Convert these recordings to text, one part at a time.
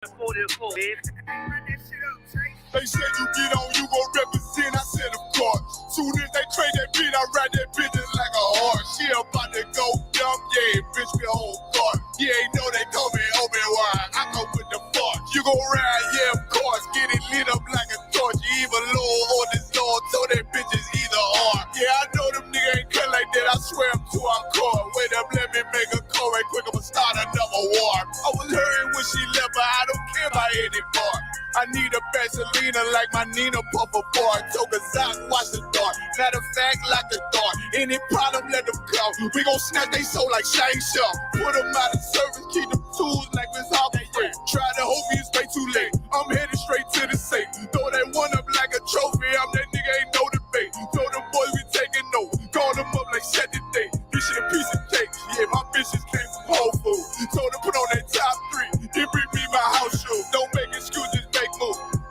They said you get on, you gon' represent. I said, of course. Soon as they trade that beat, I ride that bitch just like a horse. She about to go dumb, yeah, bitch, me whole court. You ain't know they call me Obi-Wan. I come with the force. You gon' ride, yeah, of course. Get it lit up like a torch. You even low on this Lord, so that bitch is either or. Yeah, I know them niggas ain't cut like that. I swear I'm too hardcore. Wait up, let me make a call right quick. I'ma start another war. I was hurting when she left, but I don't care about any part. I need a Vaseline like my Nina Puffer bar. Took a Zach, watch the dark. Matter of fact, like the dark. Any problem, let them come. We gon' snatch they soul like Shang Tsung. Put them out of service, keep them tools like Miss Harvey. Try to hope it's way too late. I'm headed straight to the safe. Throw that one up like a trophy. I'm that nigga, ain't no debate. Throw them boys, we taking notes. Call them up like set the date. This shit a piece of cake. Yeah, my bitches came from Whole Foods. Told them put on that top 3. Then bring me my house shoes. Don't make excuses.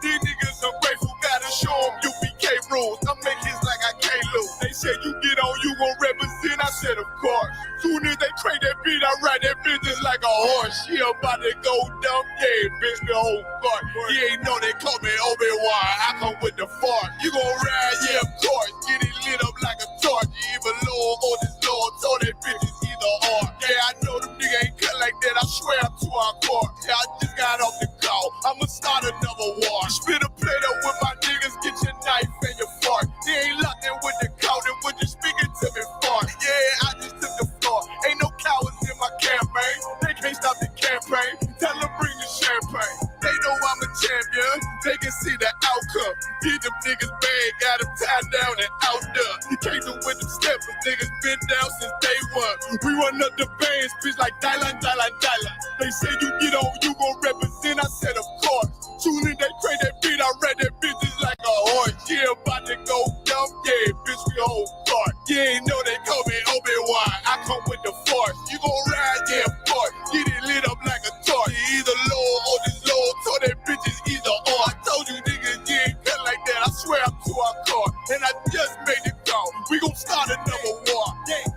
These niggas ungrateful, gotta show them UPK rules. I make hits like I can't lose. They said you get on, you gon' represent. I said, of course. Soon as they trade that beat, I ride that bitch just like a horse. She about to go dumb, yeah, bitch, the whole court. You ain't know they call me Obi-Wan. I come with the force. You gon' ride, yeah, of course. Get it lit up like a torch. You even low on this Lord, so that bitch is either or. Yeah, I know them niggas ain't cut like that. I swear I'm too hardcore. Yeah, I just got off the call. I'ma start another war. Spit a plate up with my niggas, get your knife and your fork. They ain't locked in with the count and when you speaking to me fart. Yeah, I just took the floor. Ain't no cowards in my campaign. They can't stop the campaign. Tell them bring the champagne. They know I'm a champion. They can see the outcome. Get them niggas bad, got them tied down and out there. You can't do with them steps, niggas been down since day one. We run up the bands, bitch, like Dylan. They say you get on, you gon' represent. I said, of course. Soon as they trade that beat, I read that bitch just like a horse. Yeah, about to go dumb, yeah, bitch, we whole court. You ain't know they call me Obi-Wan. I come with the force. You gon' ride, yeah, of course. Get it lit up like a torch. You either low or this low, so that bitch is either or. I told you niggas, you ain't cut like that. I swear I'm too hardcore. And I just made it go. We gon' start another war. Yeah.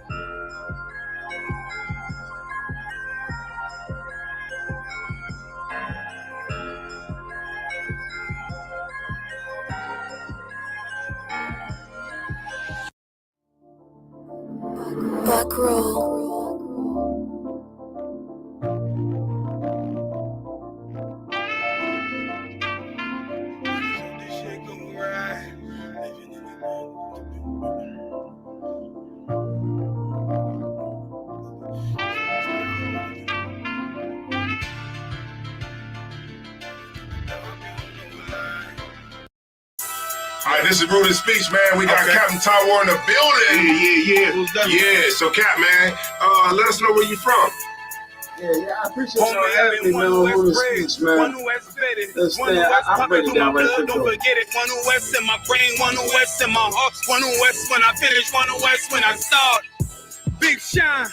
Back row. All right, this is Rooted Speech, man. We got Captain Tower in the building. Yeah. So, Cap, man, let us know where you from. Yeah, I appreciate y'all having me, man, on Rooted Speech, man. Understand, I'll break it down right quick. Don't forget it. One West in my brain, one West in my heart, one West when I finish, one West when I start. Big shine.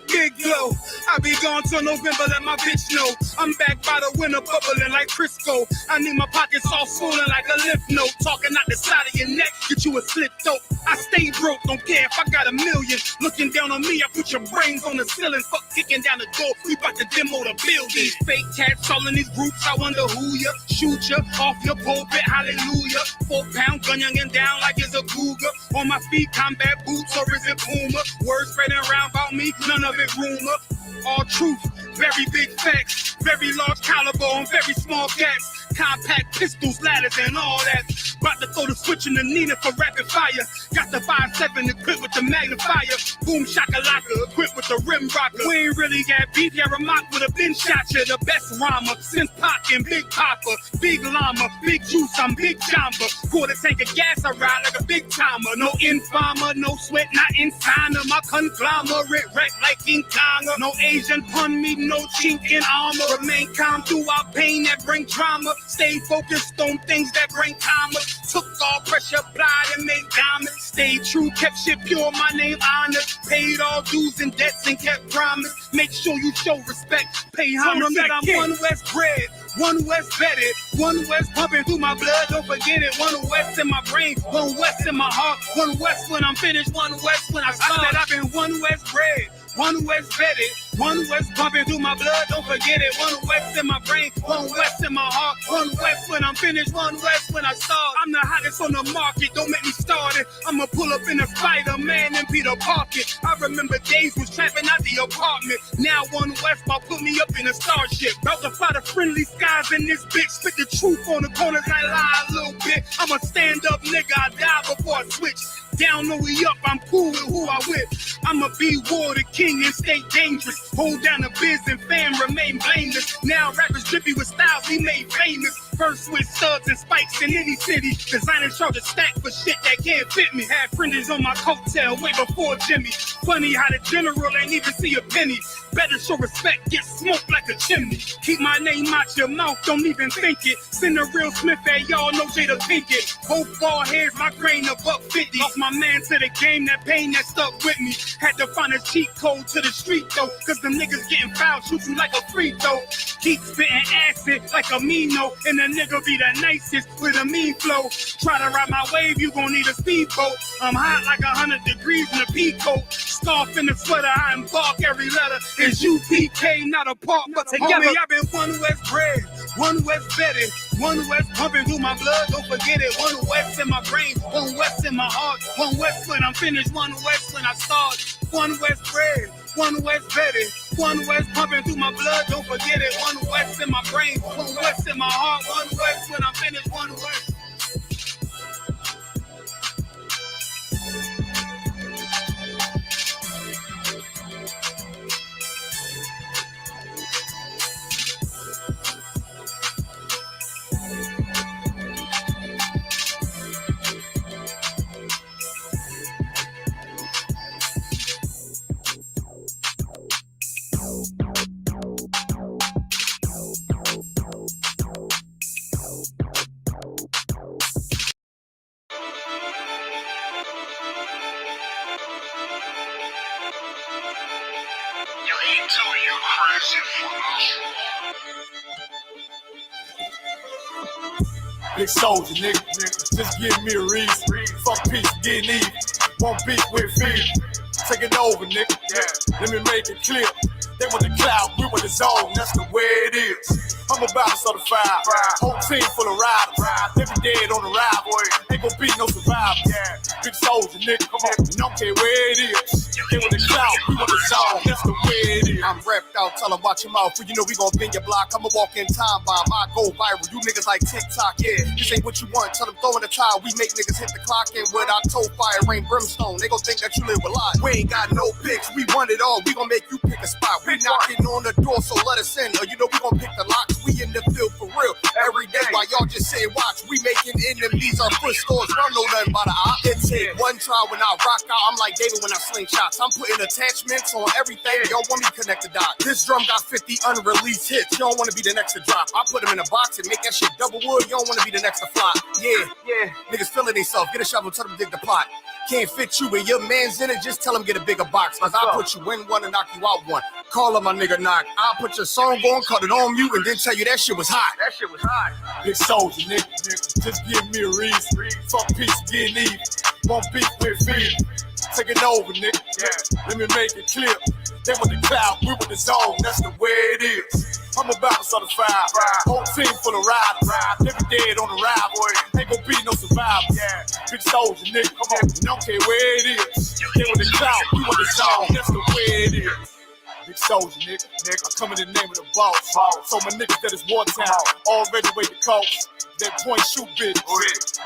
Big glow, I be gone till November, let my bitch know. I'm back by the winter, bubbling like Crisco. I need my pockets all swollen like a lymph node. Talking out the side of your neck, get you a slip dope. I stay broke, don't care if I got $1 million. Looking down on me, I put your brains on the ceiling. Fuck kicking down the door, we bout to demo the building. Fake cats all in these groups, I wonder who ya. Shoot ya, off your pulpit, hallelujah. 4-pound gun youngin' down like it's a cougar. On my feet, combat boots, or is it Puma? Words spreading around about me, none of it rumor. All truth, very big facts. Very large caliber on very small gaps. Compact pistols, ladders, and all that. About to throw the switch in the Nina for rapid fire. Got the 5.7 equipped with the magnifier. Boom shakalaka, equipped with the rim rocker. We ain't really got beef, yeah, Ramak with a bin shot ya. The best rhymer, since Pac and Big Papa. Big llama, big juice, I'm Big Jamba. Quarter tank of gas, I ride like a big timer. No infamer, no sweat, not inside of my conglomerate. Wreck like King Kong. No Asian pun me, no chink in armor. Remain calm throughout pain that bring trauma. Stay focused on things that bring karma. Took all pressure, applied and made diamonds. Stayed true, kept shit pure, my name honored. Paid all dues and debts and kept promise. Make sure you show respect. Pay homage, I'm One West bred, One West vetted, One West pumping through my blood, don't forget it. One West in my brain, One West in my heart. One West when I'm finished, One West when I start. I said I've been One West bred, One West vetted, One West pumping through my blood, don't forget it. One West in my brain, one West in my heart. One West when I'm finished, one West when I start. I'm the hottest on the market, don't make me start it. I'ma pull up in a Spider-Man and Peter Parker. I remember days was trapping out the apartment. Now One West about put me up in a starship. About to fly the friendly skies in this bitch. Spit the truth on the corners, I lie a little bit. I'm a stand-up nigga, I die before I switch. Down or we up, I'm cool with who I with. I'ma be war the king and stay dangerous. Hold down the biz and fam, remain blameless. Now rappers drippy with styles we made famous. First with studs and spikes in any city. Designers charge a stack for shit that can't fit me. Had friends on my coattail way before Jimmy. Funny how the general ain't even see a penny. Better show respect, get smoked like a chimney. Keep my name out your mouth, don't even think it. Send a real Smith at y'all, no Jada Pinkett. Both ball heads, my grain a $1.50. Off my man to the game, that pain that stuck with me. Had to find a cheat code to the street though, cause the niggas getting fouled, shoot you like a free throw. Keep spitting acid like a Mino, and the nigga be the nicest with a mean flow. Try to ride my wave, you gon' need a speedboat. I'm hot like 100 degrees in a peacoat. Scarf in the sweater, I embark every letter. It's UPK, not a part, but together. I've been One West bred, One West bedded, One West pumping through my blood, don't forget it. One West in my brain, One West in my heart. One West when I'm finished, One West when I start. One West bred, One West bedded, One West pumping through my blood, don't forget it. One West in my brain, One West in my heart. One West when I'm finished, One West. Big soldier, nigga. Just give me a reason. Fuck peace, getting even. One beat with feet. Take it over, nigga. Let me make it clear. They want the cloud, we want the zone. That's the way it is. I'm about to start a fire. Whole team full of riders. Every dead on the ride, boy. Ain't gon' be no survivors. Big soldier, nigga. Come on. And don't care where it is. They want the cloud, we want the zone. That's the way it is. I'm repped out, tell them watch your mouth. You know we gon' bend your block. I'ma walk in time bomb. I go viral. You niggas like TikTok, This ain't what you want. Tell them throw in the towel. We make niggas hit the clock in with our toe fire, rain brimstone. They gon' think that you live a lie. We ain't got no picks. We want it all. We gon' make you pick a spot. We knocking on the door, so let us in. Or you know we gon' pick the locks. We in the field for real. Every day while y'all just say watch. We making enemies our foot stores. Y'all know nothing about the op. It take one try when I rock out. I'm like David when I sling shots. I'm putting attachments on everything. Y'all want me to connect the dot. This drum got 50 unreleased hits. You don't want to be the next to drop. I put them in a box and make that shit double wood. You don't want to be the next to flop. Yeah. Niggas feeling themselves. Get a shovel, tell them dig the pot. Can't fit you and your man's in it, just tell him get a bigger box. Cause I'll put you in one and knock you out one. Call up my nigga knock. I'll put your song on, cut it on you, and then tell you that shit was hot. Big soldier, nigga. Just give me a reason. Fuck peace, getting even. One beat with feet. Take it over, nigga. Let me make it clear. They want the cloud, we want the zone. That's the way it is. I'm about to start a fire. Whole team full of riders. Every dead on the ride, boy. Ain't gon' be no survivors. Big soldier, nigga. Come on. Don't care where it is. They want the cloud, we want the zone. That's the way it is. Big soldier, nigga. I come in the name of the boss. So my niggas that is wartime. Already wait the coast. That point shoot bitch.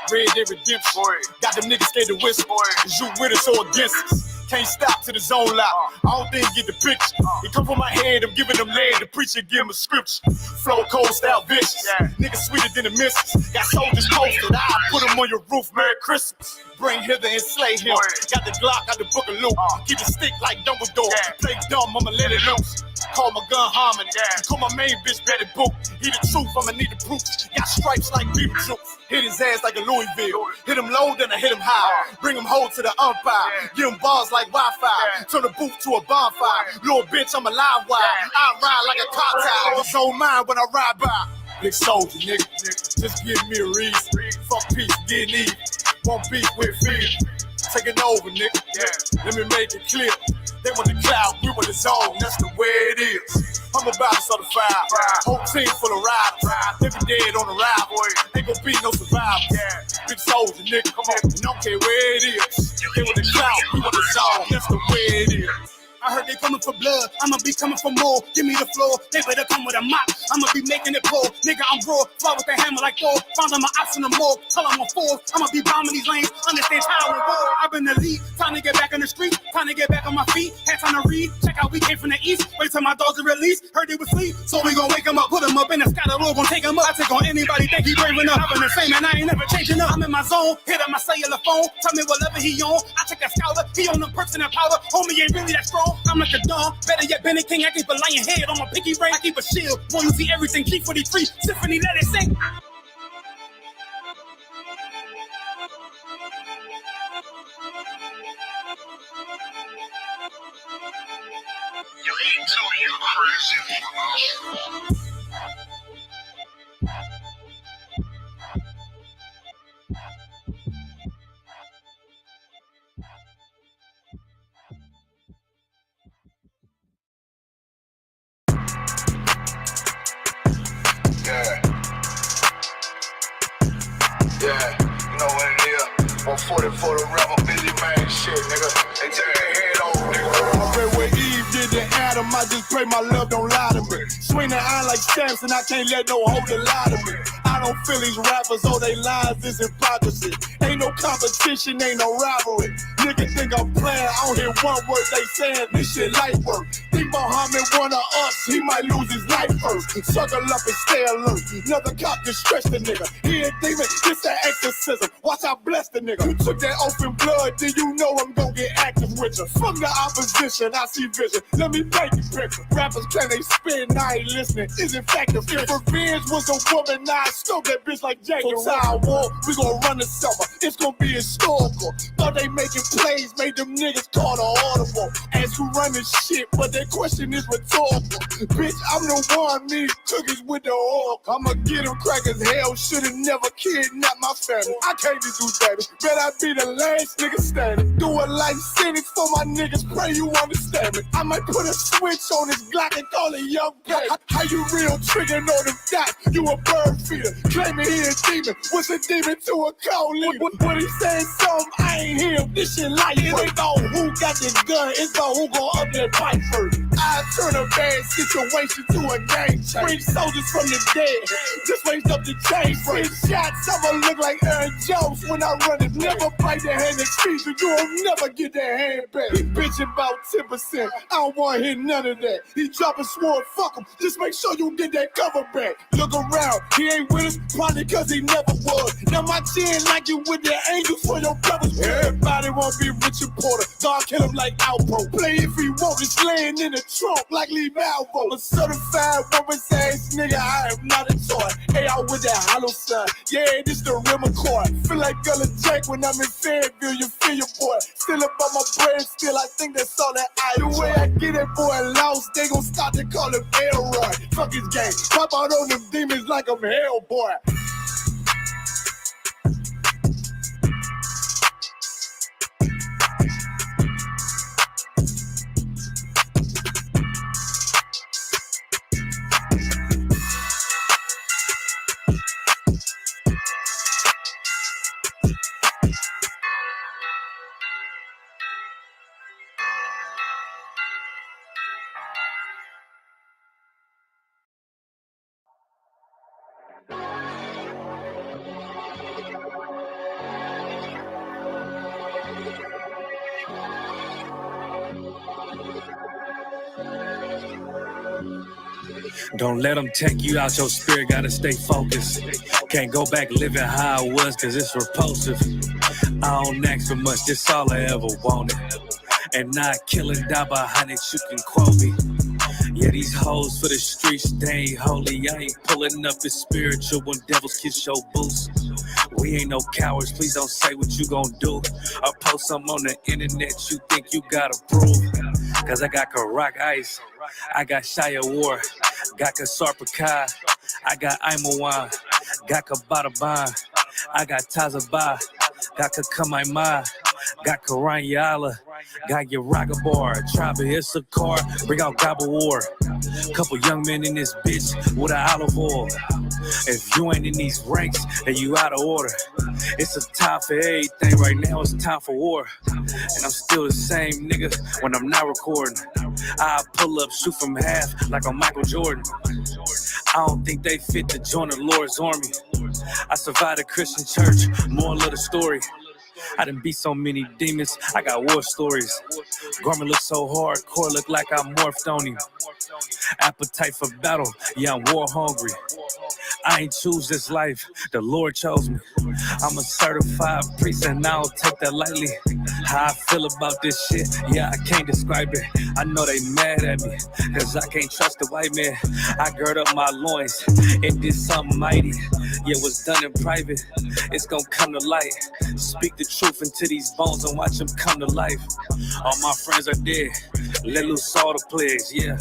Red Dead Redemption. Got them niggas scared to whisper. Is you with us or against us? Can't stop to the zone loud. I don't think you get the picture. It come from my head, I'm giving them lead. The preacher give him a scripture. Flow cold style vicious. Niggas sweeter than the missus. Got soldiers posted. I put them on your roof. Merry Christmas. Bring hither and slay him. Got the Glock, got the book of loot. Keep the stick like Dumbledore. Play dumb, I'ma let it loose. Call my gun harmony. Call my main bitch Betty Boop. He the truth, I'ma need the proof. Got stripes like Beetlejuice. Hit his ass like a Louisville. Hit him low, then I hit him high. Bring him home to the umpire. Give him bars like Wi-Fi. Turn the booth to a bonfire. Little bitch, I'm a live wire. I ride like a car tire. It's on mine when I ride by. Big soldier, nigga. Just give me a reason. Fuck peace, getting even. One beat with feet. taking over, nigga. Yeah. Let me make it clear. They want the cloud, we want the zone, that's the way it is. I'm about to certify, whole team full of riders. They be dead on the ride, boy. Ain't gon' be no survivors. Big soldier, nigga, come on, and don't care where it is. They want the cloud, we want the zone, that's the way it is. I heard they coming for blood, I'ma be coming for more. Give me the floor, they better come with a mop. I'ma be making it pour, nigga, I'm raw. Fly with the hammer like Thor, found on my ops in the morgue. Tell them I'm four, I'ma be bombing these lanes. Understand how and war. I've been the lead, time to get back on the street. Time to get back on my feet, had time to read. Check out, we came from the east, wait till my dogs are released. Heard they was asleep, so we gon' wake them up. Put them up in the sky, the Lord gon' take them up. I take on anybody, think he brave enough. I've been the same and I ain't never changing up. I'm in my zone, hit up my cellular phone. Tell me whatever he on, I check that scouter. He on them perks and that powder, homie ain't really that strong. I'm like a dog, better yet Benny King. I keep a lion head on my pinky ring. I keep a shield, boy you see everything. G43, symphony, let it sing. You ain't too, you crazy. Yeah, you know what it is. 140 for the rebel, busy man, shit, nigga. They take their head over, nigga. I pray where Eve did to Adam, I just pray my love don't lie to me. Swing the iron like Samson, I can't let no holder lie to me. I don't feel these rappers, oh they lies, this hypocrisy. Ain't no competition, ain't no rivalry. Niggas think I'm playing, I don't hear one word they saying, this shit light work. Think Muhammad one of us, he might lose his life first. Circle up and stay alert, another cop just stretch the nigga. He a demon, this an exorcism, watch I bless the nigga. You took that open blood, then you know I'm gon' get active with you. From the opposition, I see vision, let me paint the picture. Rappers can they spin, I ain't listening, is in fact the fear. If revenge was a woman, now I scope that bitch like Jackie. So I war, we gon' run the summer, it's gon' be historical. Thought they making plays, made them niggas call the audible. As who run this shit, but that question is rhetorical. Bitch, I'm the one, me cookies with the oil. I'ma get them crackers, hell, should've never kidnapped my family. I can't do that, bet I be the last nigga standing. Do a life sentence for my niggas, pray you understand me. I might put a switch on this Glock and call it young pay. How you real triggering on them dots? You a bird feeder, claiming he a demon. What's a demon to a cold leader? What he saying something, I ain't hear him. This shit like it ain't about who got the gun, it's about who gon' up that fight first. I turn a bad situation to a game change. Bring soldiers from the dead, just raised up the chain. Six shots, I'ma look like Aaron Jones when I run it. Never bite the hand that speaks, you will never get that hand back. He bitching about 10%, I don't wanna hear none of that. He dropping sword, fuck him, just make sure you get that cover back. Look around, he ain't with us, probably cause he never was. Now my chin like you with the angels for your brothers. Everybody wanna be Richard Porter, God kill him like Alpo. Play if he want, it's laying in the trunk like Lee Malvo. A certified woman's ass nigga, I am not a toy. Hey, out with that hollow sign, yeah, this the real McCoy. Feel like Gullah Jack when I'm in Fayetteville, you feel your boy. Still up on my bread, still I think that's all that I do. The way I get that boy lost, they gon' start to call him Elroy. Fuck his game, pop out on them demons like I'm Hellboy. Don't let them take you out your spirit, gotta stay focused. Can't go back living how I was, cause it's repulsive. I don't ask for much, that's all I ever wanted. And not killing, die behind it, you can quote me. Yeah, these hoes for the streets, they ain't holy. I ain't pulling up as spiritual when devils kiss your boots. We ain't no cowards, please don't say what you gon' do. Or post something on the internet you think you gotta prove. Cause I got Karak Ice, I got Shia War, got Kasarpakai, I got Imawan, got Kabataban, I got Tazaba, got Kakamaima, Got Karanyala, got your rocker bar. Try to hit a car, bring out Gobble War. Couple young men in this bitch with an olive oil. If you ain't in these ranks, then you out of order. It's a time for everything right now, it's time for war. And I'm still the same nigga when I'm not recording. I pull up, shoot from half like I'm Michael Jordan. I don't think they fit to join the Lord's army. I survived a Christian church, moral of the story. I done beat so many demons, I got war stories. Garment look so hardcore, look like I morphed on him. Appetite for battle, yeah, I'm war hungry. I ain't choose this life, the Lord chose me. I'm a certified priest and I don't take that lightly. How I feel about this shit, yeah, I can't describe it. I know they mad at me, cause I can't trust the white man. I gird up my loins and did something mighty. Yeah, what's done in private, it's gonna come to light. Speak the truth into these bones and watch them come to life. All my friends are dead, let loose all the plagues, yeah.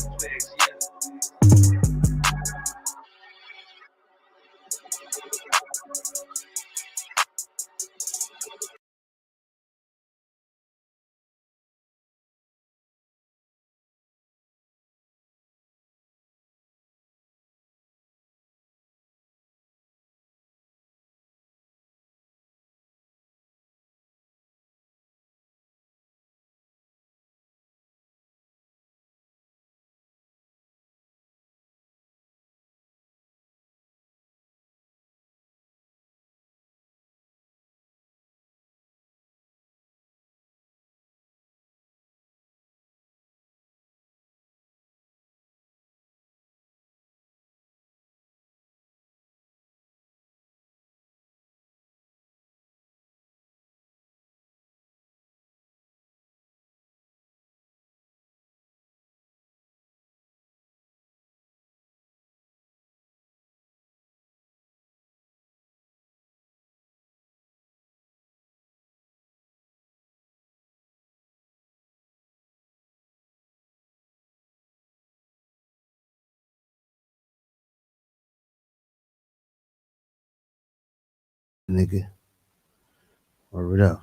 Nigga. Word up.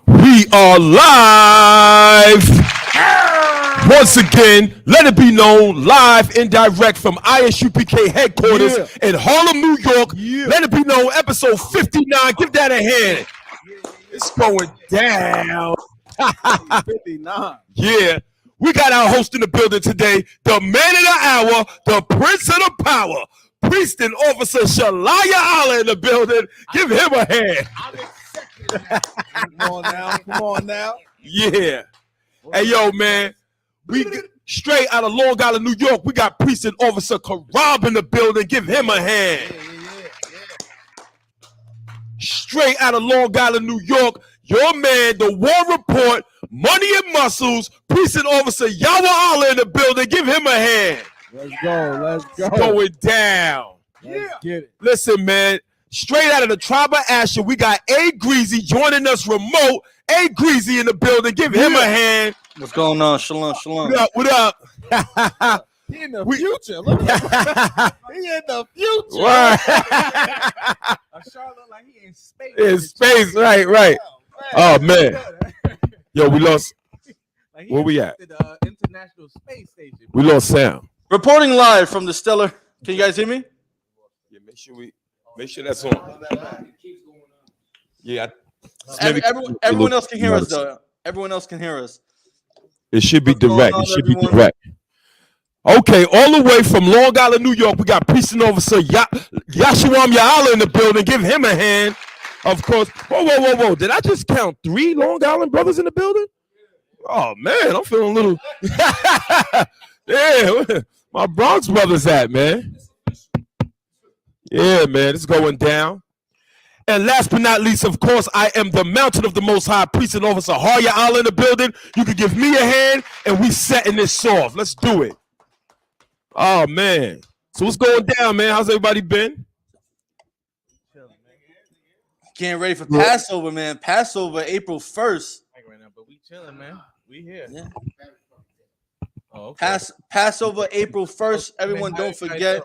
We are live once again. Let it be known, live and direct from ISUPK headquarters in Harlem, New York. Let it be known, episode 59. Give that a hand. It's going down. 59. Yeah. We got our host in the building today, the man of the hour, the prince of the power, priest and officer Shalaya Allah in the building. Give him a hand. Come on now. Yeah. Hey, yo, man. We straight out of Long Island, New York. We got priest and officer Karab in the building. Give him a hand. Straight out of Long Island, New York. Your man, the War Report, Money and Muscles, priest and officer Yawa Allah in the building. Give him a hand. Let's go. It's going down. Let's get it. Listen, man. Straight out of the tribe of Asher, we got A Greasy joining us remote. A Greasy in the building. Give him a hand. What's going on? Shalom. What up? He in the future. Look at him. He in the future. Right. Charlotte, like he in space. In space, right. Oh, man. Yo, we lost. Like Where we at? The International Space Station. We lost sound. Reporting live from the Stellar. Can you guys hear me? Yeah, make sure that's on. Yeah. Everyone else can hear us, though. Everyone else can hear us. It should be direct. Everyone? Direct. Okay, all the way from Long Island, New York, we got priest and officer Yashuam Ya'ala in the building. Give him a hand. Of course. Whoa. Did I just count 3 Long Island brothers in the building? Oh, man, I'm feeling a little. Yeah, where my Bronx brothers at, man? Yeah, man, it's going down. And last but not least, of course, I am the mountain of the Most High, priest and officer Harya Allah in the building. You can give me a hand, and we setting this off. Let's do it. Oh, man. So what's going down, man? How's everybody been? Getting ready for Passover, man. Passover, April 1st. Right now, but we chilling, man. We here. Yeah. Oh, okay. Passover, April 1st. Everyone, don't forget.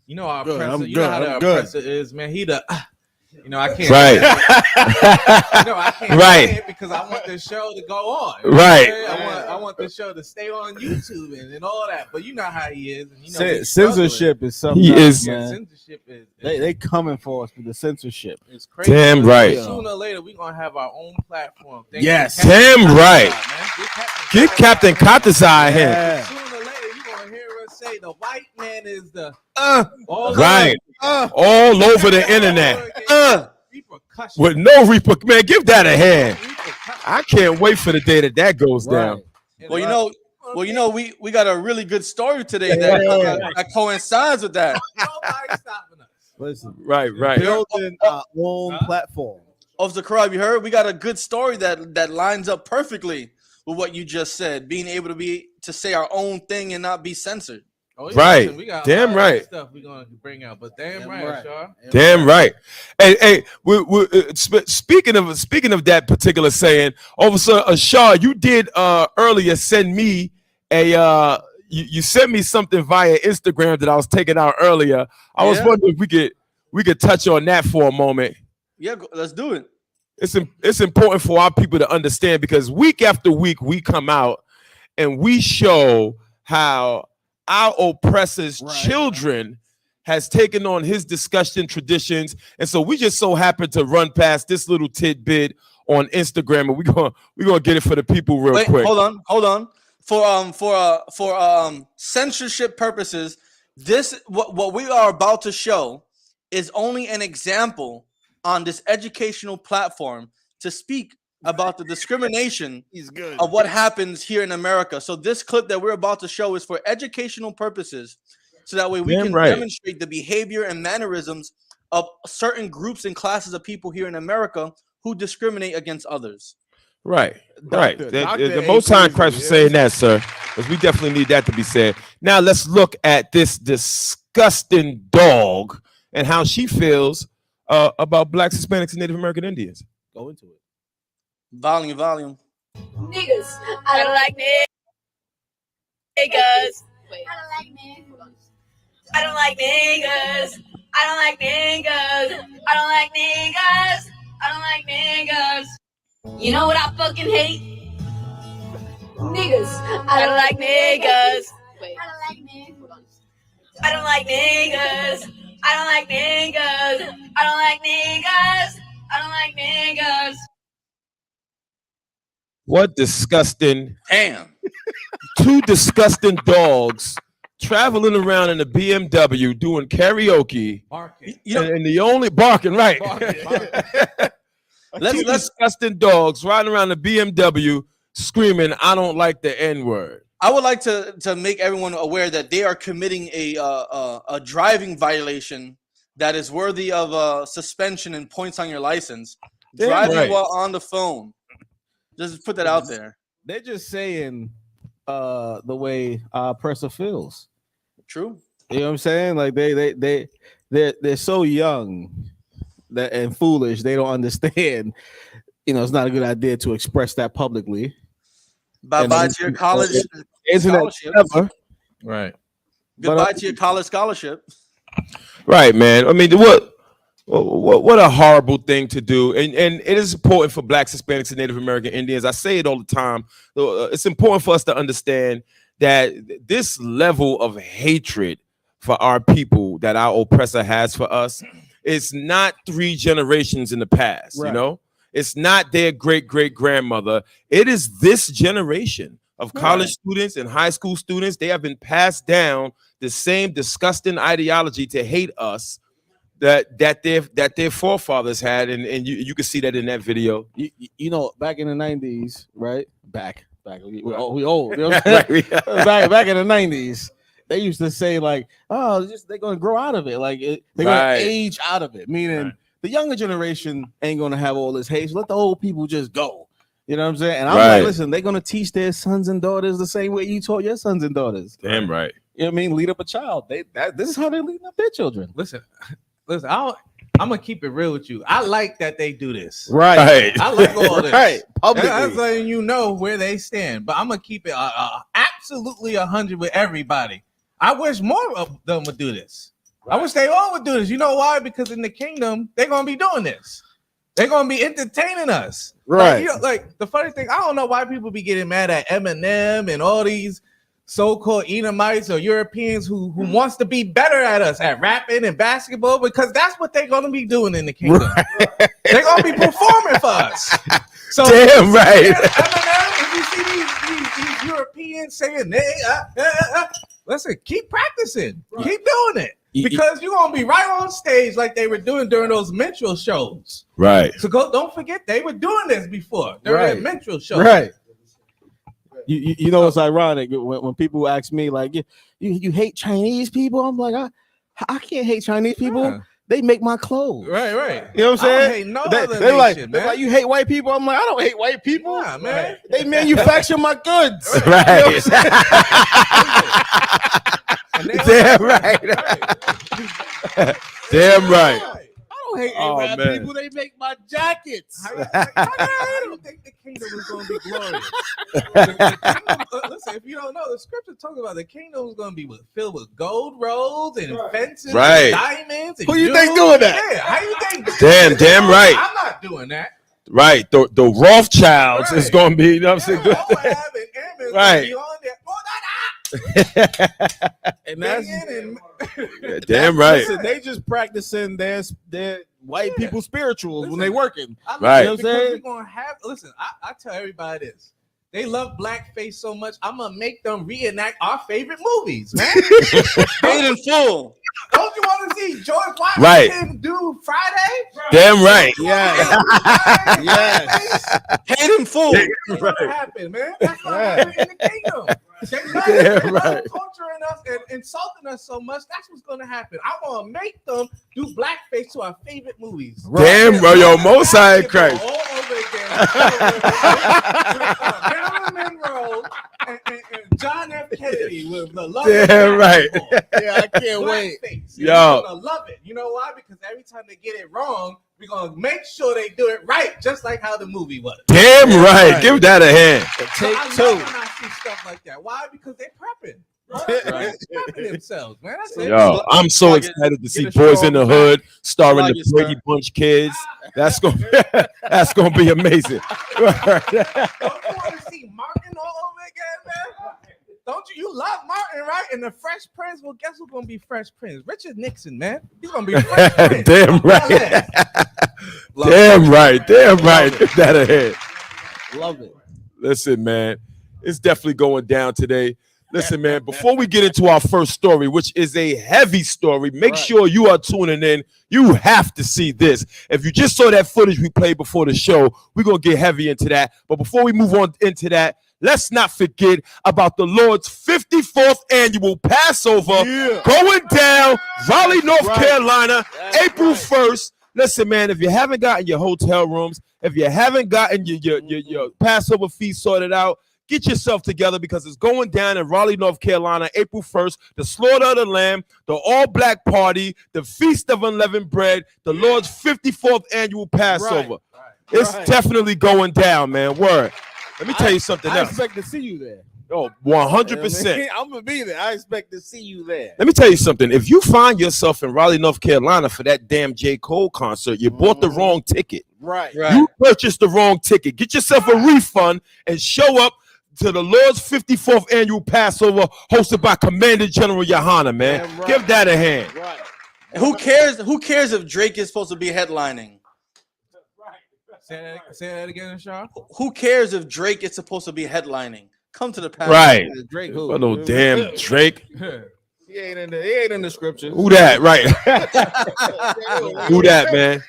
You know our Good, oppressor. I'm You know good, how the I'm good. oppressor is, man. He the You know, I can't. Right. I can't Right. say it because I want the show to go on. Right. I want the show to stay on YouTube and all that. But you know how he is. And Censorship is something. He else, is. man. Censorship is. They coming for us with the censorship. It's crazy. Damn right. Sooner or later, we're gonna have our own platform. Yes. Damn right. Get Captain Katasai here. Yeah. Sooner or later, you're gonna hear us say the white man is the Right. All over the internet. With no repercussion. Man, give that a hand. I can't wait for the day that goes down. Well, you know, we got a really good story today that coincides with that. Nobody's stopping us. Listen, Right. building our own platform. Officer Karab, you heard? We got a good story that lines up perfectly with what you just said. Being able to say our own thing and not be censored. Oh, Right. Listen, we got Damn right. stuff we're gonna bring out, but damn right, Shaw. Damn right. Hey, speaking of that particular saying, Officer Shaw, you did earlier send me a you sent me something via Instagram that I was taking out earlier. I was wondering if we could touch on that for a moment. Yeah, let's do it. It's important for our people to understand because week after week we come out and we show how our oppressor's children has taken on his discussion traditions, and so we just so happen to run past this little tidbit on Instagram, and we're gonna get it for the people real quick. Hold on. For censorship purposes, this what we are about to show is only an example on this educational platform to speak about the discrimination of what happens here in America. So this clip that we're about to show is for educational purposes, so that way we can demonstrate the behavior and mannerisms of certain groups and classes of people here in America who discriminate against others. Right. The Most High in Christ for saying that, sir, because we definitely need that to be said. Now let's look at this disgusting dog and how she feels about Blacks, Hispanics, and Native American Indians. Go into it. Volume. Niggas. I don't like niggas. Wait. I don't like niggas. I don't like niggas. I don't like niggas. I don't like niggas. I don't like niggas. You know what I fucking hate? Niggas. I don't like niggas. Wait. I don't like niggas. I don't like niggas. I don't like niggas. I don't like niggas. I don't like niggas. What disgusting. Damn. Two disgusting dogs traveling around in a BMW doing karaoke. Barking. And the only barking, right. Let's disgusting dogs riding around the BMW screaming, "I don't like the N-word." I would like to make everyone aware that they are committing a driving violation that is worthy of suspension and points on your license. Driving while on the phone. Just put that out there. They're just saying the way our oppressor feels. True. You know what I'm saying? Like they're so young and foolish. They don't understand. You know, it's not a good idea to express that publicly. Bye-bye to your college scholarship. Right. Goodbye to your college scholarship. Right, man. I mean, what a horrible thing to do. And it is important for Blacks, Hispanics, and Native American Indians. I say it all the time. It's important for us to understand that this level of hatred for our people that our oppressor has for us is not 3 generations in the past, you know? It's not their great-great-grandmother. It is this generation of college students and high school students. They have been passed down the same disgusting ideology to hate us that their forefathers had, and you can see that in that video. You know, back in the 90s, right? Back. We old. You know what I'm saying? back in the 90s, they used to say like, "Oh, they're gonna grow out of it. Like they're gonna age out of it." Meaning the younger generation ain't gonna have all this hate. So let the old people just go. You know what I'm saying? And I'm like, listen, they're gonna teach their sons and daughters the same way you taught your sons and daughters. Damn right. You know what I mean? Lead up a child. This is how they're leading up their children. Listen. I'm gonna keep it real with you. I like that they do this. Right. I like all this. Right. Publicly. I'm letting you know where they stand. But I'm gonna keep it absolutely 100 with everybody. I wish more of them would do this. I wish they all would do this. You know why? Because in the kingdom, they're gonna be doing this. They're gonna be entertaining us. Right. Like the funny thing, I don't know why people be getting mad at Eminem and all these so-called Edomites or Europeans who wants to be better at us at rapping and basketball, because that's what they're gonna be doing in the kingdom. Right. They're gonna be performing for us. So damn right. Eminem, if you see these Europeans saying listen, keep practicing, keep doing it. Because you're gonna be right on stage like they were doing during those minstrel shows. Right. So don't forget they were doing this before during their minstrel shows. Right. You know what's ironic when people ask me like you hate Chinese people? I'm like I can't hate Chinese people. Yeah. They make my clothes. Right. You know what I'm saying? I don't hate no other they're nation, like you hate white people. I'm like I don't hate white people. Nah, man. They manufacture my goods. Right. Damn right. Damn right. I don't hate Arab people. They make my jackets. How do you think the kingdom is going to be glorious? Listen, if you don't know, the scripture talks about the kingdom is going to be filled with gold roads and fences and diamonds. And who you think doing that? Yeah, how you think? Damn right. I'm not doing that. Right. The Rothschilds is going to be, you know what I'm saying? Right. And that's damn right. Listen, they just practicing their white people spirituals when they working. Right. You know what I'm saying? We're gonna have. Listen, I tell everybody this. They love blackface so much. I'm gonna make them reenact our favorite movies, man. Paid in full. Don't you want to see George Washington do Friday? Damn right. Yeah. Yes. Paid in full. That's what happened, man. That's what happened in the kingdom. They're torturing us and insulting us so much. That's what's gonna happen. I want to make them do blackface to our favorite movies. Damn, bro, yo, Most High Christ. All over again. Marilyn Monroe and John F. Kennedy with the love. Damn right. Yeah, I can't wait. You're gonna love it. You know why? Because every time they get it wrong, we're gonna make sure they do it right, just like how the movie was. Damn right. Give that a hand. Take so two. when I see stuff like that. Why? Because they're prepping. They're prepping themselves, man. That's it. Yo, I'm so excited to see Boys in the Hood starring the Brady Bunch kids. That's gonna be amazing. Don't you want to see Martin all over again, man? Don't you? You love Martin, right? And the Fresh Prince. Well, guess who's gonna be Fresh Prince? Richard Nixon, man. He's gonna be Fresh Prince. Damn right. Damn right. Damn right. Get that ahead. Love it. Listen, man, it's definitely going down today. Listen, man, before we get into our first story, which is a heavy story, make sure you are tuning in. You have to see this. If you just saw that footage we played before the show, we're going to get heavy into that. But before we move on into that, let's not forget about the Lord's 54th annual Passover going down Raleigh, North Carolina, April 1st. Listen, man, if you haven't gotten your hotel rooms, if you haven't gotten your Passover feast sorted out, get yourself together because it's going down in Raleigh, North Carolina, April 1st, the slaughter of the lamb, the all-black party, the Feast of Unleavened Bread, the Lord's 54th annual Passover. It's definitely going down, man. Word. Let me tell you something else. I expect to see you there. Oh, 100%. I'm going to be there. I expect to see you there. Let me tell you something. If you find yourself in Raleigh, North Carolina for that damn J. Cole concert, you bought the wrong ticket. Right. You purchased the wrong ticket. Get yourself a refund and show up to the Lord's 54th annual Passover hosted by Commander General Yohana, man. Right. Give that a hand. Right. Who cares if Drake is supposed to be headlining? Say that again, Sean. Who cares if Drake is supposed to be headlining? Come to the Passover. Right. Drake who? Oh, no damn Drake. He ain't in the scriptures. Who that? Right. Who that, man?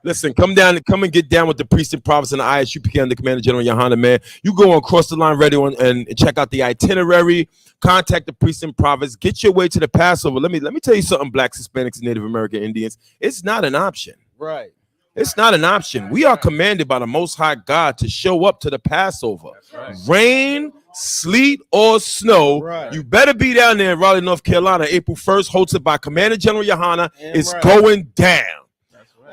Listen, come and get down with the priest and prophets and the ISUPK and the Commander General Yohana, man. You go on Cross the Line Radio and check out the itinerary. Contact the priest and prophets. Get your way to the Passover. Let me tell you something, Blacks, Hispanics, and Native American Indians. It's not an option. Right. It's not an option. We are commanded by the Most High God to show up to the Passover. Right. Rain, sleet, or snow. Right. You better be down there in Raleigh, North Carolina, April 1st, hosted by Commander General Yohana. It's going down.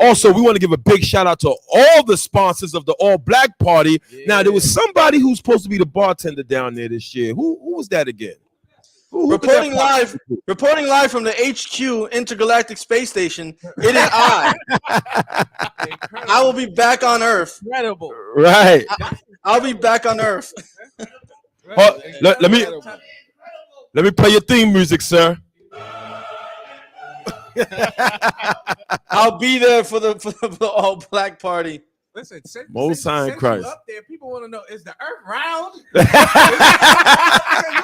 Also, we want to give a big shout out to all the sponsors of the All Black Party. Now, there was somebody who's supposed to be the bartender down there this year. Who was that again? Reporting live from the HQ Intergalactic Space Station. It is I. I will be back on Earth. Incredible. Right. I'll be back on Earth. Let me play your theme music, sir. I'll be there for the all black party. Listen, Most High in Christ. You up there, people want to know: is the Earth round? You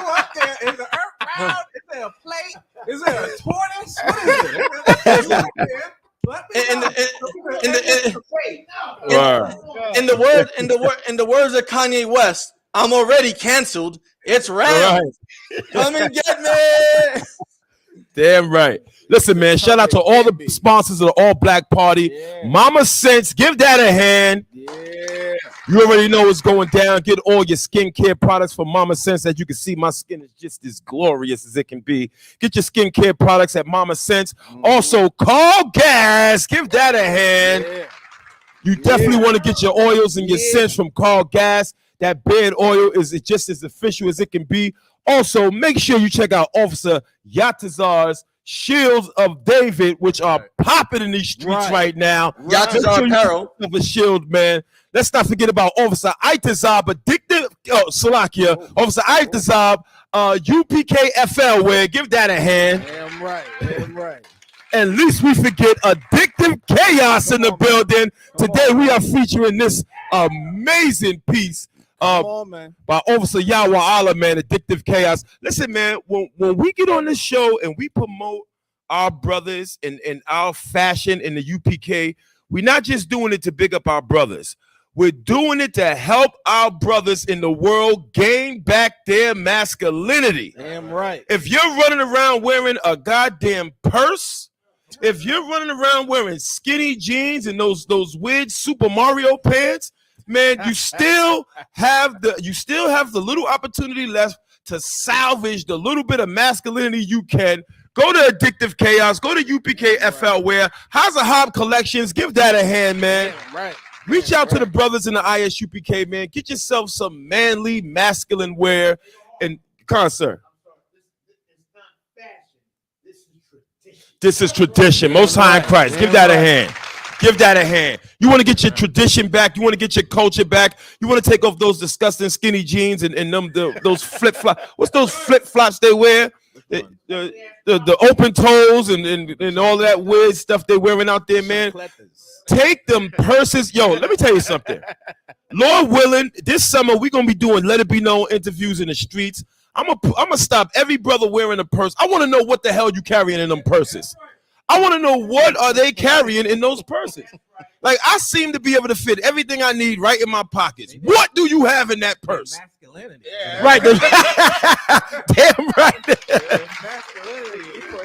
up there? Is the Earth round? Is there a plate? Is there a tortoise? What is it? In the words of Kanye West, I'm already canceled. It's round. Right. Come and get me. Damn right. Listen, man, shout out to all the sponsors of the All Black Party. Yeah. Mama Sense, give that a hand. Yeah. You already know what's going down. Get all your skincare products from Mama Sense. As you can see, my skin is just as glorious as it can be. Get your skincare products at Mama Sense. Also, Call Gas. Give that a hand. Yeah. You definitely want to get your oils and your scents from Call Gas. That beard oil is just as official as it can be. Also, make sure you check out Officer Yatazar's Shields of David, which are popping in these streets right now. Yatazar apparel. Of a shield, man. Let's not forget about Officer Itazab, Salakia. Officer Itazab, UPKFL wear. Give that a hand. Damn right. Damn right. And least we forget Addictive Chaos in the building. Today we are featuring this amazing piece by Officer Yahweh Allah, man, Addictive Chaos. Listen, man, when we get on this show and we promote our brothers and our fashion in the UPK, we're not just doing it to big up our brothers. We're doing it to help our brothers in the world gain back their masculinity. Damn right. If you're running around wearing a goddamn purse, if you're running around wearing skinny jeans and those weird Super Mario pants, man, you still have the little opportunity left to salvage the little bit of masculinity you can. Go to Addictive Chaos. Go to UPKFL Wear. How's the Hob Collections? Give that a hand, man. Right. Reach out to the brothers in the ISUPK, man. Get yourself some manly, masculine wear. And sir. This is tradition. Most High in Christ. Give that a hand. Give that a hand. You want to get your tradition back. You want to get your culture back. You want to take off those disgusting skinny jeans and those flip flops. What's those flip flops they wear? The open toes and all that weird stuff they're wearing out there, man. Take them purses. Yo, let me tell you something. Lord willing, this summer we're gonna be doing Let It Be Known interviews in the streets. I'm gonna stop every brother wearing a purse. I want to know what the hell you carrying in them purses. I want to know what are they carrying in those purses. Like, I seem to be able to fit everything I need right in my pockets. What do you have in that purse? Masculinity. Yeah. Right. Damn right.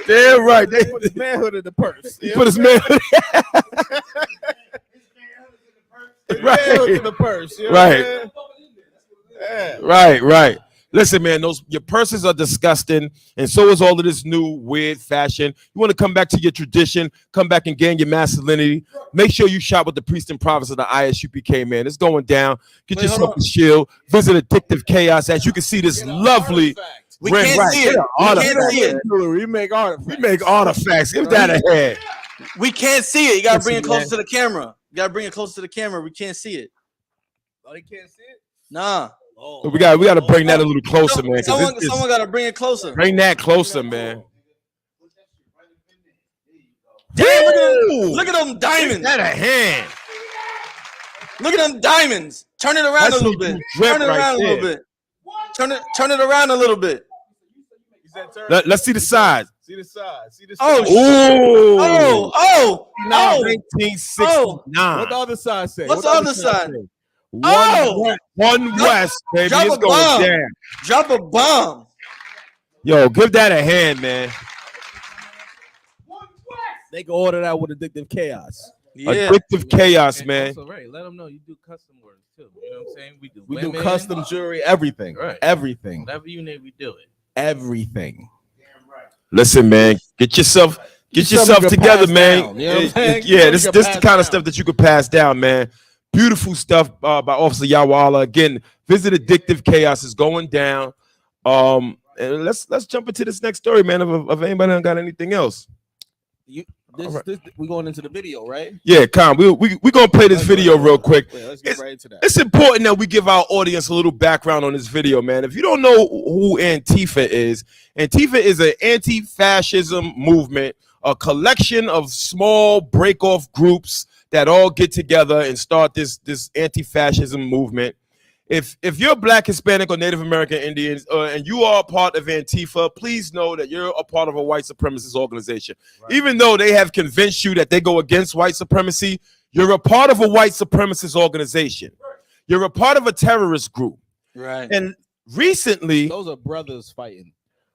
Damn right. He put his manhood in the purse. He put his manhood. Right. In the purse. You know Right. Yeah. Right. Listen, man, your purses are disgusting, and so is all of this new weird fashion. You want to come back to your tradition, come back and gain your masculinity. Make sure you shop with the priest and prophets of the ISUPK, man. It's going down. Get yourself a shield. Visit Addictive Chaos. As you can see, this lovely. We can't see it. We can't see it. We make artifacts. We make artifacts. Give that a hand. We can't see it. You gotta bring it closer to the camera. You gotta bring it closer to the camera. We can't see it. Oh, they can't see it? Nah. So we got to bring that a little closer, man. Someone got to bring it closer. Bring that closer, man. Damn, look at them diamonds. That a hand. Look at them diamonds. Turn it around a little bit. Turn it around a little bit. Turn it around a little bit. Let's see the sides. See the side. See the side. Oh. 1969. What the other side say? What's the other side? One West, baby. It's going down. Drop a bomb. Yo, give that a hand, man. They can order that with Addictive Chaos. Yeah. Addictive Chaos, man. Also, right, let them know you do custom work too. You know what I'm saying? We do custom jewelry, everything. Right. Everything. Whatever you need, we do it. Everything. Listen, man. Get yourself together, man. You know what I'm saying? Yeah, this is the kind of stuff that you could pass down, man. Beautiful stuff by Officer Yawala. Again, visit Addictive Chaos. Is going down. let's jump into this next story, man. If anybody done got anything else. This we going into the video, right? Yeah, Con, we gonna play this video real quick. Let's get right into that. It's important that we give our audience a little background on this video, man. If you don't know who Antifa is an anti-fascism movement, a collection of small break-off groups that all get together and start this anti-fascism movement. If you're Black, Hispanic, or Native American Indians, and you are a part of Antifa, please know that you're a part of a white supremacist organization. Right. Even though they have convinced you that they go against white supremacy, you're a part of a white supremacist organization. Right. You're a part of a terrorist group. Right. And recently, those are brothers fighting.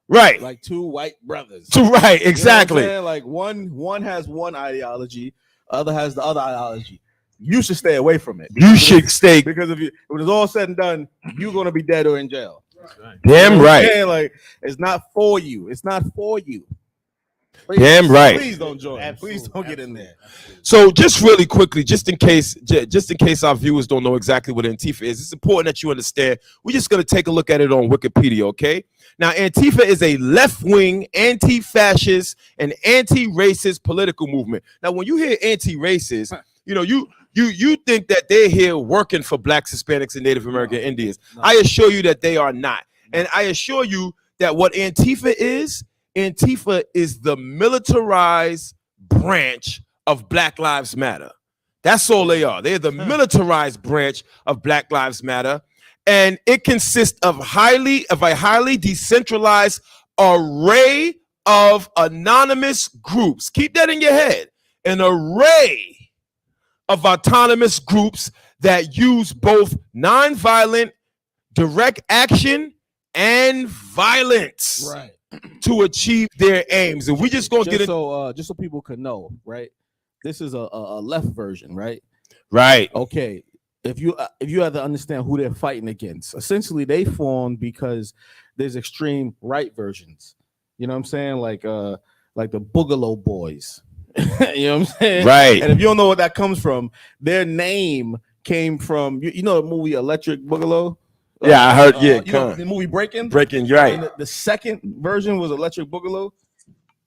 Right. Like two white brothers. Right, exactly. You know like one has one ideology, other has the other ideology. You should stay away from it. You should stay, because when it's all said and done, you're gonna be dead or in jail. Right. Damn right. Like it's not for you. It's not for you. Please, damn right. Please don't join. Absolutely. Please don't get in there. So just really quickly, just in case our viewers don't know exactly what Antifa is, it's important that you understand. We're just gonna take a look at it on Wikipedia, okay? Now, Antifa is a left-wing, anti-fascist, and anti-racist political movement. Now, when you hear anti-racist, you know you think that they're here working for Blacks, Hispanics, and Native American Indians. No. I assure you that they are not. And I assure you that what Antifa is the militarized branch of Black Lives Matter. That's all they are. They're the militarized branch of Black Lives Matter. And it consists of a highly decentralized array of anonymous groups. Keep that in your head. An array of autonomous groups that use both nonviolent, direct action, and violence to achieve their aims. And we just gonna get it. Just so people could know, right? This is a left version, right? Right. Okay. If you have to understand who they're fighting against, essentially they formed because there's extreme right versions. You know what I'm saying? Like the Boogaloo Boys. You know what I'm saying? Right. And if you don't know what that comes from, their name came from you know the movie Electric Boogaloo? Yeah, I heard. Yeah, you know, the movie Breaking. Breaking, right? And the second version was Electric Boogaloo,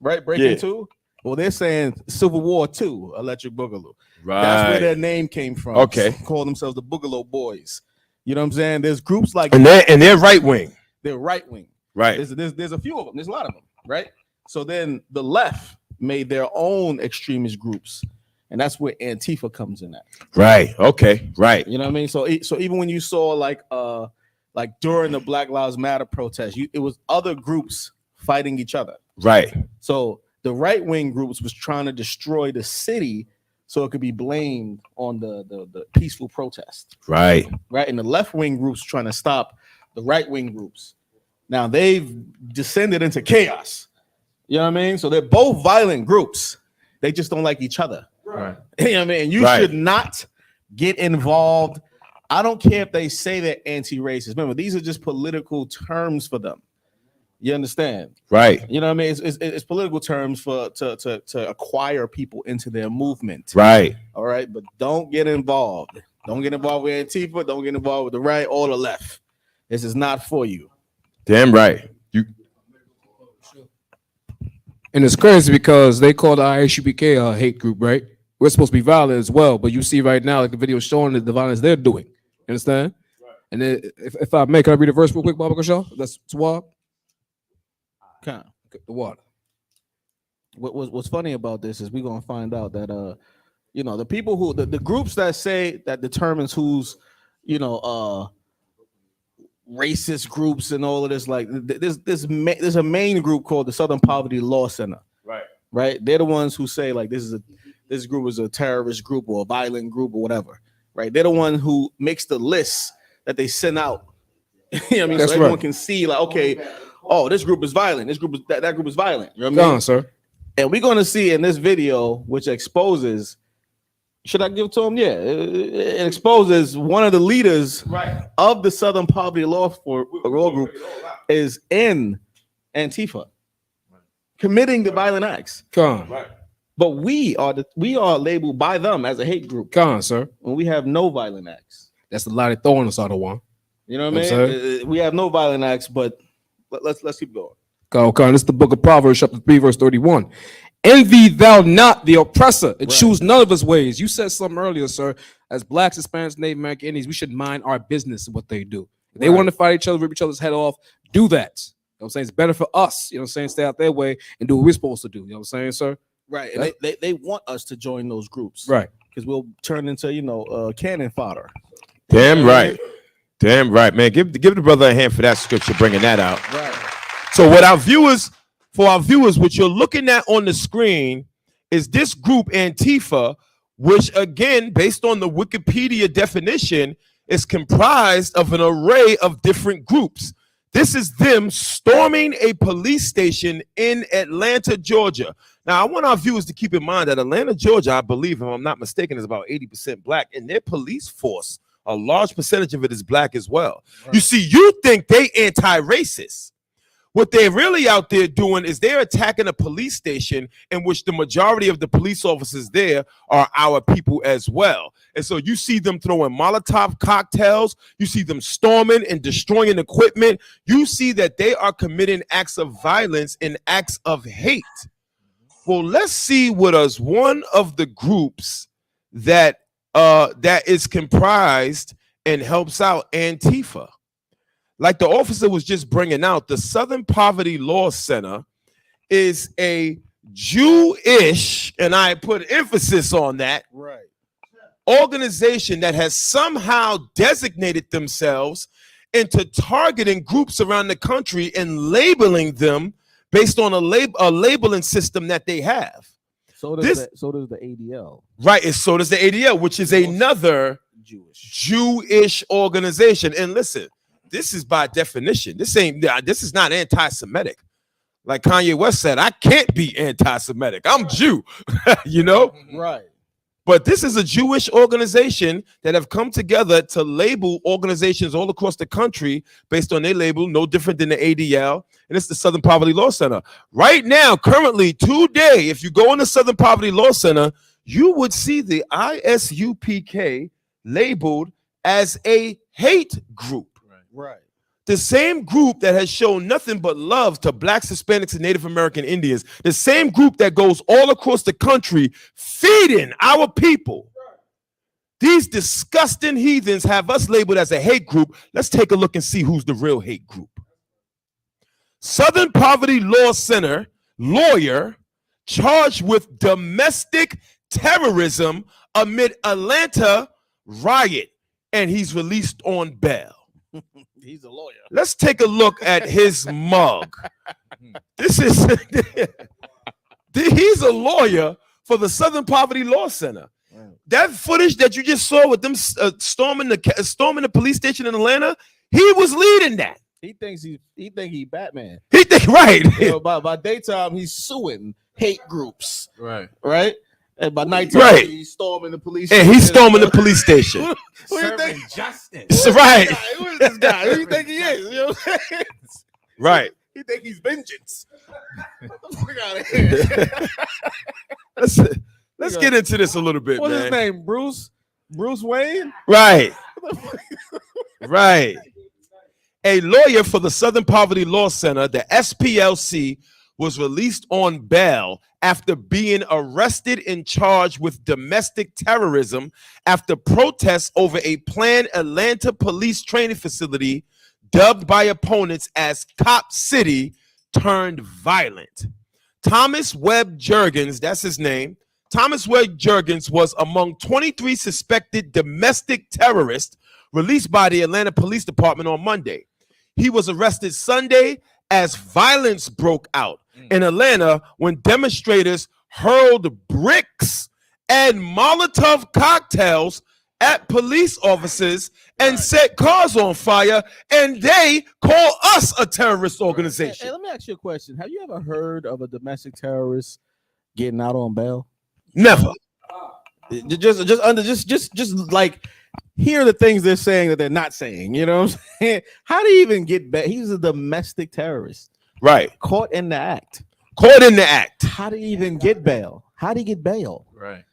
right? Breaking 2. Well, they're saying Civil War 2, Electric Boogaloo. Right. That's where their name came from. Okay. So call themselves the Boogaloo Boys. You know what I'm saying? There's groups like they're right wing. They're right wing. Right. There's a few of them. There's a lot of them. Right. So then the left made their own extremist groups, and that's where Antifa comes in at. Right. Okay. Right. You know what I mean? So even when you saw like during the Black Lives Matter protest, it was other groups fighting each other. Right. So the right wing groups was trying to destroy the city so it could be blamed on the peaceful protest. Right. Right. And the left wing groups trying to stop the right wing groups. Now they've descended into chaos. You know what I mean? So they're both violent groups. They just don't like each other. Right. You know what I mean? You should not get involved. I don't care if they say they're anti-racist. Remember, these are just political terms for them. You understand? Right. You know what I mean? It's political terms to acquire people into their movement. Right. All right. But don't get involved. Don't get involved with Antifa. Don't get involved with the right or the left. This is not for you. Damn right. And it's crazy because they call the ISUPK a hate group, right? We're supposed to be violent as well, but you see right now, like the video showing the violence they're doing. You understand? Right. And then if I may, can I read a verse real quick, Baba Kashaw? That's Swab. Okay. The water. What's funny about this is we're gonna find out that the people who the groups that say that determines who's racist groups and all of this, like there's a main group called the Southern Poverty Law Center. Right. They're the ones who say like this group is a terrorist group or a violent group or whatever. Right. They're the one who makes the list that they send out. You know what I mean? That's so everyone can see like, okay, this group is violent. This group is that group is violent. You know what I mean? Go on, sir. And we're gonna see in this video, which exposes. Should I give it to him? Yeah, it exposes one of the leaders of the Southern Poverty Law Group is in Antifa, committing the violent acts. Come on. But we are labeled by them as a hate group. Come on, sir. When we have no violent acts. That's the lie they're throwing us out of one. You know what I mean? We have no violent acts, but Let's keep going. Okay, this is the book of Proverbs, chapter 3, verse 31. Envy thou not the oppressor, and choose none of his ways. You said something earlier, sir. As blacks, Hispanics, Native American Indians, we should mind our business of what they do. If they want to fight each other, rip each other's head off, do that. You know what I'm saying? It's better for us, you know what I'm saying, stay out their way and do what we're supposed to do. You know what I'm saying, sir? Right. And they want us to join those groups. Right. Because we'll turn into, cannon fodder. Damn right. Damn right, man. Give the brother a hand for that scripture, bringing that out. Right. So for our viewers, what you're looking at on the screen is this group Antifa, which again, based on the Wikipedia definition, is comprised of an array of different groups. This is them storming a police station in Atlanta, Georgia. Now, I want our viewers to keep in mind that Atlanta, Georgia, I believe, if I'm not mistaken, is about 80% black, and their police force, a large percentage of it is black as well. Right. You see, you think they anti-racist. What they're really out there doing is they're attacking a police station in which the majority of the police officers there are our people as well. And so you see them throwing Molotov cocktails. You see them storming and destroying equipment. You see that they are committing acts of violence and acts of hate. Well, let's see what is one of the groups that is comprised and helps out Antifa. Like the officer was just bringing out, the Southern Poverty Law Center is a Jewish, and I put emphasis on that, organization that has somehow designated themselves into targeting groups around the country and labeling them based on a labeling system that they have. So does the ADL. Right, and so does the ADL, which is another Jewish organization. And listen, this is by definition. This is not anti-Semitic. Like Kanye West said, I can't be anti-Semitic. I'm Jew, you know? Right. But this is a Jewish organization that have come together to label organizations all across the country based on their label, no different than the ADL, and it's the Southern Poverty Law Center. Right now, currently, today, if you go in the Southern Poverty Law Center, you would see the ISUPK labeled as a hate group. Right. The same group that has shown nothing but love to blacks, Hispanics, and Native American Indians. The same group that goes all across the country feeding our people. These disgusting heathens have us labeled as a hate group. Let's take a look and see who's the real hate group. Southern Poverty Law Center lawyer charged with domestic terrorism amid Atlanta riot, and he's released on bail. He's a lawyer. Let's take a look at his mug. This is he's a lawyer for the Southern Poverty Law Center. That footage that you just saw with them storming the police station in Atlanta, he was leading that. He thinks he Batman. He think right. You know, by daytime he's suing hate groups. Right. Right. And by nighttime he's storming the police station. And he's storming the police station. Who do you think? Justice. Right. Who is this guy? Who do you think he is? You know what I'm saying? Right. He think he's vengeance. Get the fuck out of here. Let's get into this a little bit. What's man. his name? Bruce Wayne? Right. Right. A lawyer for the Southern Poverty Law Center, the SPLC, was released on bail after being arrested and charged with domestic terrorism after protests over a planned Atlanta police training facility dubbed by opponents as Cop City turned violent. Thomas Webb Juergens, that's his name. Thomas Webb Juergens was among 23 suspected domestic terrorists released by the Atlanta Police Department on Monday. He was arrested Sunday as violence broke out in Atlanta when demonstrators hurled bricks and Molotov cocktails at police officers and set cars on fire, and they call us a terrorist organization. Hey, let me ask you a question. Have you ever heard of a domestic terrorist getting out on bail? Never. Just like hear the things they're saying that they're not saying. You know what I'm saying? How do you even get back? He's a domestic terrorist. Right. Caught in the act. Caught in the act. How do you even get bail? How do you get bail? Right.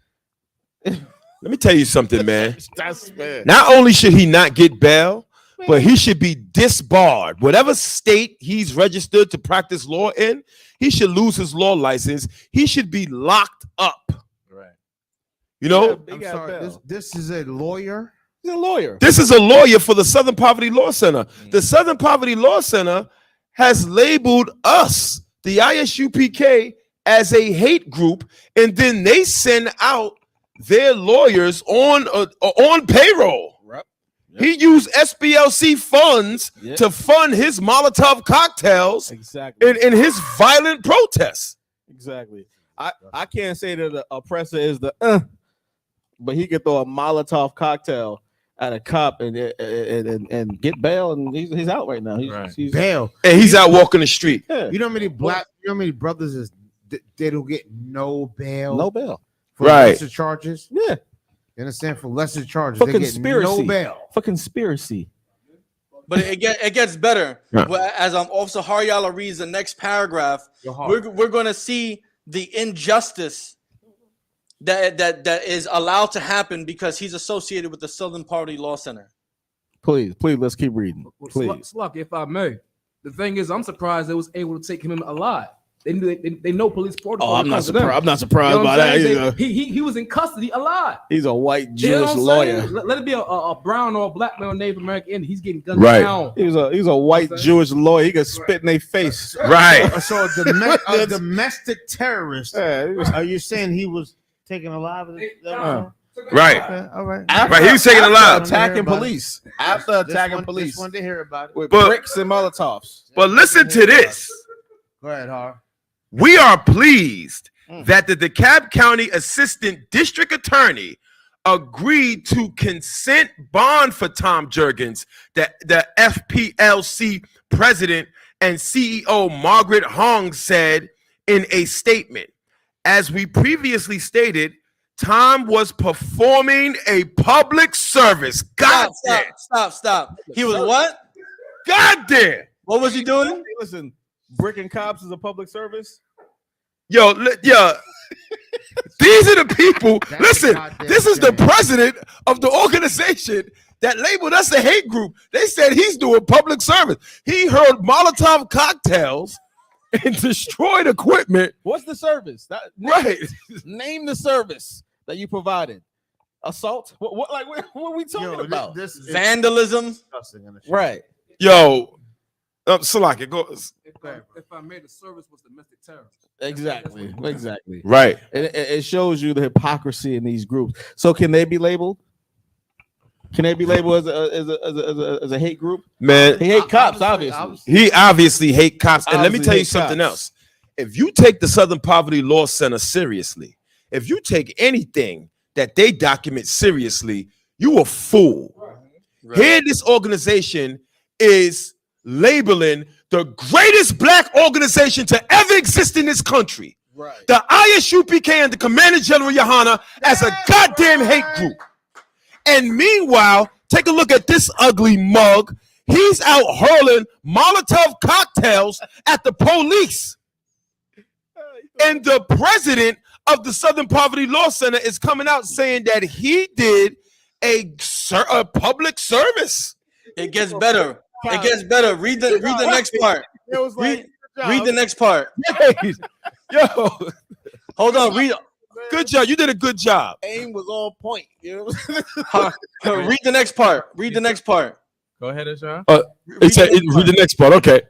Let me tell you something, man. That's bad. Not only should he not get bail, but he should be disbarred. Whatever state he's registered to practice law in, he should lose his law license. He should be locked up. Right. You know? I'm sorry. This is a lawyer. He's a lawyer. This is a lawyer for the Southern Poverty Law Center. The Southern Poverty Law Center has labeled us, the ISUPK, as a hate group, and then they send out their lawyers on payroll. Yep. He used SPLC funds to fund his Molotov cocktails in his violent protests. Exactly. I can't say that the oppressor is the but he could throw a Molotov cocktail at a cop and get bail, and he's out right now. He's bail, and he's out walking the street. Yeah. You know how many brothers is they don't get no bail for lesser charges? Yeah, you understand, for lesser charges for they conspiracy. get no bail For conspiracy. But it gets better. As Officer Haryala reads the next paragraph, we're going to see the injustice that is allowed to happen because he's associated with the Southern Poverty Law Center. Please, let's keep reading. Please. Sluck, if I may. The thing is, I'm surprised they was able to take him alive. They know police protocol. Oh, I'm not surprised by that. He was in custody alive. He's a white Jewish lawyer. Let it be a brown or black male Native American Indian. He's getting gunned down. He's a white Jewish lawyer. He could spit in their face. Right. So a domestic terrorist. Are you saying he was taken alive? Right. Okay, all right. Right. He was taken alive. Attacking police. After attacking police. Just wanted to hear about it. With bricks and Molotovs. But listen to this. Go ahead, Har. We are pleased that the DeKalb County Assistant District Attorney agreed to consent bond for Tom Jurgens, the FPLC president and CEO Margaret Hong said in a statement. As we previously stated, Tom was performing a public service. Stop. He was what? Goddamn. What was he doing? Listen, bricking cops is a public service. Yo. These are the people. Listen, this is the president of the organization that labeled us a hate group. They said he's doing public service. He hurled Molotov cocktails and destroyed equipment. What's the service? Right. Name the service that you provided. Assault? What are we talking about? This is vandalism. Right. Yo, Salaki, go. If I made, the service was domestic terror. Exactly. Right. It shows you the hypocrisy in these groups. So can they be labeled? Can they be labeled as a hate group? Man, he hate cops, obviously. He obviously hate cops. And let me tell you something else. If you take the Southern Poverty Law Center seriously, if you take anything that they document seriously, you a fool. Right. Here, this organization is labeling the greatest black organization to ever exist in this country, the ISUPK and the Commander General Yohana, as a goddamn hate group. And meanwhile, take a look at this ugly mug. He's out hurling Molotov cocktails at the police. And the president of the Southern Poverty Law Center is coming out saying that he did a public service. It gets better. It gets better. Read the next part. Read the next part. Yo, hold on. Read. Good job. You did a good job. Aim was on point. Read the next part. Read the next part. Go ahead, Sean. Read the next part. Okay.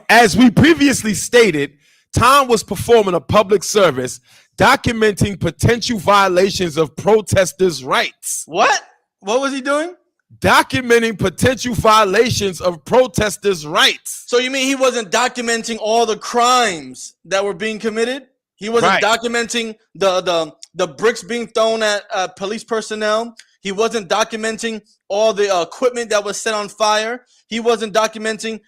As we previously stated, Tom was performing a public service documenting potential violations of protesters' rights. What? What was he doing? Documenting potential violations of protesters' rights. So you mean he wasn't documenting all the crimes that were being committed? He wasn't documenting the bricks being thrown at police personnel. He wasn't documenting all the equipment that was set on fire. He wasn't documenting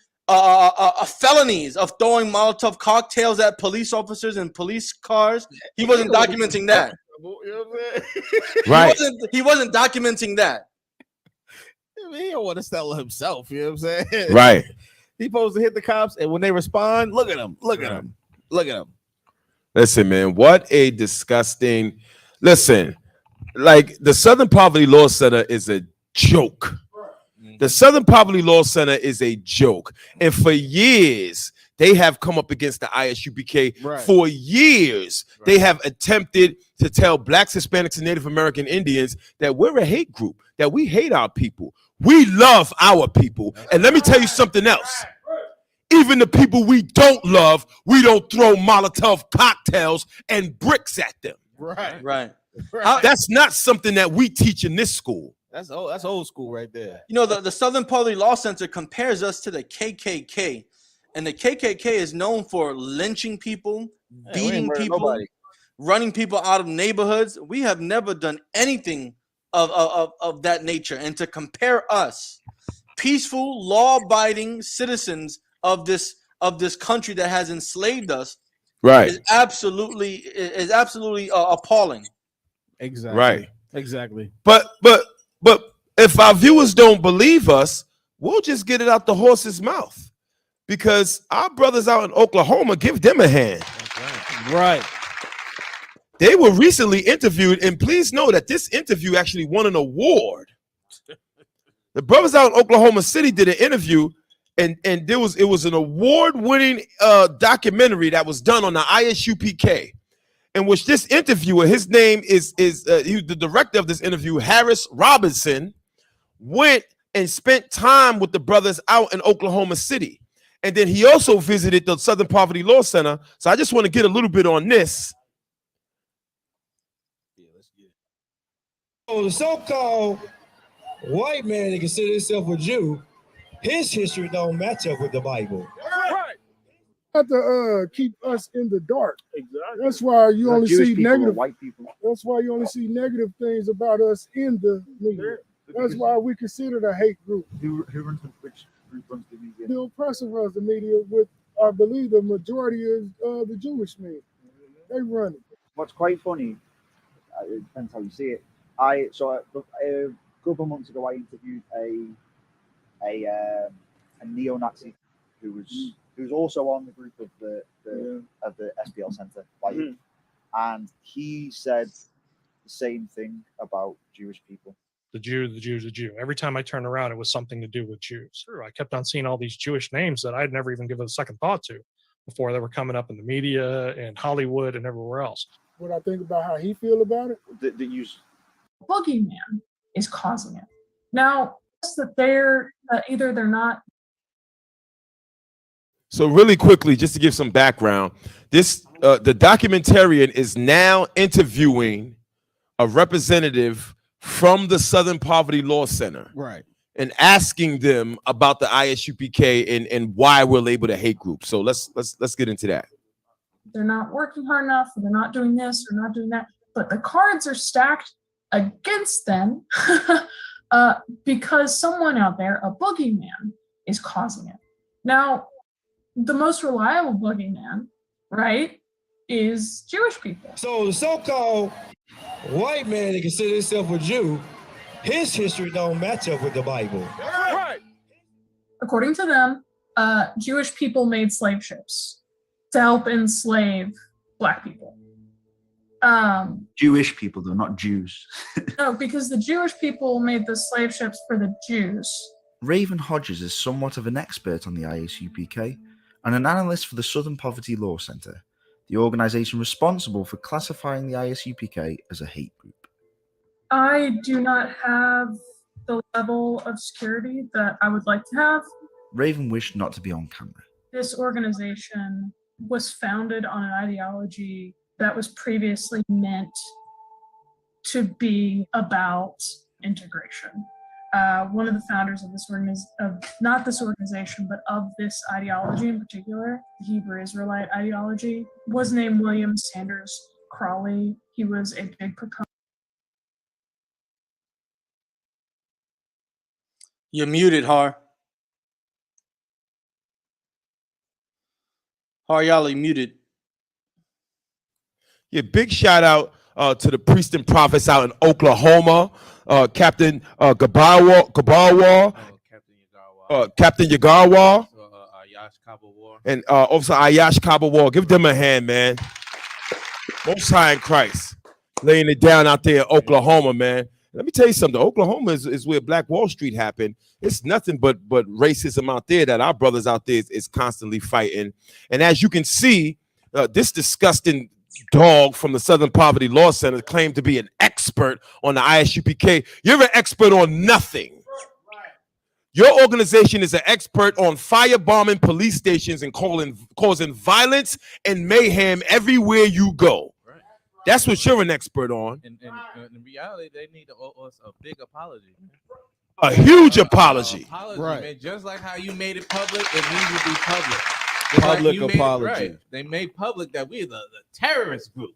felonies of throwing Molotov cocktails at police officers and police cars. He wasn't documenting that. Right. He wasn't documenting that. He don't want to sell himself. You know what I'm saying? Right. He's supposed to hit the cops, and when they respond, look at him. Look at him. Look at him. Listen, man, what a disgusting. Listen, like the Southern Poverty Law Center is a joke. The Southern Poverty Law Center is a joke. And for years, they have come up against the ISUPK. Right. For years, they have attempted to tell Blacks, Hispanics, and Native American Indians that we're a hate group, that we hate our people. We love our people. And let me tell you something else. Even the people we don't love, we don't throw Molotov cocktails and bricks at them. Right. That's not something that we teach in this school. That's old school right there. You know, the Southern Poverty Law Center compares us to the KKK, and the KKK is known for lynching people, beating people, running people out of neighborhoods. We have never done anything of that nature, and to compare us, peaceful, law-abiding citizens of this country that has enslaved us, is absolutely appalling. Exactly. Right. Exactly. But if our viewers don't believe us, we'll just get it out the horse's mouth, because our brothers out in Oklahoma, give them a hand. Right. They were recently interviewed, and please know that this interview actually won an award. The brothers out in Oklahoma City did an interview, and it was an award-winning documentary that was done on the ISUPK, in which this interviewer, his name is the director of this interview, Harris Robinson, went and spent time with the brothers out in Oklahoma City. And then he also visited the Southern Poverty Law Center. So I just want to get a little bit on this. So the so-called white man that considers himself a Jew, his history don't match up with the Bible. Right. Have to keep us in the dark. Exactly. That's why you only see negative. White people. That's why you only see negative things about us in the media. That's why we consider the hate group. Who runs which group runs the media? The oppressor runs the media with, I believe, the majority is the Jewish men. They run it. What's quite funny, it depends how you see it. A couple of months ago, I interviewed a neo-Nazi who was also on the group of the SPL Center, and he said the same thing about Jewish people. The Jew. Every time I turned around, it was something to do with Jews. I kept on seeing all these Jewish names that I'd never even given a second thought to before. They were coming up in the media and Hollywood and everywhere else. What I think about how he feel about it? The use. Boogeyman is causing it. Now, it's that they're either they're not. So really quickly, just to give some background, this the documentarian is now interviewing a representative from the Southern Poverty Law Center, right, and asking them about the ISUPK and why we're labeled a hate group. So let's get into that. They're not working hard enough, or they're not doing this, or not doing that. But the cards are stacked against them because someone out there, a boogeyman, is causing it. Now, the most reliable boogeyman, right, is Jewish people. So the so-called white man that considers himself a Jew, his history don't match up with the Bible. Right. According to them, Jewish people made slave ships to help enslave Black people. Jewish people, though, not Jews. No, because the Jewish people made the slave ships for the Jews. Raven Hodges is somewhat of an expert on the ISUPK and an analyst for the Southern Poverty Law Center, the organization responsible for classifying the ISUPK as a hate group. I do not have the level of security that I would like to have. Raven wished not to be on camera. This organization was founded on an ideology that was previously meant to be about integration. One of the founders of this not this organization, but of this ideology in particular, the Hebrew Israelite ideology, was named William Sanders Crawley. He was a big proponent. You're muted, Har. Har, y'all are muted. Yeah, big shout out to the priest and prophets out in Oklahoma, Captain Gabarwa, Captain Yagarwa, and Officer Ayash Kabawar. Give them a hand, man. Most High in Christ, laying it down out there in Oklahoma, man. Let me tell you something. Oklahoma is where Black Wall Street happened. It's nothing but racism out there that our brothers out there is constantly fighting. And as you can see, this disgusting dog from the Southern Poverty Law Center claimed to be an expert on the ISUPK. You're an expert on nothing. Your organization is an expert on firebombing police stations and causing violence and mayhem everywhere you go. That's what you're an expert on. And in reality, they need to owe us a big apology. A huge apology. Apology, man. Just like how you made it public, it needs to be public. Public apology. They made public that we're the terrorist group.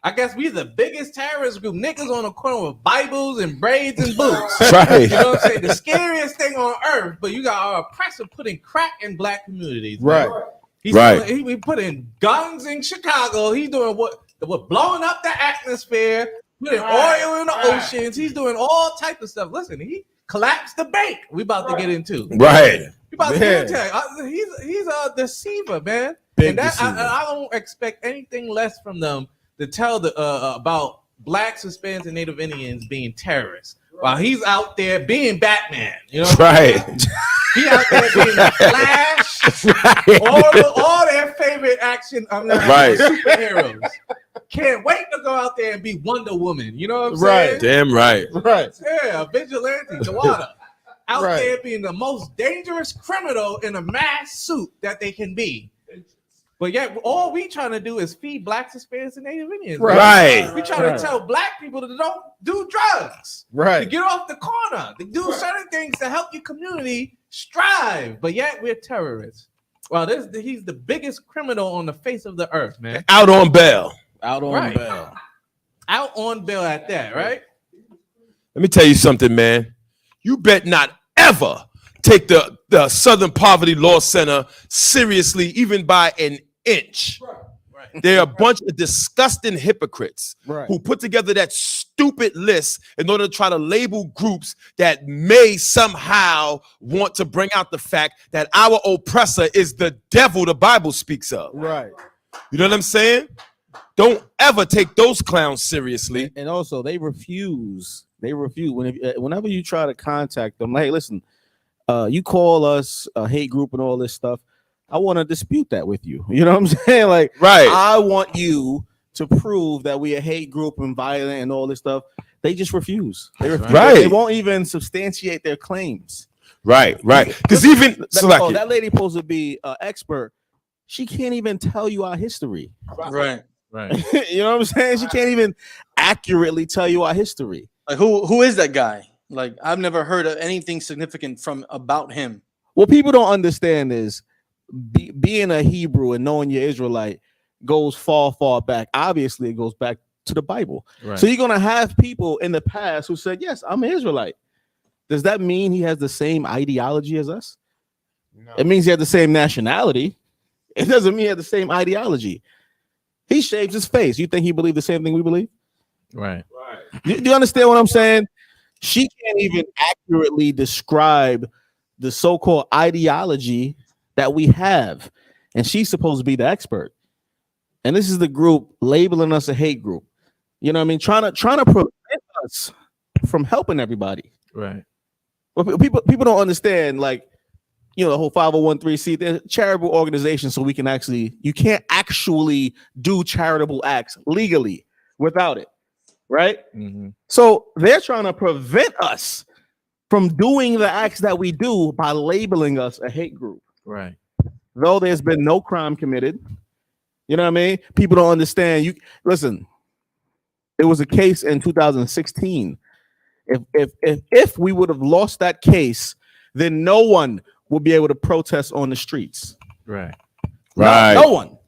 I guess we're the biggest terrorist group. Niggas on the corner with Bibles and braids and boots. Right. You know what I'm saying? The scariest thing on earth, but you got our oppressor putting crack in black communities. Right. Man. He put in guns in Chicago. He's doing what blowing up the atmosphere, putting oil in the oceans. He's doing all type of stuff. Listen, he collapsed the bank. We about to get into. Right. We about to get into. He's a deceiver, man. Big and deceiver. I don't expect anything less from them to tell about blacks, Hispanics, and Native Indians being terrorists while he's out there being Batman. You know, right? He out there being the Flash. Right. All their favorite action superheroes. Can't wait to go out there and be Wonder Woman. You know what I'm saying? Damn right. Right. Yeah, vigilante, Dawada. Out there being the most dangerous criminal in a mask suit that they can be. But yet, all we trying to do is feed blacks, Hispanics, and Native Indians. Right. We trying to tell black people to don't do drugs. Right. To get off the corner. To do certain things to help your community strive. But yet, we're terrorists. Well, he's the biggest criminal on the face of the earth, man. Out on bail. Out on bail. Out on bail at that, right? Let me tell you something, man. You bet not ever take the Southern Poverty Law Center seriously, even by an inch. Right. They're a bunch of disgusting hypocrites who put together that stupid list in order to try to label groups that may somehow want to bring out the fact that our oppressor is the devil the Bible speaks of. Right. You know what I'm saying? Don't ever take those clowns seriously. And also, they refuse. Whenever you try to contact them, like, hey, listen, you call us a hate group and all this stuff. I want to dispute that with you. You know what I'm saying? Like, right. I want you to prove that we a hate group and violent and all this stuff. They just refuse. They refuse. Right. They won't even substantiate their claims. Right. Because even that lady supposed to be an expert. She can't even tell you our history. Right. You know what I'm saying? She can't even accurately tell you our history. Like who is that guy? Like, I've never heard of anything significant about him. What people don't understand is being a Hebrew and knowing you're Israelite goes far, far back. Obviously, it goes back to the Bible. Right. So you're going to have people in the past who said, yes, I'm an Israelite. Does that mean he has the same ideology as us? No. It means he has the same nationality. It doesn't mean he has the same ideology. He shaves his face. You think he believed the same thing we believe? Right. Do you understand what I'm saying? She can't even accurately describe the so-called ideology that we have. And she's supposed to be the expert. And this is the group labeling us a hate group. You know what I mean? Trying to prevent us from helping everybody. Right. But people don't understand, like, you know, the whole 501(c)(3), they're charitable organizations, so you can't actually do charitable acts legally without it. Right? Mm-hmm. So they're trying to prevent us from doing the acts that we do by labeling us a hate group. Right. Though there's been no crime committed. You know what I mean? People don't understand. Listen, it was a case in 2016. If we would have lost that case, then no one would be able to protest on the streets. Right. No one.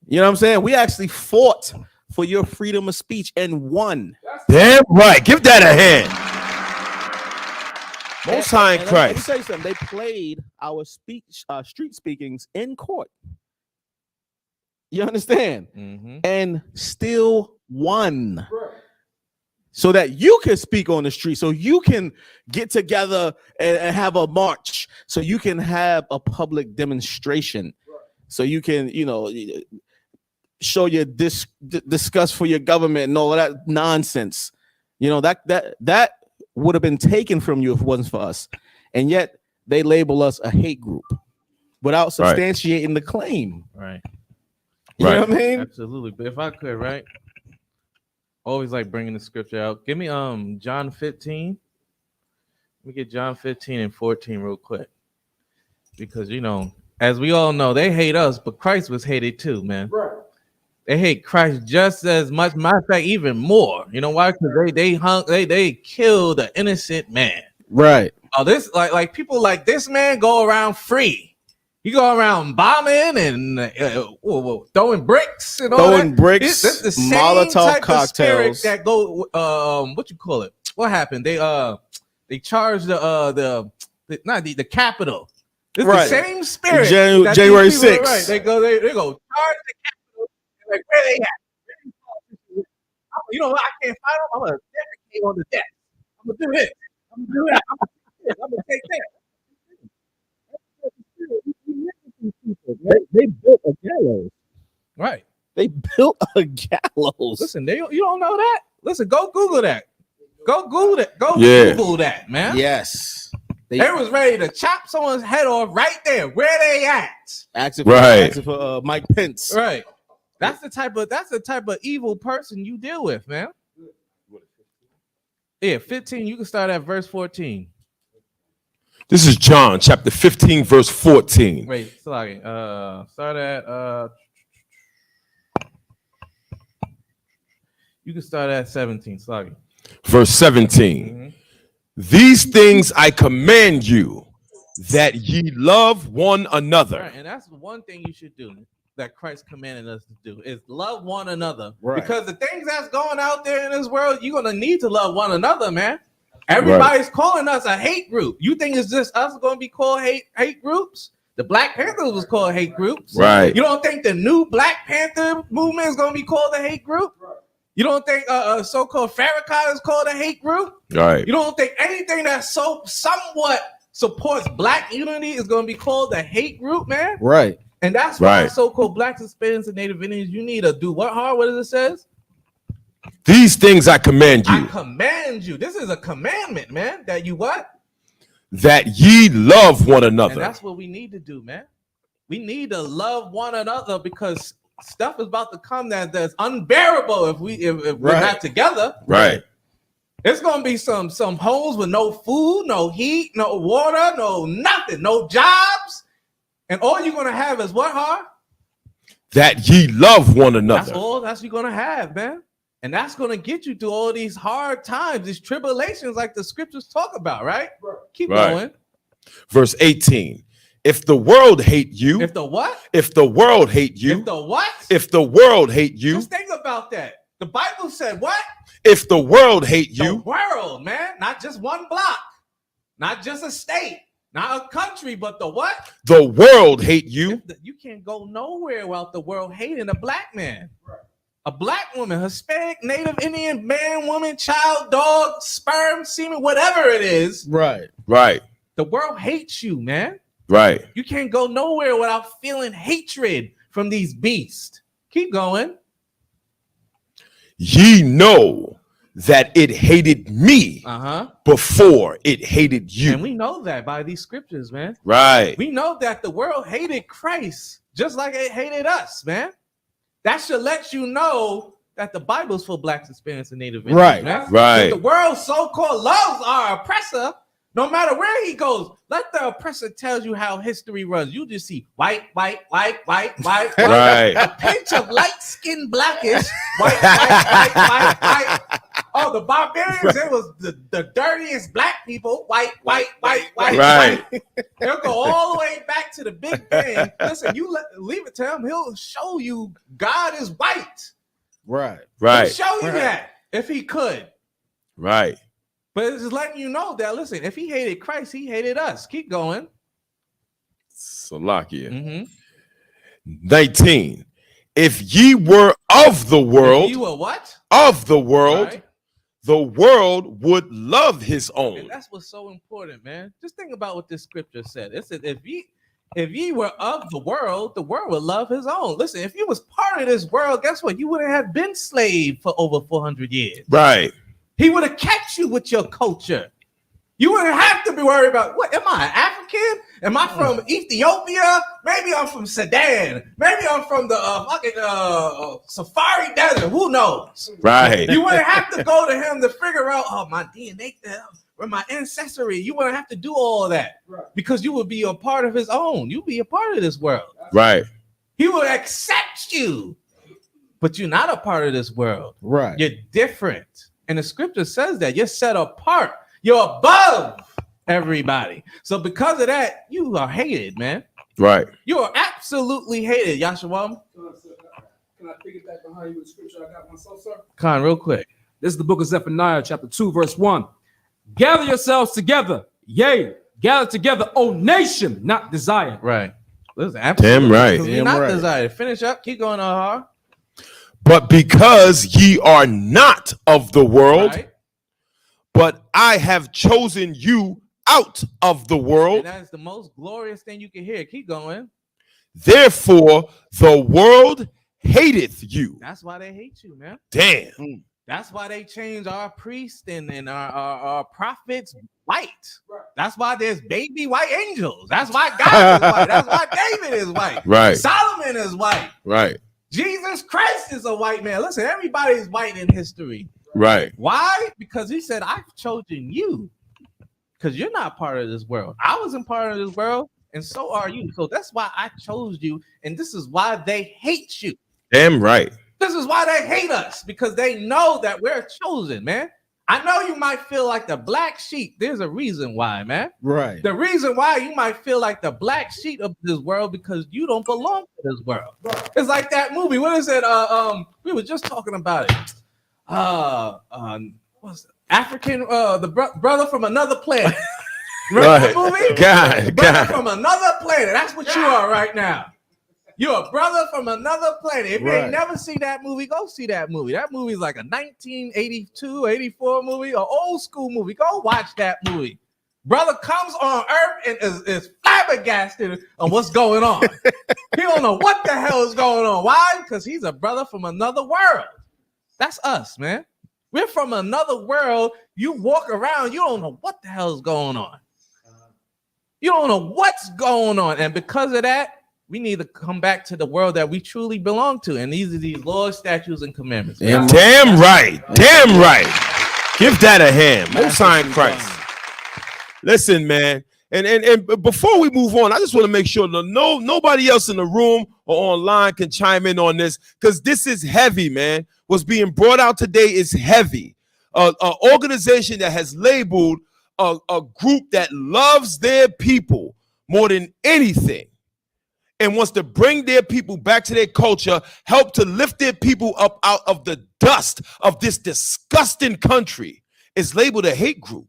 You know what I'm saying? We actually fought for your freedom of speech and won. Damn right. Give that a hand. Most High in Christ. Let me tell you something. They played our street speakings in court. You understand? Mm-hmm. And still won. So that you can speak on the street, so you can get together and have a march, so you can have a public demonstration, so you can, you know, show your disgust for your government and all of that nonsense. You know, that would have been taken from you if it wasn't for us. And yet they label us a hate group without substantiating the claim. Right. You know what I mean? Absolutely. But if I could, right? Always like bringing the scripture out. Give me John 15. Let me get John 15 and 14 real quick. Because, you know, as we all know, they hate us, but Christ was hated too, man. Right. They hate Christ just as much, matter of fact, even more. You know why? Because they killed an innocent man. Right. Oh, this like people like this man go around free. You go around bombing and throwing bricks and all throwing that. bricks, This the same Molotov type cocktails. of spirit that go what you call it? What happened? They charged the Capitol. It's the same spirit. January 6th. Right. They go charge the Capitol. Like where they at? You know what? I can't fight them. I'm gonna defecate on the desk. I'm gonna do this. I'm gonna do that. I'm gonna take that. They built a gallows. Right. They built a gallows. Listen, you don't know that? Listen, go Google that. Go Google that. Google that, man. Yes. They was ready to chop someone's head off right there. Where they at? Asking for Mike Pence. Right. That's the type of evil person you deal with, man. Yeah, 15. You can start at verse 14. This is John chapter 15, verse 14. Wait, sorry. Start at you can start at 17. Sorry. Verse 17. Mm-hmm. These things I command you, that ye love one another. Right, and that's one thing you should do that Christ commanded us to do is love one another. Right. Because the things that's going out there in this world, you're gonna need to love one another, man. Everybody's calling us a hate group. You think it's just us going to be called hate groups? The Black Panthers was called hate groups. Right. You don't think the new Black Panther movement is going to be called a hate group? You don't think so-called Farrakhan is called a hate group? Right. You don't think anything that somewhat supports Black unity is going to be called a hate group, man? Right. And that's why so-called Blacks, Hispanics, and Native Indians, you need to do what hard? What does it says? These things I command you. I command you. This is a commandment, man. That you what? That ye love one another. And that's what we need to do, man. We need to love one another because stuff is about to come that's unbearable if we're not together. Right. There's gonna be some homes with no food, no heat, no water, no nothing, no jobs, and all you're gonna have is what, huh? That ye love one another. That's all you're gonna have, man. And that's going to get you through all these hard times, these tribulations like the scriptures talk about, right? Keep going. Verse 18. If the world hate you. If the what? If the world hate you. If the what? If the world hate you. Just think about that. The Bible said what? If the world hate you. The world, man. Not just one block. Not just a state. Not a country, but the what? The world hate you. You can't go nowhere without the world hating a Black man. Right. A Black woman, Hispanic, Native Indian, man, woman, child, dog, sperm, semen, whatever it is. Right. Right. The world hates you, man. Right. You can't go nowhere without feeling hatred from these beasts. Keep going. Ye know that it hated me before it hated you. And we know that by these scriptures, man. Right. We know that the world hated Christ just like it hated us, man. That should let you know that the Bible's for Blacks, Hispanics, and Native Indians. Right, man. right. If the world so-called loves our oppressor, no matter where he goes, let the oppressor tell you how history runs. You just see white. Right. A pinch of light-skinned blackish, white. Oh, the barbarians, it was the dirtiest Black people, white. Right. They'll go all the way back to the Big Bang. Listen, leave it to him. He'll show you God is white. Right. Right. He'll show you that if he could. Right. But it's just letting you know that, listen, if he hated Christ, he hated us. Keep going. Salakia. 19. If ye were of the world. If ye were what? Of the world. Right. The world would love his own. And that's what's so important, man. Just think about what this scripture said. It said, if ye were of the world would love his own. Listen, if you was part of this world, guess what? You wouldn't have been slave for over 400 years. Right. He would have kept you with your culture. You wouldn't have to be worried about, what, am I African? Am I from Ethiopia? Maybe I'm from Sudan. Maybe I'm from the Safari Desert. Who knows? Right. You wouldn't have to go to him to figure out, oh, my DNA, or my ancestry. You wouldn't have to do all that because you would be a part of his own. You'd be a part of this world. Right. He will accept you, but you're not a part of this world. Right. You're different. And the scripture says that you're set apart. You're above everybody. So because of that, you are hated, man. Right. You are absolutely hated, Yashawam. Can I piggyback behind you with scripture I got myself, sir? Khan, real quick. This is the book of Zephaniah, chapter 2, verse 1. Gather yourselves together. Yea, gather together, O nation, not desired. Right. Listen, Damn right. We're not desired. Finish up. Keep going, Ahar. But because ye are not of the world, but I have chosen you out of the world. And that is the most glorious thing you can hear. Keep going. Therefore, the world hateth you. That's why they hate you, man. Damn. That's why they change our priests and our prophets white. That's why there's baby white angels. That's why God is white. That's why David is white. Right. Solomon is white. Right. Jesus Christ is a white man. Listen, everybody's white in history. Right. Why? Because he said, I've chosen you. Because you're not part of this world. I wasn't part of this world, and so are you. So that's why I chose you, and this is why they hate you. Damn right. This is why they hate us, because they know that we're chosen, man. I know you might feel like the black sheep. There's a reason why, man. Right. The reason why you might feel like the black sheep of this world because you don't belong to this world. It's like that movie. What is it? We were just talking about it. What's it? African, brother from another planet. Remember the movie? Brother from another planet. That's what you are right now. You're a brother from another planet. If you ain't never seen that movie, go see that movie. That movie is like a 1982, 84 movie, an old school movie. Go watch that movie. Brother comes on Earth and is flabbergasted on what's going on. He don't know what the hell is going on. Why? Because he's a brother from another world. That's us, man. We're from another world. You walk around, you don't know what the hell is going on. You don't know what's going on. And because of that, we need to come back to the world that we truly belong to. And these are these laws, statutes, and commandments. Damn right. Damn right. Give that a hand. Most High in Christ. Listen, man. And before we move on, I just want to make sure that nobody else in the room or online can chime in on this, because this is heavy, man. What's being brought out today is heavy. An organization that has labeled a group that loves their people more than anything and wants to bring their people back to their culture, help to lift their people up out of the dust of this disgusting country, is labeled a hate group.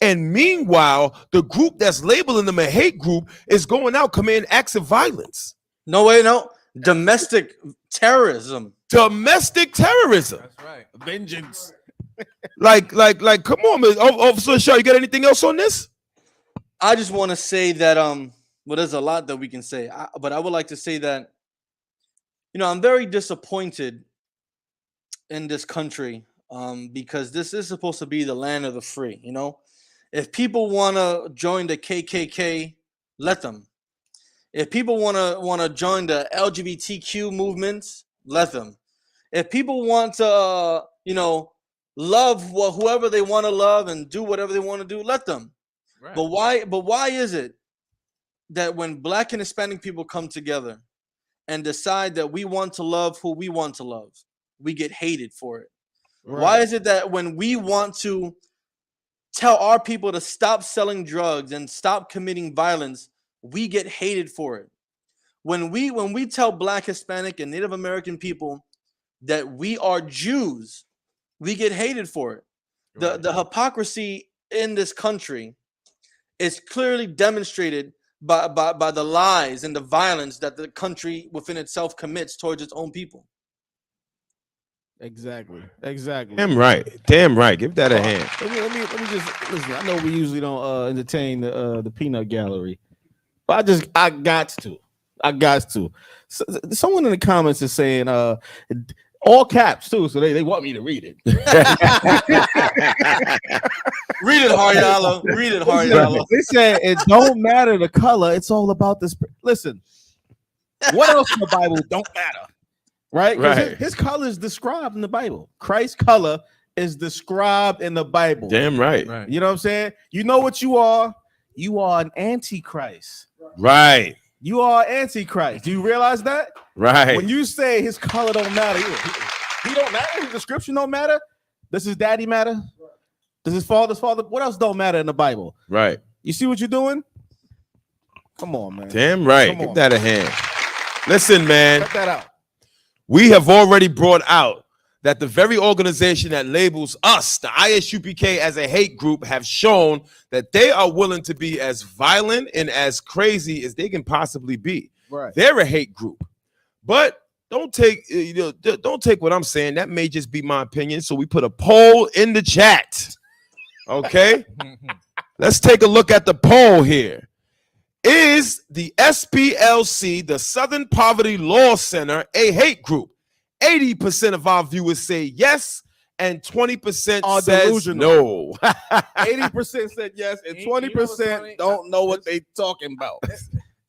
And meanwhile, the group that's labeling them a hate group is going out committing acts of violence. No. Domestic terrorism. Domestic terrorism. That's right. Vengeance. Like, come on, man. Officer Shaw, you got anything else on this? I just want to say that, well, there's a lot that we can say, but I would like to say that, I'm very disappointed in this country because this is supposed to be the land of the free, If people want to join the KKK, let them. If people want to join the LGBTQ movements, let them. If people want to, love whoever they want to love and do whatever they want to do, let them. Right. But why is it that when Black and Hispanic people come together and decide that we want to love who we want to love, we get hated for it? Right. Why is it that when we want to tell our people to stop selling drugs and stop committing violence, we get hated for it? When we tell Black, Hispanic, and Native American people that we are Jews, we get hated for it. Right. The hypocrisy in this country is clearly demonstrated by the lies and the violence that the country within itself commits towards its own people. Exactly. Damn right. Give that a hand. Let me just listen. I know we usually don't entertain the peanut gallery, but I got to. So, someone in the comments is saying All caps too, so they want me to read it. Read it, Haryala. Read it, Haryala. They said it don't matter the color; it's all about the spirit. Listen, what else in the Bible don't matter, right? Right. His color is described in the Bible. Christ's color is described in the Bible. Damn right. You know what I'm saying? You know what you are? You are an antichrist. Right. You are antichrist. Do you realize that? Right. When you say his color don't matter, he don't matter. His description don't matter. Does his daddy matter? Does his father's father? What else don't matter in the Bible? Right. You see what you're doing? Come on, man. Damn right. Come Give on, that a hand. Listen, man. Cut that out. We have already brought out that the very organization that labels us, the ISUPK, as a hate group, have shown that they are willing to be as violent and as crazy as they can possibly be. Right. They're a hate group. But don't take don't take what I'm saying. That may just be my opinion. So we put a poll in the chat. Okay? Let's take a look at the poll here. Is the SPLC, the Southern Poverty Law Center, a hate group? 80% of our viewers say yes, and 20% says delusional. no. 80% said yes, and 20% don't know what they talking about.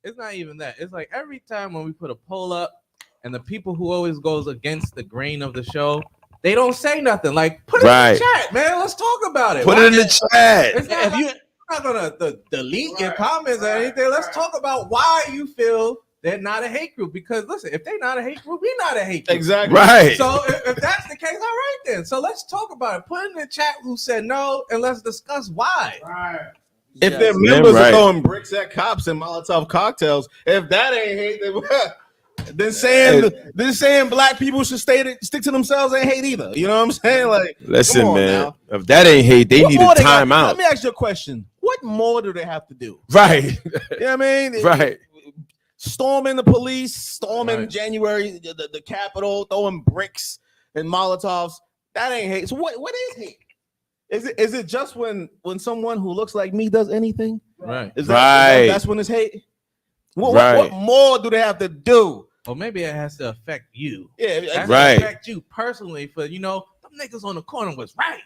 It's not even that. It's like every time when we put a poll up, and the people who always goes against the grain of the show, they don't say nothing. Like, put it in the chat, man. Let's talk about it. Put it in the chat. It's not, if you're not gonna delete your comments or anything, let's talk about why you feel they're not a hate group. Because listen, if they're not a hate group, we're not a hate group. Exactly. Right. So if that's the case, all right then. So let's talk about it. Put in the chat who said no, and let's discuss why. Right. If their members are throwing bricks at cops and Molotov cocktails, if that ain't hate, then saying black people should stick to themselves ain't hate either. You know what I'm saying? Like, Listen, come on man. now. If that ain't hate, they What need more a they got- timeout. Let me ask you a question. What more do they have to do? Right. You know what I mean? Right. Storming the police, storming January, the Capitol, throwing bricks and Molotovs. That ain't hate. So what is hate? Is it just when someone who looks like me does anything? Right. That's when it's hate? What more do they have to do? Or maybe it has to affect you. Yeah, it has right. to affect you personally. For them niggas on the corner was right.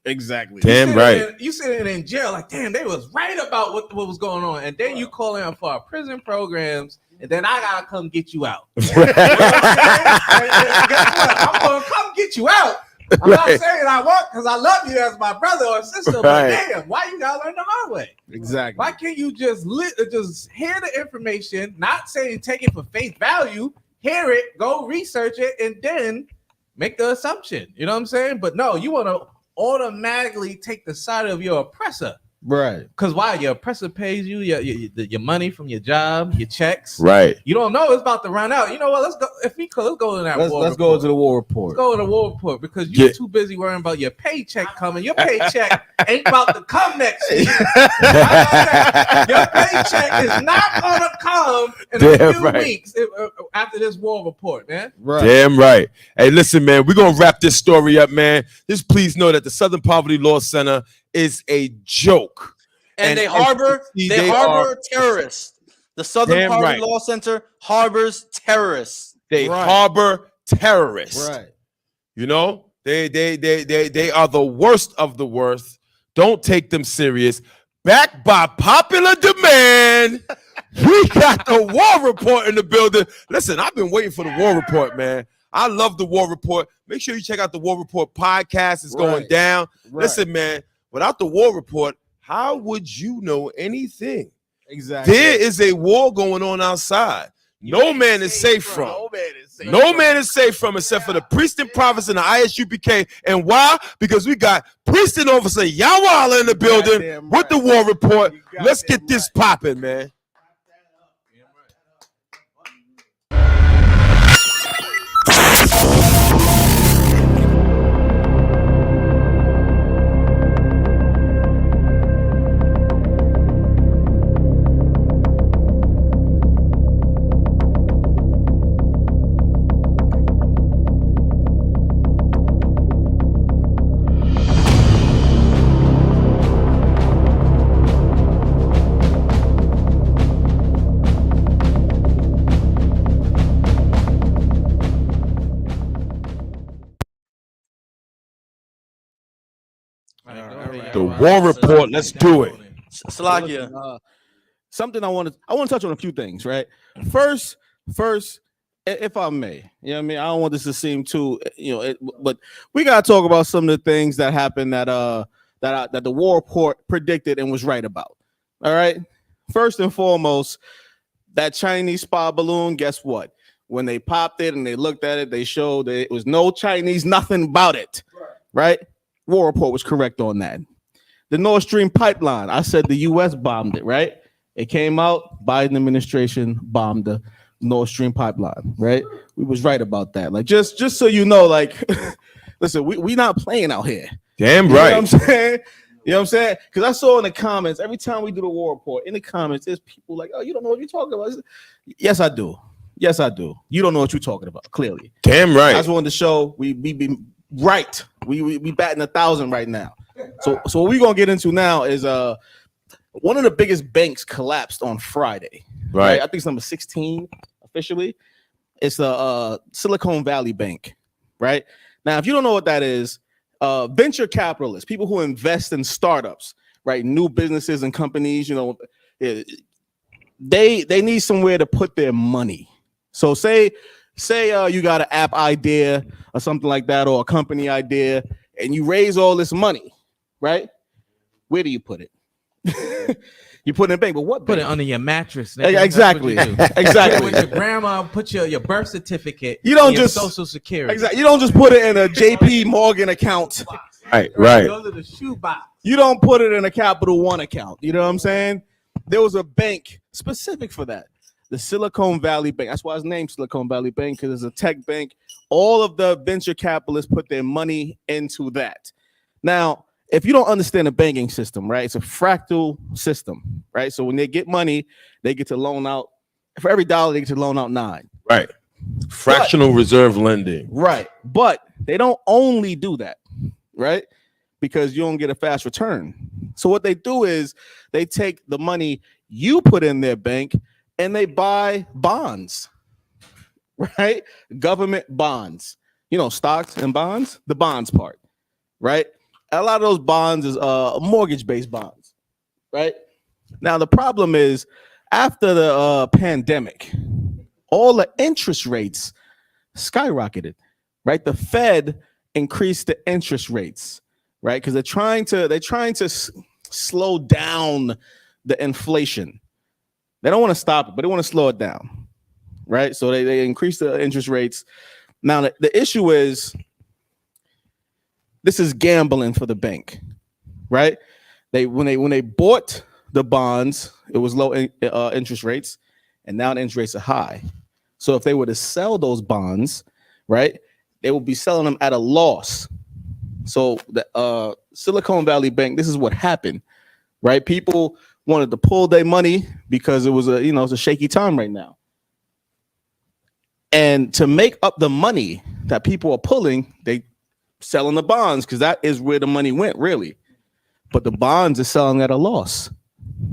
Exactly. Damn right. You sitting in jail like, damn, they was right about what was going on, and then you calling out for our prison programs, and then I gotta come get you out. You know what I'm saying? And guess what? I'm gonna come get you out. I'm not saying I won't because I love you as my brother or sister, but damn, why you gotta learn the hard way? Exactly. Why can't you just hear the information, not saying take it for face value, hear it, go research it, and then make the assumption? You know what I'm saying? But no, you want to automatically take the side of your oppressor. Right. Because why? Your oppressor pays you your money from your job, your checks. Right. You don't know it's about to run out. You know what? Let's go. If we could, let's go to that war Let's report. go to the war report. Let's go to the war report because you're too busy worrying about your paycheck coming. Your paycheck ain't about to come next week. Your paycheck is not going to come in a few weeks after this war report, man. Right. Damn right. Hey, listen, man, we're going to wrap this story up, man. Just please know that the Southern Poverty Law Center is a joke. And they harbor terrorists. The Southern Poverty Law Center harbors terrorists. They harbor terrorists. Right. You know, they are the worst of the worst. Don't take them serious. Backed by popular demand, we got the war report in the building. Listen, I've been waiting for the war report, man. I love the war report. Make sure you check out the war report podcast. It's going down. Right. Listen, man, without the war report, how would you know anything? Exactly. There is a war going on outside. No man is safe from. No man is safe from except for the priest and prophets and the ISUPK. And why? Because we got priest and officer Yawala in the building with the war report. Let's get this popping, man. The war report. Let's do it. Salakia. Something I want to touch on a few things, right? First, if I may, you know what I mean? I don't want this to seem too, but we gotta talk about some of the things that happened that the war report predicted and was right about. All right. First and foremost, that Chinese spy balloon, guess what? When they popped it and they looked at it, they showed that it was no Chinese, nothing about it. Right? War report was correct on that. The Nord Stream pipeline, I said the US bombed it, right? It came out, Biden administration bombed the Nord Stream pipeline, right? We was right about that. Like, just so you know, like, listen, we not playing out here. Damn You right. know what I'm saying? You know what I'm saying? Because I saw in the comments, every time we do the war report, in the comments, there's people like, oh, you don't know what you're talking about. Yes, I do. Yes, I do. You don't know what you're talking about, clearly. Damn right. I just wanted to show we be right. We batting 1,000 right now. So what we're gonna get into now is one of the biggest banks collapsed on Friday. Right. I think it's number 16 officially. It's the Silicon Valley Bank. Right now, if you don't know what that is, venture capitalists, people who invest in startups, right, new businesses and companies, they need somewhere to put their money. So say you got an app idea or something like that, or a company idea, and you raise all this money, right? Where do you put it? You put it in a bank, but what? Put bank? it under your mattress. Nigga. Exactly. Exactly. With your grandma, put your birth certificate. You don't your just social security. Exactly. You don't just put it in a JP Morgan account. Right. Those are the shoebox. You don't put it in a Capital One account. You know what I'm saying? There was a bank specific for that. The Silicon Valley Bank. That's why it's named Silicon Valley Bank, because it's a tech bank. All of the venture capitalists put their money into that. Now, if you don't understand the banking system, right, it's a fractal system, right? So when they get money, they get to loan out. For every dollar, they get to loan out 9. Right. Fractional reserve lending. Right. But they don't only do that, right? Because you don't get a fast return. So what they do is they take the money you put in their bank and they buy bonds, right? Government bonds, stocks and bonds, the bonds part, right? A lot of those bonds is mortgage-based bonds, right? Now, the problem is after the pandemic, all the interest rates skyrocketed, right? The Fed increased the interest rates, right? Because they're trying to slow down the inflation. They don't want to stop it, but they want to slow it down, right? So they increase the interest rates. Now, the issue is this is gambling for the bank, right? When they bought the bonds, it was low interest rates, and now the interest rates are high. So if they were to sell those bonds, right, they will be selling them at a loss. So the Silicon Valley Bank, this is what happened, right? People wanted to pull their money because it was it's a shaky time right now. And to make up the money that people are pulling, they selling the bonds because that is where the money went, really. But the bonds are selling at a loss.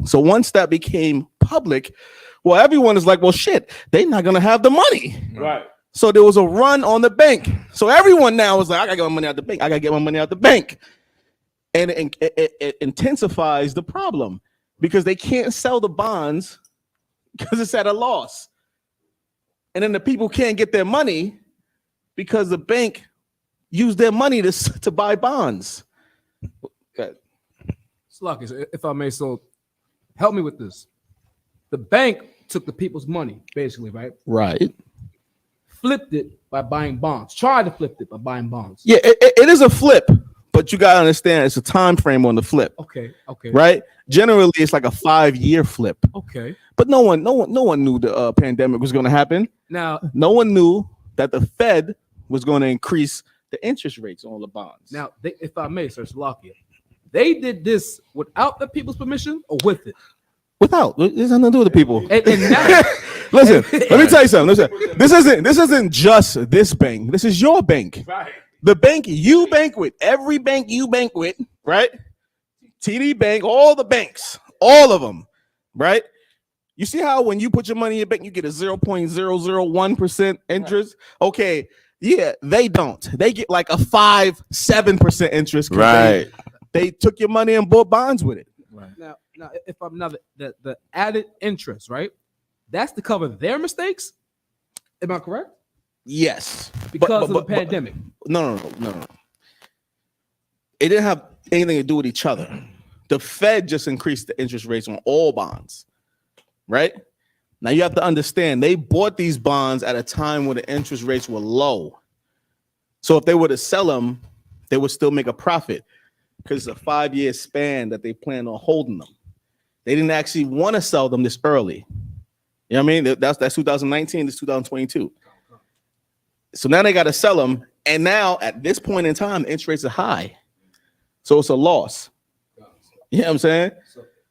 So once that became public, well, everyone is like, well, shit, they're not going to have the money. Right. So there was a run on the bank. So everyone now is like, I got to get my money out the bank. I got to get my money out the bank. And it intensifies the problem because they can't sell the bonds because it's at a loss. And then the people can't get their money because the bank used their money to buy bonds. Okay. Slucky, if I may, so help me with this. The bank took the people's money, basically, right? Right. Flipped it by buying bonds. Tried to flip it by buying bonds. Yeah, it is a flip, but you gotta understand it's a time frame on the flip. Okay. Right? Generally, it's like a 5-year flip. Okay. But no one knew the pandemic was going to happen. Now, no one knew that the Fed was going to increase the interest rates on the bonds. Now, if I may, Sir Salakia, they did this without the people's permission or with it? Without. It has nothing to do with the people. And now, listen, let me tell you something. Listen, this isn't just this bank. This is your bank. Right. The bank you bank with, every bank you bank with, right? TD Bank, all the banks, all of them, right? You see how when you put your money in your bank, you get a 0.001% interest? Okay, yeah, they don't. They get like a 5-7% interest. Right. they took your money and bought bonds with it. Right. Now, if I'm not the added interest, right? That's to cover their mistakes. Am I correct? Yes, because of the pandemic. No. It didn't have anything to do with each other. The Fed just increased the interest rates on all bonds, right? Now you have to understand they bought these bonds at a time when the interest rates were low. So if they were to sell them, they would still make a profit because it's a 5-year span that they plan on holding them. They didn't actually want to sell them this early. You know what I mean? That's 2019, this 2022. So now they got to sell them. And now at this point in time, the interest rates are high. So it's a loss. You know what I'm saying?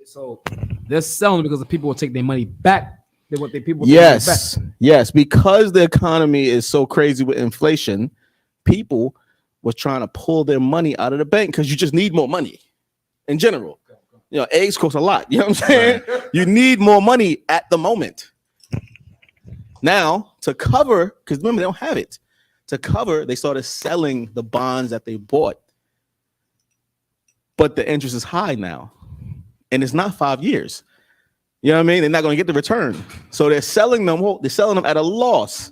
So they're selling because the people will take their money back. They want their people to Yes, yes, because the economy is so crazy with inflation, people was trying to pull their money out of the bank because you just need more money in general. You know, eggs cost a lot. You know what I'm saying? Right. You need more money at the moment. Now, to cover, because remember, they don't have it. To cover, they started selling the bonds that they bought. But the interest is high now. And it's not 5 years. You know what I mean? They're not going to get the return. So they're selling them at a loss.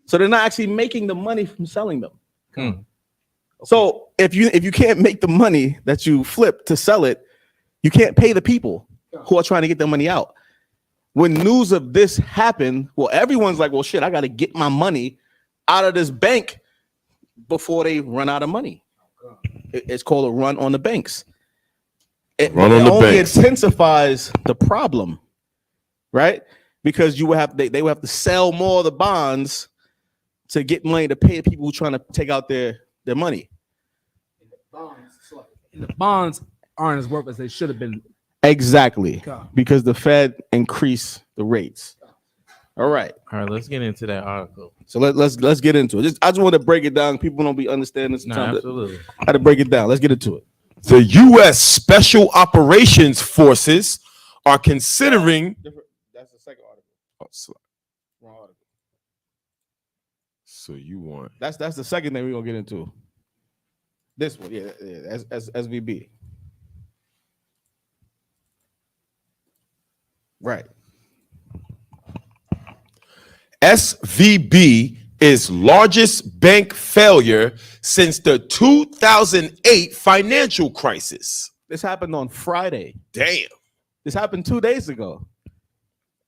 So they're not actually making the money from selling them. Okay. So if you can't make the money that you flip to sell it, you can't pay the people who are trying to get their money out. When news of this happened, well, everyone's like, well, shit, I got to get my money out of this bank before they run out of money. It's called a run on the banks. It only intensifies the problem, right? Because they would have to sell more of the bonds to get money to pay people who are trying to take out their money. The bonds aren't as worth as they should have been. Exactly, because the Fed increased the rates. All right, let's get into that article. So let's get into it. I just want to break it down. People don't be understanding sometimes. Absolutely. How to break it down. Let's get into it. The U.S. Special Operations Forces are considering. That's the second article. Oh, wrong article. So you want? That's the second thing we're gonna get into. This one, yeah, as SVB. Right. SVB is largest bank failure since the 2008 financial crisis. This happened on Friday. Damn. This happened 2 days ago.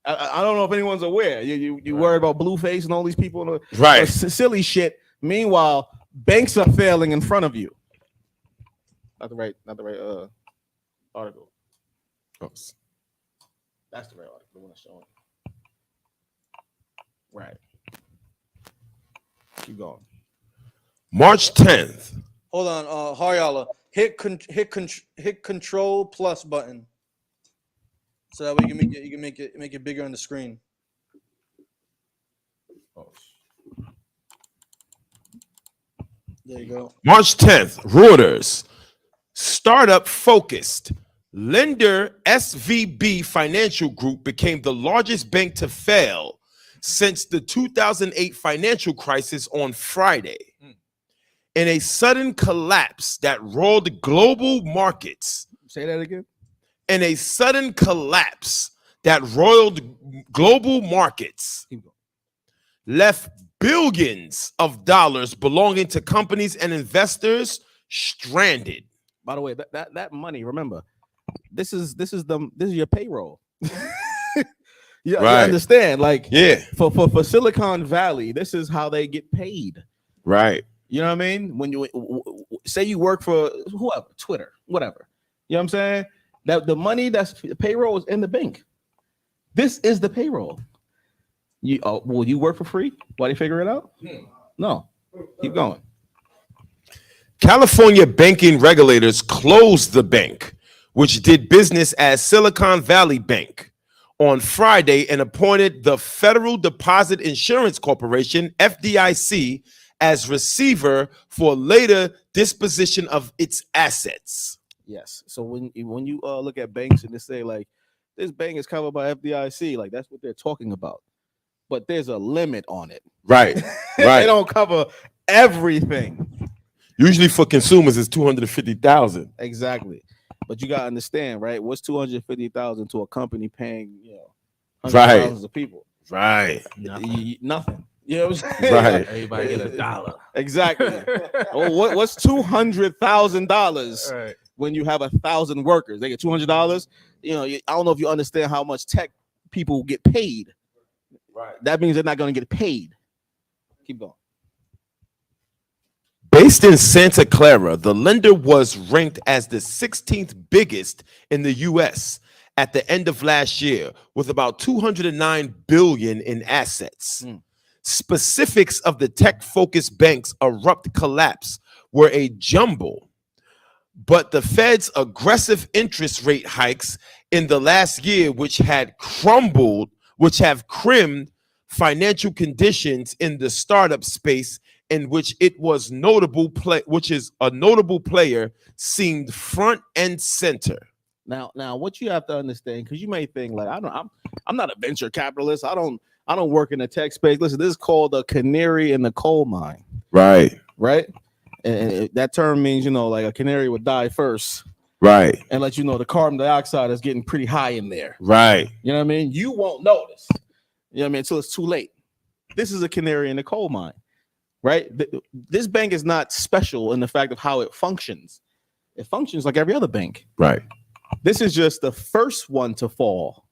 I don't know if anyone's aware. You worried about Blueface and all these people, right? Silly shit. Meanwhile, banks are failing in front of you. Not the right article. Oh. That's the right article. The one that's showing. Right. Keep going. March 10th. Hold on, Haryala. Hit Control plus button, so that way you can make it bigger on the screen. Oh. There you go. March 10th. Reuters. Startup focused. Lender SVB Financial Group became the largest bank to fail since the 2008 financial crisis on Friday. In a sudden collapse that roiled global markets. Say that again. In a sudden collapse that roiled global markets, left billions of dollars belonging to companies and investors stranded. By the way, that money, remember, this is your payroll. You understand? Like, yeah, for Silicon Valley, this is how they get paid. Right. You know what I mean? When you say you work for whoever, Twitter, whatever. You know what I'm saying? That the money that's payroll is in the bank. This is the payroll. Will you work for free while they figure it out? No. Keep going. California banking regulators closed the bank, which did business as Silicon Valley Bank, on Friday and appointed the Federal Deposit Insurance Corporation, FDIC, as receiver for later disposition of its assets. Yes. So when you look at banks and they say like this bank is covered by FDIC, like that's what they're talking about. But there's a limit on it. Right. Right. They don't cover everything. Usually for consumers, it's 250,000. Exactly. But you gotta understand, right? What's 250,000 to a company paying, hundreds Right. of thousands of people? Right. Nothing. You know what I'm saying? Right. Everybody get $1. Exactly. Well, what's $200,000 Right. when you have 1,000 workers? They get $200. I don't know if you understand how much tech people get paid. Right. That means they're not going to get paid. Keep going. Based in Santa Clara, the lender was ranked as the 16th biggest in the U.S. at the end of last year, with about $209 billion in assets. Specifics of the tech-focused bank's abrupt collapse were a jumble, but the Fed's aggressive interest rate hikes in the last year, which have crimped financial conditions in the startup space, in which it was which is a notable player, seemed front and center. Now, what you have to understand, because you may think like I'm not a venture capitalist. I don't work in the tech space. Listen, this is called a canary in the coal mine. Right. Right. And that term means like a canary would die first. Right. And let you know the carbon dioxide is getting pretty high in there. Right. You know what I mean? You won't notice. You know what I mean? Until it's too late. This is a canary in the coal mine. Right? This bank is not special in the fact of how it functions. It functions like every other bank. Right. This is just the first one to fall.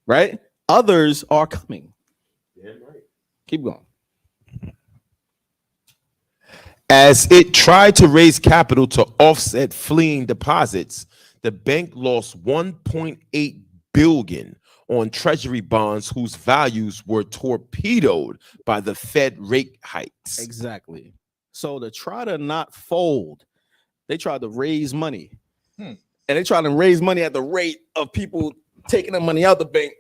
Right? Others are coming. Damn right. Keep going. As it tried to raise capital to offset fleeing deposits, the bank lost $1.8 billion on treasury bonds whose values were torpedoed by the Fed rate hikes. Exactly. So to try to not fold, they tried to raise money. And they tried to raise money at the rate of people taking the money out the bank.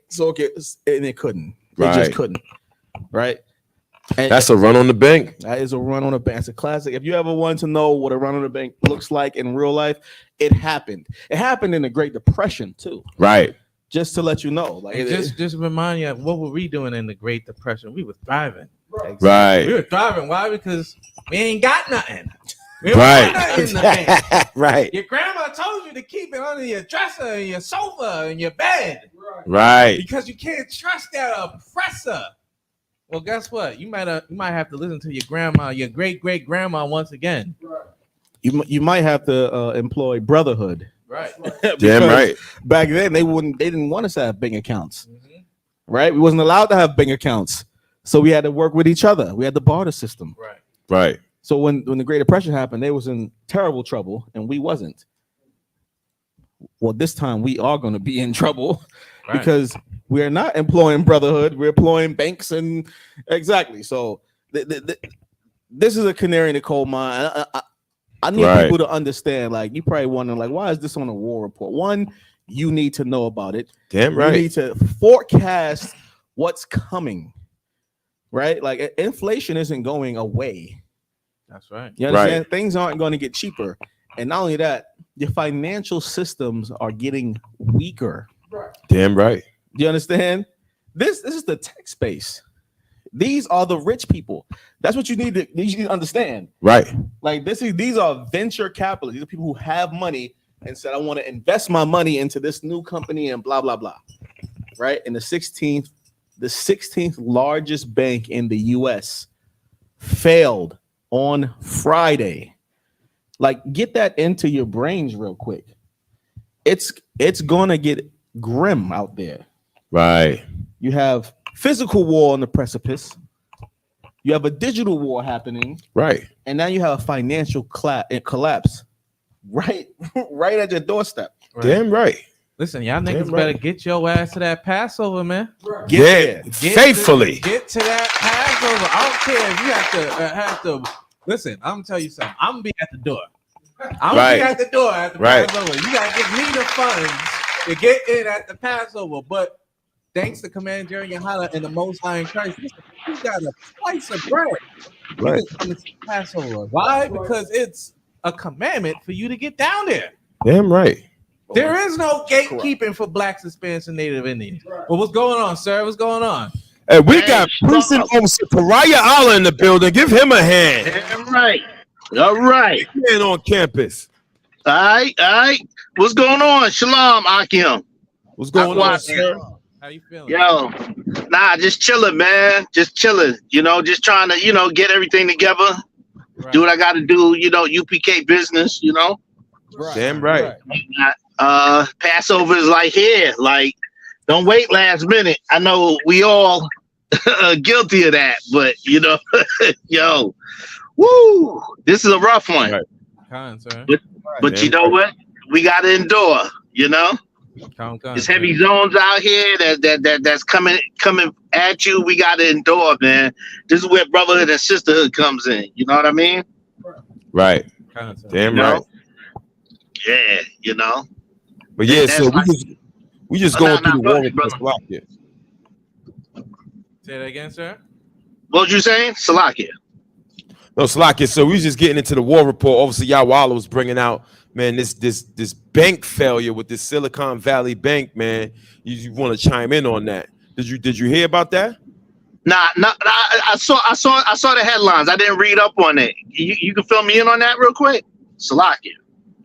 And they couldn't. They just couldn't. Right? And that's a run on the bank. That is a run on the bank. It's a classic. If you ever want to know what a run on the bank looks like in real life, it happened. It happened in the Great Depression too. Right. Just to let you know, just remind you, what were we doing in the Great Depression? We were thriving. Right. We were thriving. Why? Because we ain't got nothing. We Right. got nothing in the bank. Right. Your grandma told you to keep it under your dresser and your sofa and your bed. Right. Because you can't trust that oppressor. Well, guess what? You might have to listen to your grandma, your great grandma once again. You might have to employ brotherhood. Right. Damn right. Back then they didn't want us to have bank accounts. Right? We wasn't allowed to have bank accounts. So we had to work with each other. We had the barter system. Right. Right. So when the Great Depression happened, they was in terrible trouble and we wasn't. Well, this time we are going to be in trouble because we are not employing brotherhood. We're employing banks and exactly. So this is a canary in the coal mine. I need people to understand, like, you probably wondering, like, why is this on a war report? One, you need to know about it. Damn right. You need to forecast what's coming, right? Like, inflation isn't going away. That's right. You understand? Things aren't going to get cheaper. And not only that, your financial systems are getting weaker. Damn right. Do you understand? This is the tech space. These are the rich people. That's what you need to understand. Right. Like these are venture capitalists. These are people who have money and said, I want to invest my money into this new company and blah, blah, blah. Right. And the 16th largest bank in the US failed on Friday. Like, get that into your brains real quick. It's gonna get grim out there. Right. You have physical war on the precipice. You have a digital war happening. Right. And now you have a financial collapse right at your doorstep. Damn right. Listen, y'all niggas better get your ass to that Passover, man. Get faithfully. Get to that Passover. I don't care if you have to listen, I'm gonna tell you something. I'm gonna be at the door. I'm gonna be at the door at the Passover. You gotta give me the funds to get in at the Passover. But thanks to Commander Jerry Yahana and the Most High in Christ, you got a slice of bread. Right. Passover. Why? Because it's a commandment for you to get down there. Damn right. There is no gatekeeping for Blacks, Hispanics, and Native Indians. Well, what's going on, sir? What's going on? Hey, we got Priest Zachariah Allah in the building. Give him a hand. Damn right. All right. Man on campus. All right. What's going on? Shalom, Akim. What's going on, sir? How you feeling? Yo, just chilling, man. Just chilling. Just trying to, get everything together. Right. Do what I got to do. UPK business. Right. Damn right. Passover is like here. Like, don't wait last minute. I know we all guilty of that, but yo, woo, this is a rough one. Right. But you know what? We got to endure. There's heavy zones out here that's coming at you. We got to endure, man. This is where brotherhood and sisterhood comes in. You know what I mean? Right. Damn right. Yeah, But yeah, so we just going through the war with Salakia. Say that again, sir. What was you saying? Salakia. No, Salakia. So we was just getting into the war report. Obviously, Yawala was bringing out, man, this bank failure with this Silicon Valley bank, man. You want to chime in on that? Did you hear about that? Nah. I saw the headlines. I didn't read up on it. You can fill me in on that real quick. Salakia.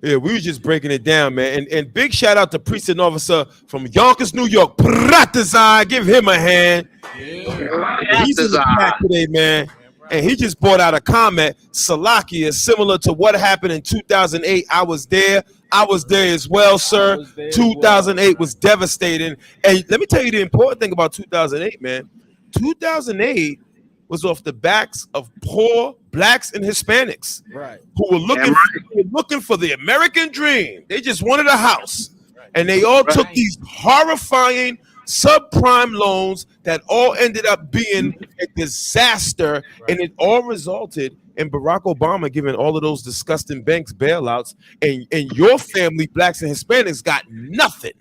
Yeah, we were just breaking it down, man. And big shout out to precinct officer from Yonkers, New York, Pratazai. Give him a hand. Yeah. He's in the back today, man. And he just brought out a comment. Salakia is similar to what happened in 2008. I was there as well, sir. 2008 was devastating. And let me tell you the important thing about 2008, man. 2008 was off the backs of poor blacks and Hispanics, right? Who were looking for the American dream. They just wanted a house, and they all took these horrifying subprime loans that all ended up being a disaster, and it all resulted in Barack Obama giving all of those disgusting banks bailouts, and your family, blacks and Hispanics, got nothing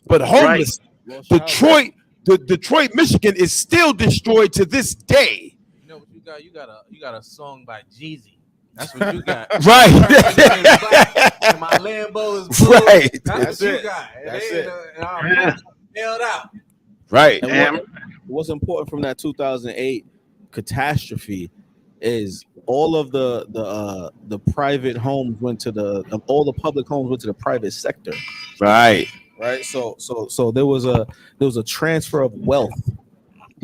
but homeless. Detroit, Michigan is still destroyed to this day. You know what you got? You got a song by Jeezy. That's what you got. Right. And my Lambo is blue. Right. That's what you got. That's it. Nailed out. Right. And what's important from that 2008 catastrophe is all of the private homes went to all the public homes went to the private sector. Right. Right. So there was a transfer of wealth,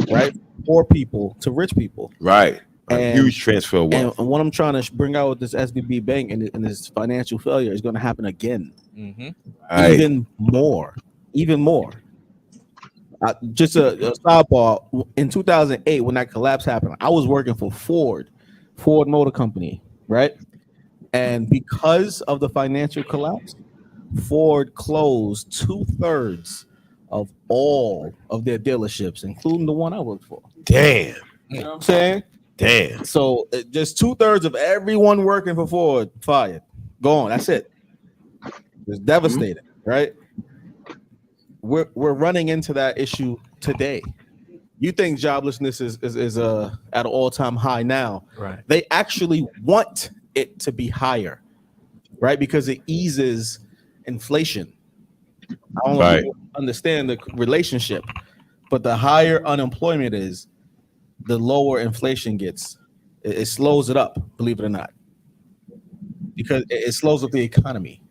right? Poor people to rich people. Right. A huge transfer of wealth. And what I'm trying to bring out with this SVB bank and this financial failure is going to happen again. Mm-hmm. Right. Even more. Just a sidebar. In 2008, when that collapse happened, I was working for Ford Motor Company, right? And because of the financial collapse, Ford closed 2/3 of all of their dealerships, including the one I worked for. Damn. You know what I'm saying? Damn. So just 2/3 of everyone working for Ford fired. Gone. That's it. It's devastating, right? We're running into that issue today. You think joblessness is at an all-time high now. Right. They actually want it to be higher, right? Because it eases inflation. I don't know if you understand the relationship, but the higher unemployment is, the lower inflation gets. It slows it up, believe it or not, because it slows up the economy.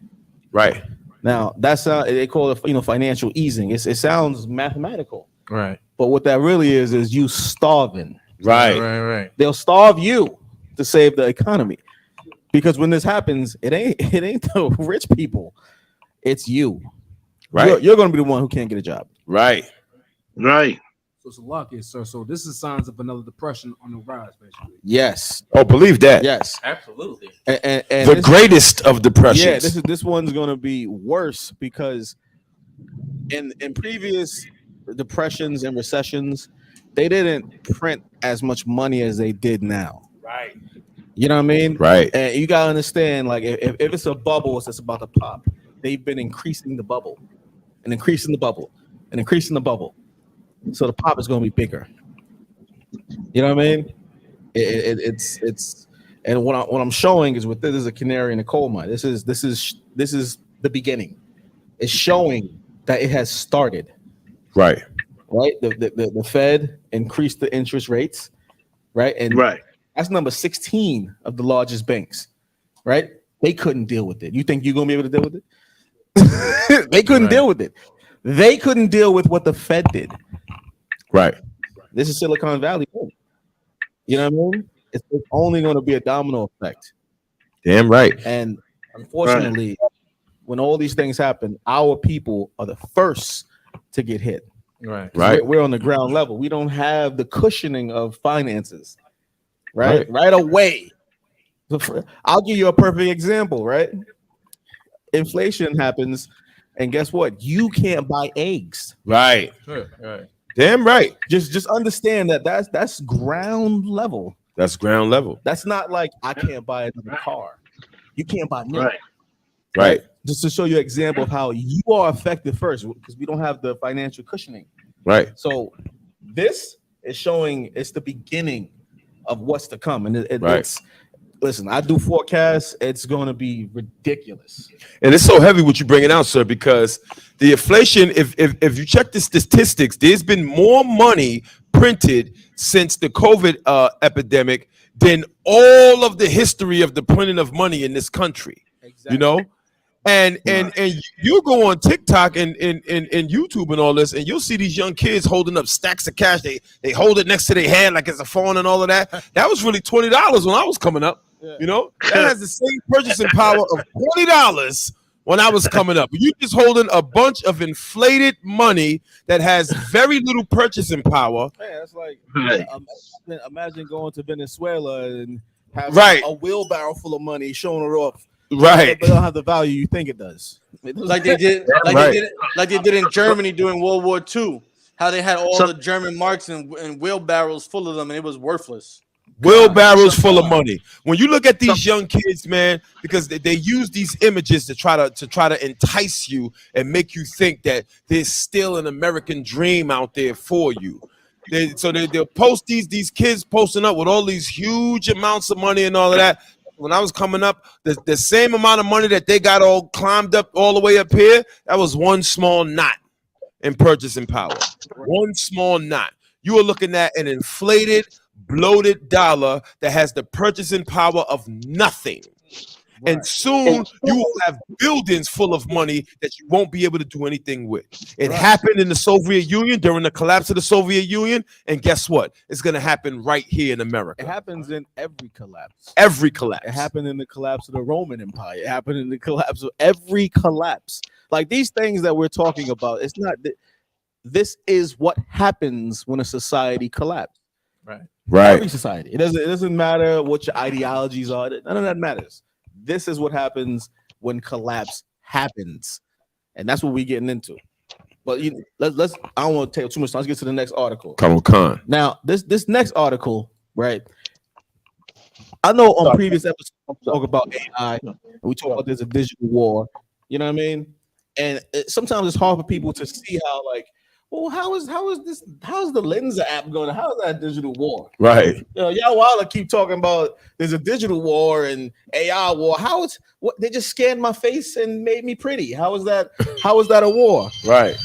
Right. Now that's they call it financial easing. It sounds mathematical, right? But what that really is you starving. Right. They'll starve you to save the economy, because when this happens, it ain't the rich people, it's you. Right. You're going to be the one who can't get a job. Right. So Salakia, sir. So this is signs of another depression on the rise, basically. Yes. Oh, believe that. Yes. Absolutely. And the greatest of depressions. Yeah, this one's going to be worse because in previous depressions and recessions, they didn't print as much money as they did now. Right. You know what I mean? Right. And you got to understand, like, if it's a bubble, it's about to pop. They've been increasing the bubble and increasing the bubble and increasing the bubble. So the pop is going to be bigger. You know what I mean? It's and what I'm showing is this is a canary in a coal mine. This is the beginning. It's showing that it has started. Right. The Fed increased the interest rates, right? And that's number 16 of the largest banks. right? They couldn't deal with it. You think you're gonna be able to deal with it? They couldn't deal with it. They couldn't deal with what the Fed did. Right. This is Silicon Valley. You know what I mean? It's only going to be a domino effect. Damn right. And unfortunately, when all these things happen, our people are the first to get hit. Right. We're on the ground level. We don't have the cushioning of finances. Right away. I'll give you a perfect example, right? Inflation happens, and guess what? You can't buy eggs. Right. Right. Damn right. Just understand that's ground level. That's ground level. That's not like I can't buy another car. You can't buy milk. Right. Just to show you an example of how you are affected first, because we don't have the financial cushioning. Right. So this is showing it's the beginning of what's to come. And it's, listen, I do forecasts. It's going to be ridiculous. And it's so heavy what you're bringing out, sir, because the inflation, if you check the statistics, there's been more money printed since the COVID epidemic than all of the history of the printing of money in this country. Exactly. You know? And you go on TikTok and YouTube and all this, and you'll see these young kids holding up stacks of cash. They hold it next to their hand like it's a phone and all of that. That was really $20 when I was coming up. You know, that has the same purchasing power of $20 when I was coming up. You just holding a bunch of inflated money that has very little purchasing power. Man, that's like imagine going to Venezuela and having a wheelbarrow full of money, showing it off. Right, they don't have the value you think it does. Like they did in Germany during World War II. How they had all the German marks and wheelbarrows full of them, and it was worthless. Wheelbarrows full of money. When you look at these young kids, man, because they use these images to try to entice you and make you think that there's still an American dream out there for you. They'll post these kids posting up with all these huge amounts of money and all of that. When I was coming up, the same amount of money that they got all climbed up all the way up here, that was one small knot in purchasing power. One small knot. You are looking at an inflated, bloated dollar that has the purchasing power of nothing. Right. And soon you will have buildings full of money that you won't be able to do anything with. It happened in the Soviet Union during the collapse of the Soviet Union. And guess what? It's going to happen right here in America. It happens in every collapse. Every collapse. It happened in the collapse of the Roman Empire. It happened in the collapse of every collapse. Like these things that we're talking about, it's not that this is what happens when a society collapses. Right. Every society. It doesn't matter what your ideologies are. None of that matters. This is what happens when collapse happens, and that's what we're getting into. But let's. I don't want to take too much time. Let's get to the next article. Come on, Khan. Now, this next article, right? I know on previous episodes we talk about AI, and we talk about there's a digital war. You know what I mean? And sometimes it's hard for people to see how, like, well, how is the Lensa app going? How is that a digital war? Right. You know, y'all wilder keep talking about there's a digital war and AI war. How is what they just scanned my face and made me pretty? How is that? How is that a war? Right.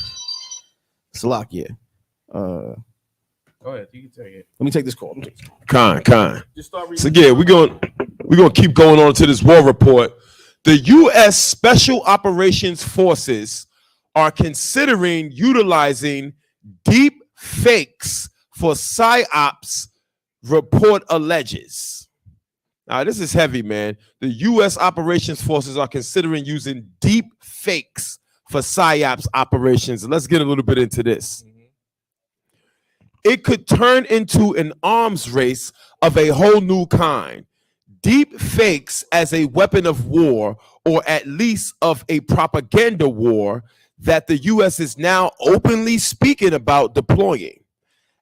Salakia. Go ahead, you can take it. Let me take this call. Khan. Just start reading. So yeah, we're gonna keep going on to this war report. The U.S. Special Operations Forces are considering utilizing deep fakes for PSYOPs, report alleges. Now, this is heavy, man. The U.S. Operations Forces are considering using deep fakes for PSYOPs operations. Let's get a little bit into this. It could turn into an arms race of a whole new kind. Deep fakes as a weapon of war, or at least of a propaganda war, that the U.S. is now openly speaking about deploying.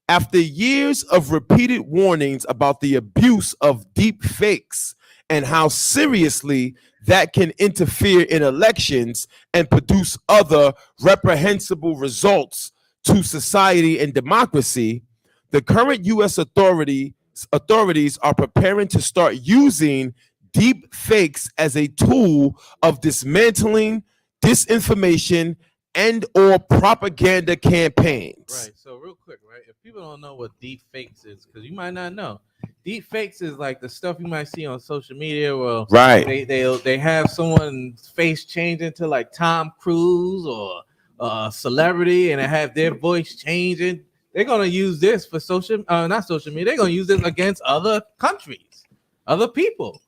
After years of repeated warnings about the abuse of deep fakes and how seriously that can interfere in elections and produce other reprehensible results to society and democracy, the current U.S. authorities are preparing to start using deep fakes as a tool of dismantling disinformation and or propaganda campaigns. Right. So real quick, right? If people don't know what deep fakes is, because you might not know, deep fakes is like the stuff you might see on social media where they have someone's face change into like Tom Cruise or a celebrity and they have their voice changing. They're gonna use this for not social media. They're gonna use this against other countries, other people.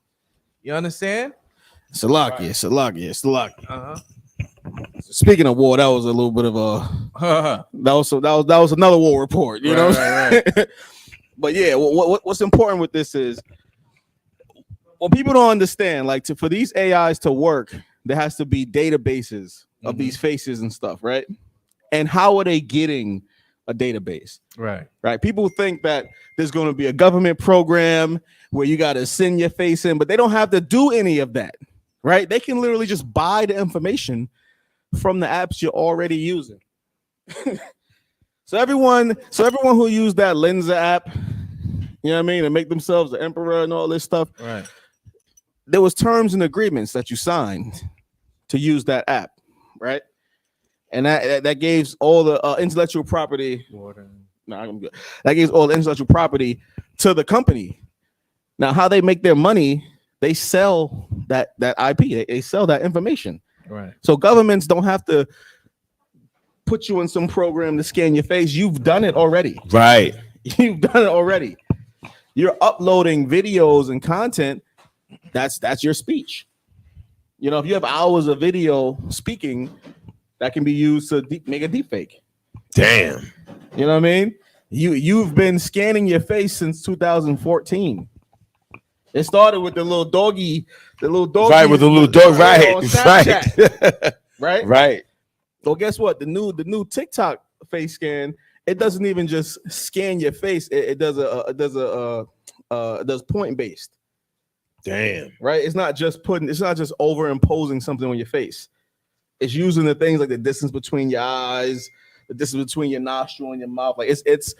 You understand? Salakia. Speaking of war, that was a little bit of a that was another war report. You know, right. But yeah, what's important with this is what people don't understand. Like for these AIs to work, there has to be databases of these faces and stuff, right? And how are they getting a database? Right. People think that there's going to be a government program where you got to send your face in, but they don't have to do any of that, right? They can literally just buy the information from the apps you're already using. So everyone who used that Lensa app, you know what I mean, and make themselves the emperor and all this stuff, right? There was terms and agreements that you signed to use that app, right? And that gives all the intellectual property. I'm good. That gives all the intellectual property to the company. Now, how they make their money, they sell that IP. They sell that information. Right. So governments don't have to put you in some program to scan your face. You've done it already. Right. You've done it already. You're uploading videos and content. That's your speech. You know, if you have hours of video speaking, that can be used to make a deep fake. Damn. You know what I mean? You've been scanning your face since 2014. It started with the little doggy. Right, with the little dog. Right. Well, guess what? The new TikTok face scan, it doesn't even just scan your face. It does point based. Damn. Right. It's not just overimposing something on your face. It's using the things like the distance between your eyes, the distance between your nostril and your mouth. Like it's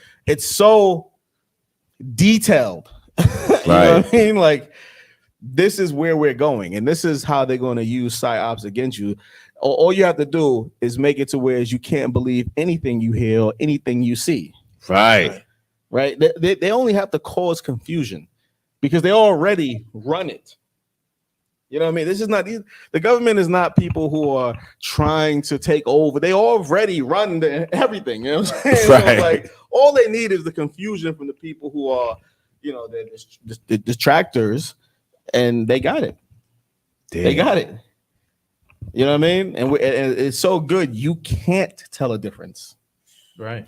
so detailed. You know what I mean? Like this is where we're going, and this is how they're going to use psyops against you. All you have to do is make it to where you can't believe anything you hear or anything you see. Right. They only have to cause confusion because they already run it. You know what I mean? This is not the government is not people who are trying to take over. They already run everything. You know what I'm saying? Right. So like all they need is the confusion from the people who are, you know, the detractors, and they got it. Damn. They got it. You know what I mean? And it's so good you can't tell a difference. Right.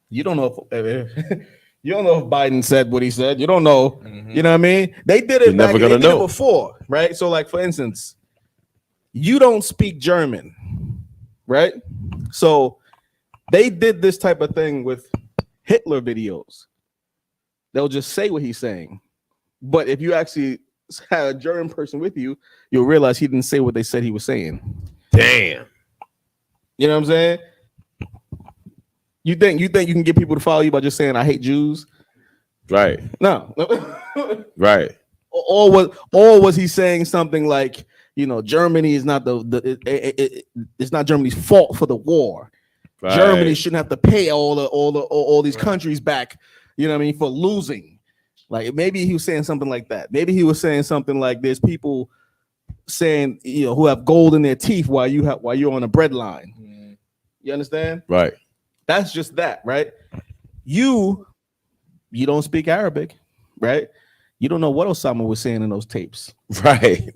You don't know if you don't know if Biden said what he said. You don't know. You know what I mean? They did it. You're never gonna know before, right? So, like for instance, you don't speak German, right? So they did this type of thing with Hitler videos. They'll just say what he's saying, but if you actually had a German person with you, you'll realize he didn't say what they said he was saying. Damn. You know what I'm saying? You think you can get people to follow you by just saying I hate Jews? Right. No. Right. Or was he saying something like, you know, Germany is not it's not Germany's fault for the war. Right. Germany shouldn't have to pay all these countries back, you know what I mean, for losing. Like maybe he was saying something like that. Maybe he was saying something like there's people saying, you know, who have gold in their teeth while you're on a bread line. You understand? Right. That's just that, right? You don't speak Arabic, right? You don't know what Osama was saying in those tapes. Right.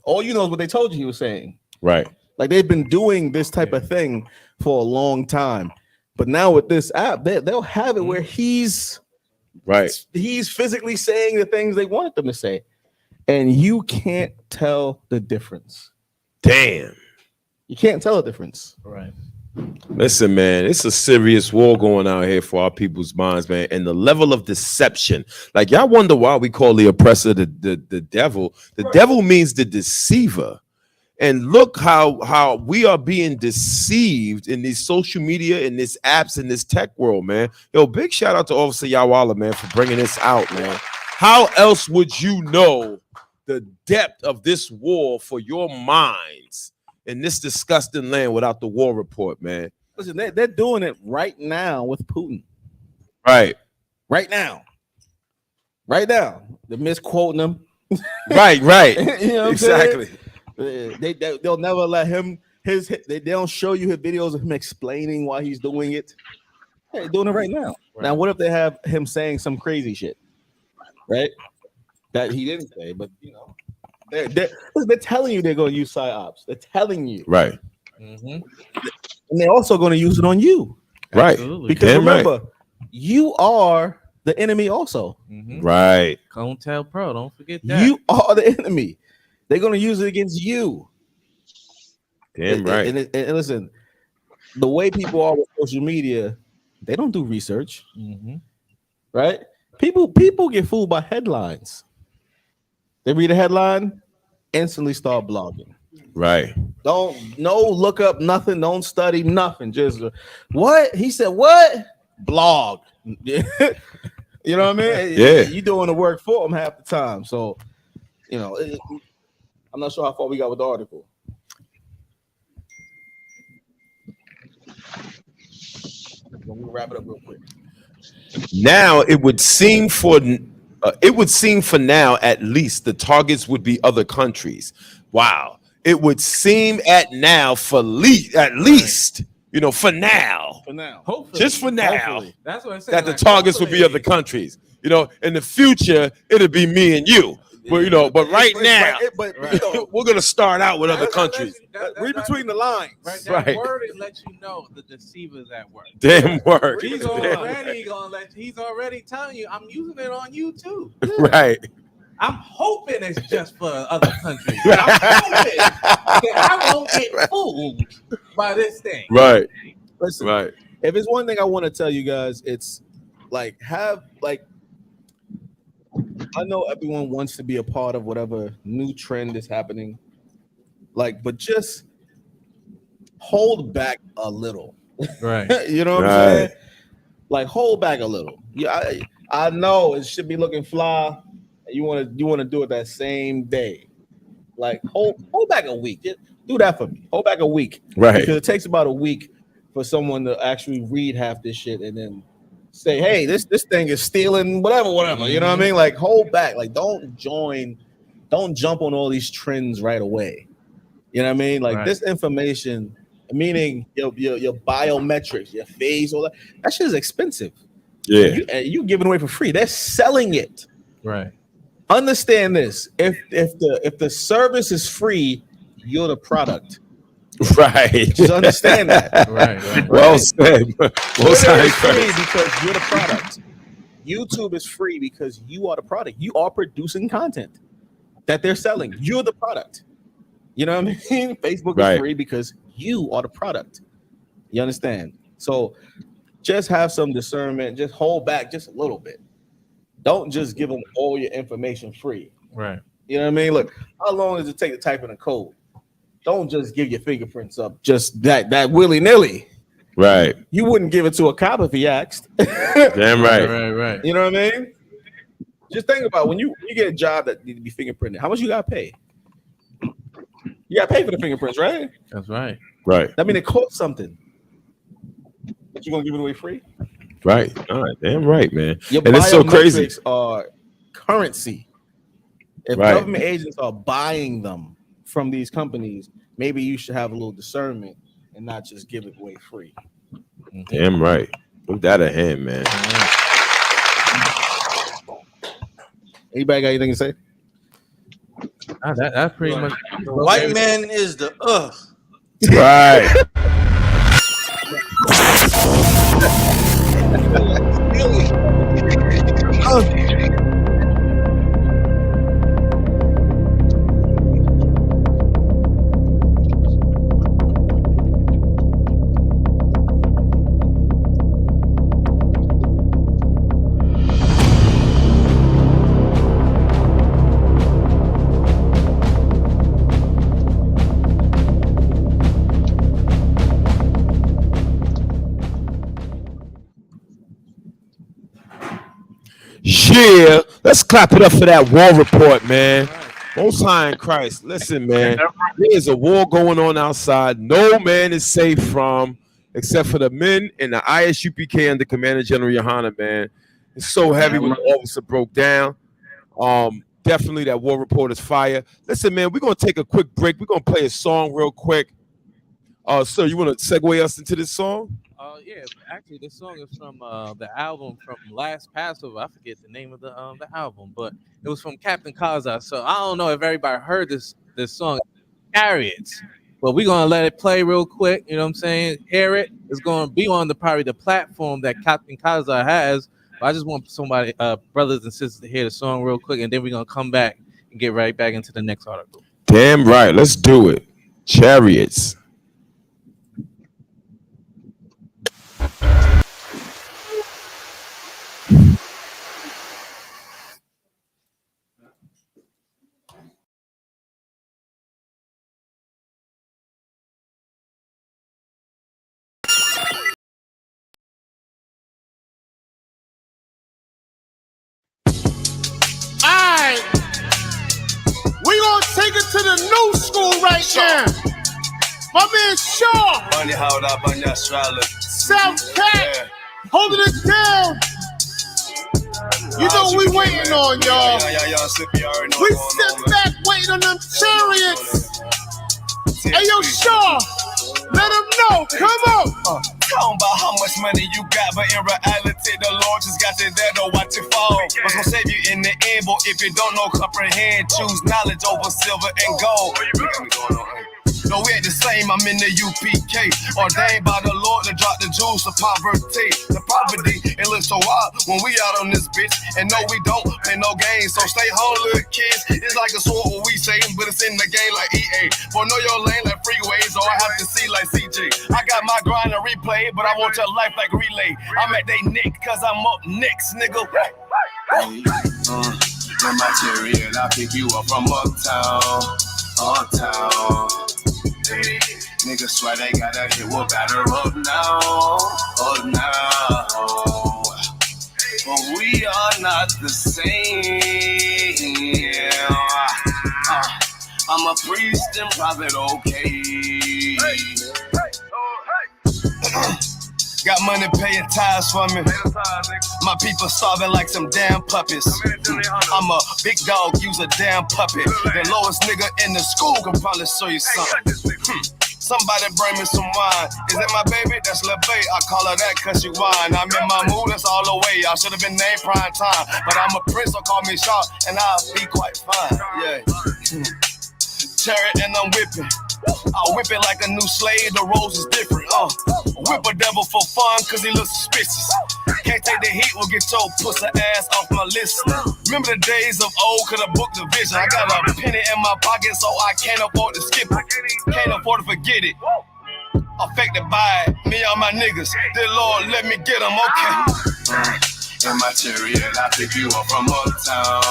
All you know is what they told you he was saying. Right. Like they've been doing this type of thing for a long time. But now with this app, they'll have it where he's physically saying the things they wanted them to say. And you can't tell the difference. Damn. You can't tell the difference. Right. Listen, man, it's a serious war going out here for our people's minds, man. And the level of deception, like y'all wonder why we call the oppressor the devil. The devil means the deceiver. And look how we are being deceived in these social media, in these apps, in this tech world, man. Yo, big shout out to Officer Yawala, man, for bringing this out, man. How else would you know the depth of this war for your minds in this disgusting land without the war report, man? Listen, they're doing it right now with Putin. Right. right now. They're misquoting him. Right. You know what Exactly. I'm saying? They'll never let him. They don't show you his videos of him explaining why he's doing it. They're doing it right now. Now, what if they have him saying some crazy shit, right? That he didn't say, but you know, they're telling you they're going to use psyops. They're telling you, right? And they're also going to use it on you, Right? Absolutely. Because Damn right. remember, you are the enemy also. Right. Contel Pro, don't forget that. You are the enemy. They're going to use it against you. Damn right. And listen, the way people are with social media, they don't do research, right? People get fooled by headlines. They read a headline, instantly start blogging. Right. Don't look up nothing. Don't study nothing. Just what he said. What blog? You know what I mean? Yeah. You doing the work for them half the time. So, you know, I'm not sure how far we got with the article. We'll wrap it up real quick. Now it would seem for now at least the targets would be other countries. Wow. It would seem at least, you know, for now. For now. Hopefully. Just for now. Hopefully. That's what I said. That the like, targets would be other countries. You know, in the future, it'll be me and you. But you know, but right now, we're gonna start out with other countries. Read between the lines. Right, that Right. word it lets you know the deceiver's at work. Damn work. He's already telling you, I'm using it on you too. Right. I'm hoping it's just for other countries. I'm hoping that I won't get fooled by this thing. Right. Listen, Right. if it's one thing I want to tell you guys, it's I know everyone wants to be a part of whatever new trend is happening, but just hold back a little. Right. You know what I'm saying? Like hold back a little. Yeah, I know it should be looking fly. You want to do it that same day. Like hold back a week. Just do that for me. Hold back a week. Right. Because it takes about a week for someone to actually read half this shit and then say, hey, this thing is stealing whatever. You know what I mean? Like hold back. Like don't jump on all these trends right away. You know what I mean? Like this information, meaning your biometrics, your face, all that shit is expensive. Yeah. You giving away for free. They're selling it. Right. Understand this. If the service is free, you're the product. Right. Just understand that. Right. Well said. Twitter is free because you're the product. YouTube is free because you are the product. You are producing content that they're selling. You're the product. You know what I mean? Facebook is free because you are the product. You understand? So just have some discernment. Just hold back just a little bit. Don't just give them all your information free. Right. You know what I mean? Look, how long does it take to type in a code? Don't just give your fingerprints up just that willy-nilly. Right. You wouldn't give it to a cop if he asked. Damn right. Right. You know what I mean? Just think about when you get a job that needs to be fingerprinted, how much you got to pay? You got to pay for the fingerprints, right? That's right. Right. I mean, it costs something. But you're going to give it away free? Right. All right. Damn right, man. Your and it's so crazy. biometrics are currency. If government agents are buying them from these companies, maybe you should have a little discernment and not just give it away free. Damn right. Put that a hand, man. Anybody got anything to say? That pretty much. White man is the Right. Yeah, let's clap it up for that war report, man. Most High in Christ. Listen, man, there's a war going on outside. No man is safe from, except for the men in the ISUPK under Commander General Yohana, man. It's so heavy when the officer broke down. Definitely that War Report is fire. Listen, man, we're gonna take a quick break. We're gonna play a song real quick. Sir, you want to segue us into this song? Yeah, actually, this song is from the album from last Passover. I forget the name of the album, but it was from Captain Kaza. So I don't know if everybody heard this song, Chariots. But we're gonna let it play real quick. You know what I'm saying? Hear it. It's gonna be on probably the platform that Captain Kaza has. But I just want somebody, brothers and sisters, to hear the song real quick, and then we're gonna come back and get right back into the next article. Damn right. Let's do it. Chariots. Alright, we gonna take it to the new school right now. My man Shaw, Bunny, hold up on your stroller. South Cat, holding it down. You know we waiting on y'all. We sit back waiting on them chariots. Hey yo, Shaw, let them know. Come on. Talking about how much money you got, but in reality, the Lord just got you there to watch it fall. What's gonna save you in the end, but if you don't know, comprehend, choose knowledge over silver and gold. No, we ain't the same, I'm in the UPK. Ordained by the Lord to drop the jewels of poverty. The poverty, it looks so wild when we out on this bitch. And no, we don't play no games. So stay home, little kids. It's like a sword what we say, but it's in the game like EA. Boy, know your lane like freeways, or I have to see like CJ. I got my grind and replay, but I want your life like relay. I'm at they neck, cause I'm up next, nigga. In my chariot, I'll pick you up from uptown. Hey, niggas swear they gotta hit what batter up now. But we are not the same. I'm a priest and prophet, okay. Got money paying tithes for me. My people starving like some damn puppies. I'm a big dog, use a damn puppet. The lowest nigga in the school can probably show you something. Somebody bring me some wine. Is that my baby? That's Lil Bae. I call her that cause she wine. I'm in my mood, that's all the way. I should have been named Prime Time. But I'm a prince, so call me Shaw, and I'll be quite fine. Yeah. Chariot and I'm whipping. I whip it like a new slave, the rose is different. Whip a devil for fun, cause he looks suspicious. Can't take the heat, we'll get your pussy ass off my list. Remember the days of old, could have booked the vision. I got a penny in my pocket, so I can't afford to skip it. Can't afford to forget it. Affected by it, me and my niggas. Dear Lord, let me get them, okay. In my chariot, I pick you up from uptown.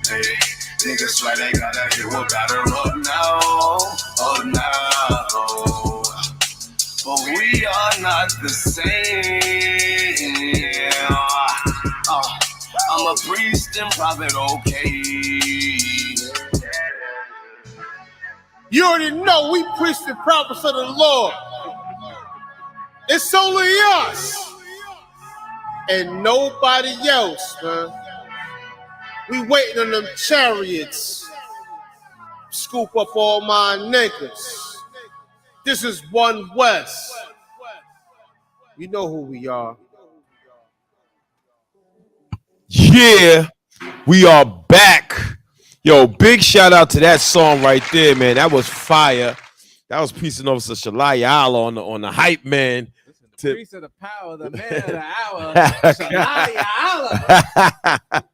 Hey, niggas swear they gotta hit what batter up now. But we are not the same. I'm a priest and prophet, okay. You already know we preach the prophets of the Lord. It's only us and nobody else, man. We waiting on them chariots. Scoop up all my niggas. This is One West. You know who we are. Yeah, we are back. Yo, big shout out to that song right there, man. That was fire. That was Peace and Officer Shalaya Allah on the hype man. The priest of the power, the man of the hour, Shalaya Allah.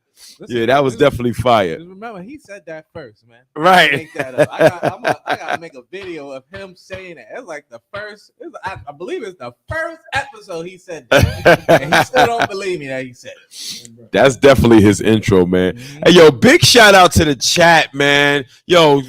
Listen, yeah, that was definitely fire. Just remember, he said that first, man. Right. Make that up. I gotta make a video of him saying it. It's like the first. I believe it's the first episode he said that. And he still don't believe me that he said it. That's definitely his intro, man. Hey, yo, big shout out to the chat, man. Yo,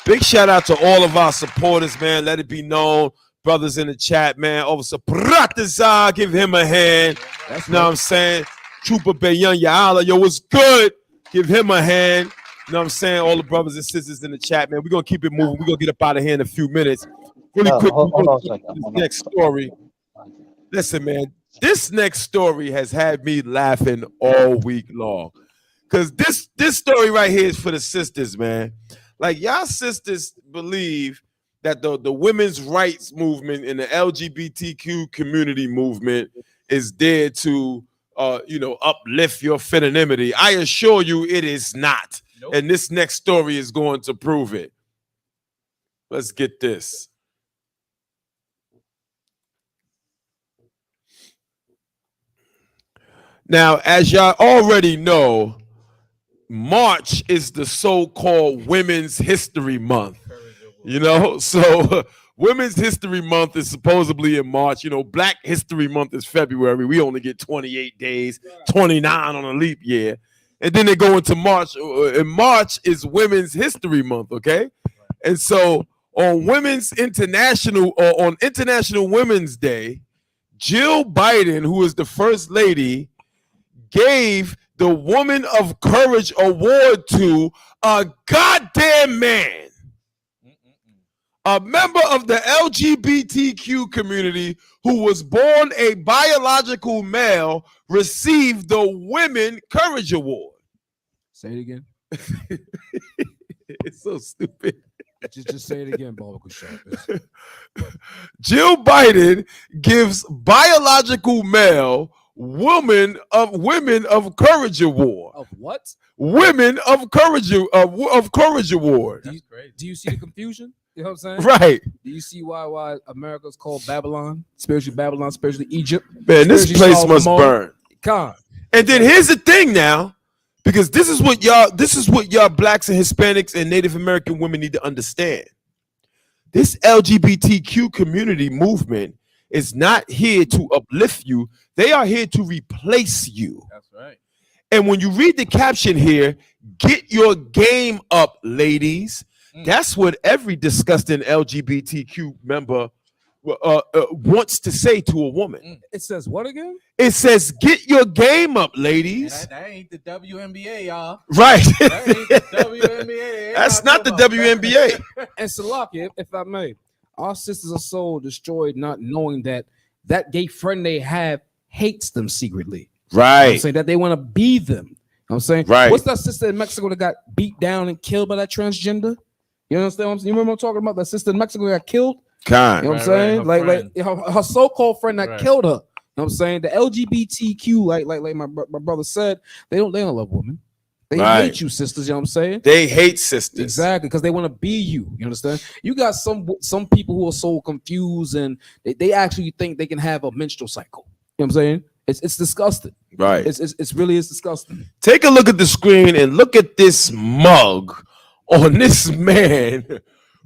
big shout out to all of our supporters, man. Let it be known. Brothers in the chat, man. Officer Pratazar, give him a hand. That's what I'm saying. Trooper Bayan Ya'ala, yo, what's good? Give him a hand. You know what I'm saying? All the brothers and sisters in the chat, man. We're going to keep it moving. We're going to get up out of here in a few minutes. Really quick, hold on a second. This next story. Listen, man. This next story has had me laughing all week long. Because this story right here is for the sisters, man. Like, y'all sisters believe that the women's rights movement and the LGBTQ community movement is there to uplift your femininity. I assure you it is not. Nope. And this next story is going to prove it. Let's get this. Now, as y'all already know, March is the so-called Women's History Month. So Women's History Month is supposedly in March. Black History Month is February. We only get 28 days, 29 on a leap year. And then they go into March. And March is Women's History Month, okay? And so on International Women's Day, Jill Biden, who is the first lady, gave the Woman of Courage Award to a goddamn man. A member of the LGBTQ community who was born a biological male received the Women Courage Award. Say it again. It's so stupid. Just say it again, Barbara Sharp. Jill Biden gives biological male Women of Courage Award. Of what? Women of Courage Award. Do you see the confusion? You know what I'm saying? Right. Do you see why America's called Babylon? Spiritually Egypt. Man, this place must burn. Come on. And then here's the thing now, because this is what y'all blacks and Hispanics and Native American women need to understand. This LGBTQ community movement is not here to uplift you. They are here to replace you. That's right. And when you read the caption here, get your game up, ladies. That's what every disgusting LGBTQ member wants to say to a woman. It says what again? It says, get your game up, ladies. That ain't the WNBA, y'all. Right. That ain't the WNBA. That's not the WNBA. And Salakia, if I may, our sisters are so destroyed not knowing that gay friend they have hates them secretly. Right. You know I'm saying that they want to be them. You know what I'm saying? Right. What's that sister in Mexico that got beat down and killed by that transgender? You understand what I'm saying? You remember I'm talking about? That sister in Mexico that got killed? You know what I'm saying? Right. Her so-called friend that killed her. You know what I'm saying? The LGBTQ, like my brother said, they don't love women. They hate you, sisters. You know what I'm saying? They hate sisters. Exactly, because they want to be you. You understand? You got some people who are so confused and they actually think they can have a menstrual cycle. You know what I'm saying? It's disgusting. Right. It's really disgusting. Take a look at the screen and look at this mug on this man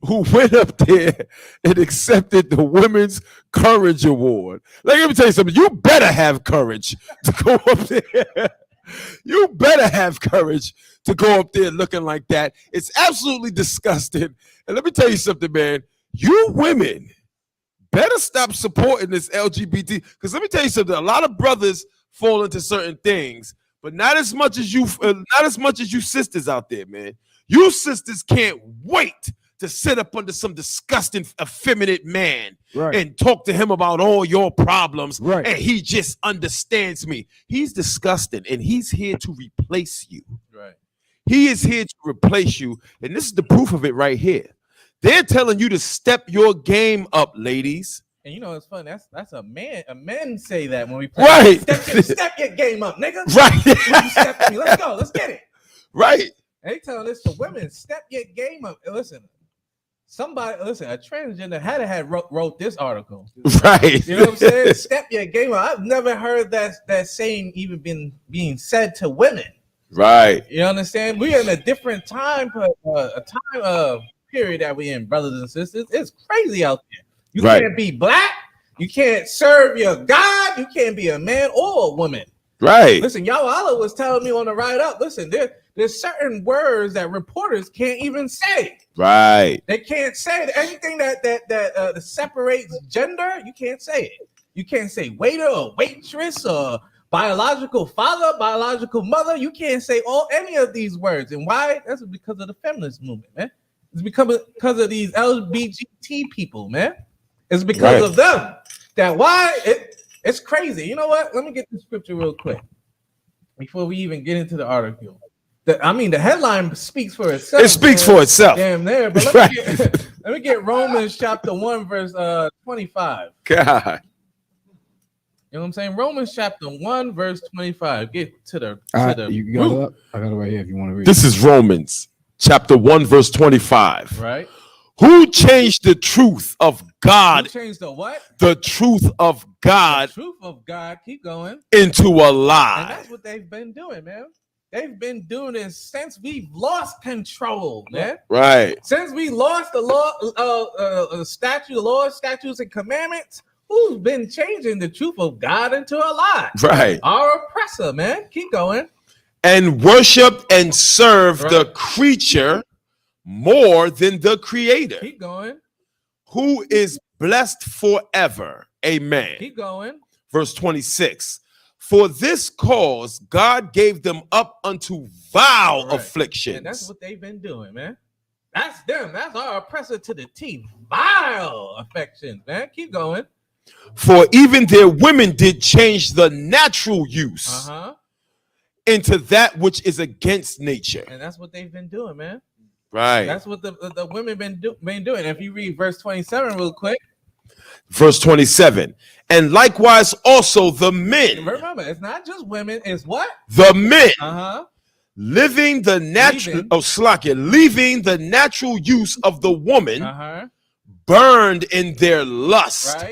who went up there and accepted the Women's Courage Award. Like, let me tell you something. You better have courage to go up there. You better have courage to go up there looking like that. It's absolutely disgusting. And let me tell you something, man. You women better stop supporting this LGBT. Because let me tell you something. A lot of brothers fall into certain things, but not as much as you sisters out there, man. You sisters can't wait to sit up under some disgusting, effeminate man and talk to him about all your problems. Right. And he just understands me. He's disgusting, and he's here to replace you. Right. He is here to replace you, and this is the proof of it right here. They're telling you to step your game up, ladies. And you know it's fun. That's a man. Men say that when we play. Right. Step your game up, nigga. Right. Let's go. Let's get it. Right. And they telling this to women, step your game up. And listen, a transgender had wrote this article. Right. You know what I'm saying? Step your game up. I've never heard that saying even being said to women. Right. You understand? We're in a different time, period that we in, brothers and sisters. It's crazy out there. You can't be black. You can't serve your God. You can't be a man or a woman. Right. Listen, Yawala was telling me on the ride up. Listen, there's certain words that reporters can't even say. Right. They can't say anything that separates gender. You can't say it. You can't say waiter or waitress or biological father, biological mother. You can't say any of these words. And why? That's because of the feminist movement, man. It's because of these LGBT people, man. It's because of them. It's crazy. You know what? Let me get the scripture real quick before we even get into the article. The headline speaks for itself. It speaks for itself. Damn there. But let me get Romans chapter 1, verse 25. God. You know what I'm saying? Romans chapter 1, verse 25. Get to the you got it up? I got it right here if you want to read This is Romans chapter 1, verse 25. Right. Who changed the truth of God? Who changed the what? The truth of God. The truth of God. Keep going. Into a lie. And that's what they've been doing, man. They've been doing this since we've lost control, man. Right. Since we lost the law, laws, statutes, and commandments, who's been changing the truth of God into a lie? Right. Our oppressor, man. Keep going. And worship and serve the creature more than the creator. Keep going. Who is blessed forever. Amen. Keep going. Verse 26. For this cause God gave them up unto vile afflictions. And that's what they've been doing, man. That's them. That's our oppressor to the teeth. Vile affections, man. Keep going. For even their women did change the natural use into that which is against nature. And that's what they've been doing, man. Right. That's what the women been doing. If you read verse 27 real quick. Verse 27. And likewise also the men. Remember, it's not just women, it's what? The men. Leaving the natural use of the woman burned in their lust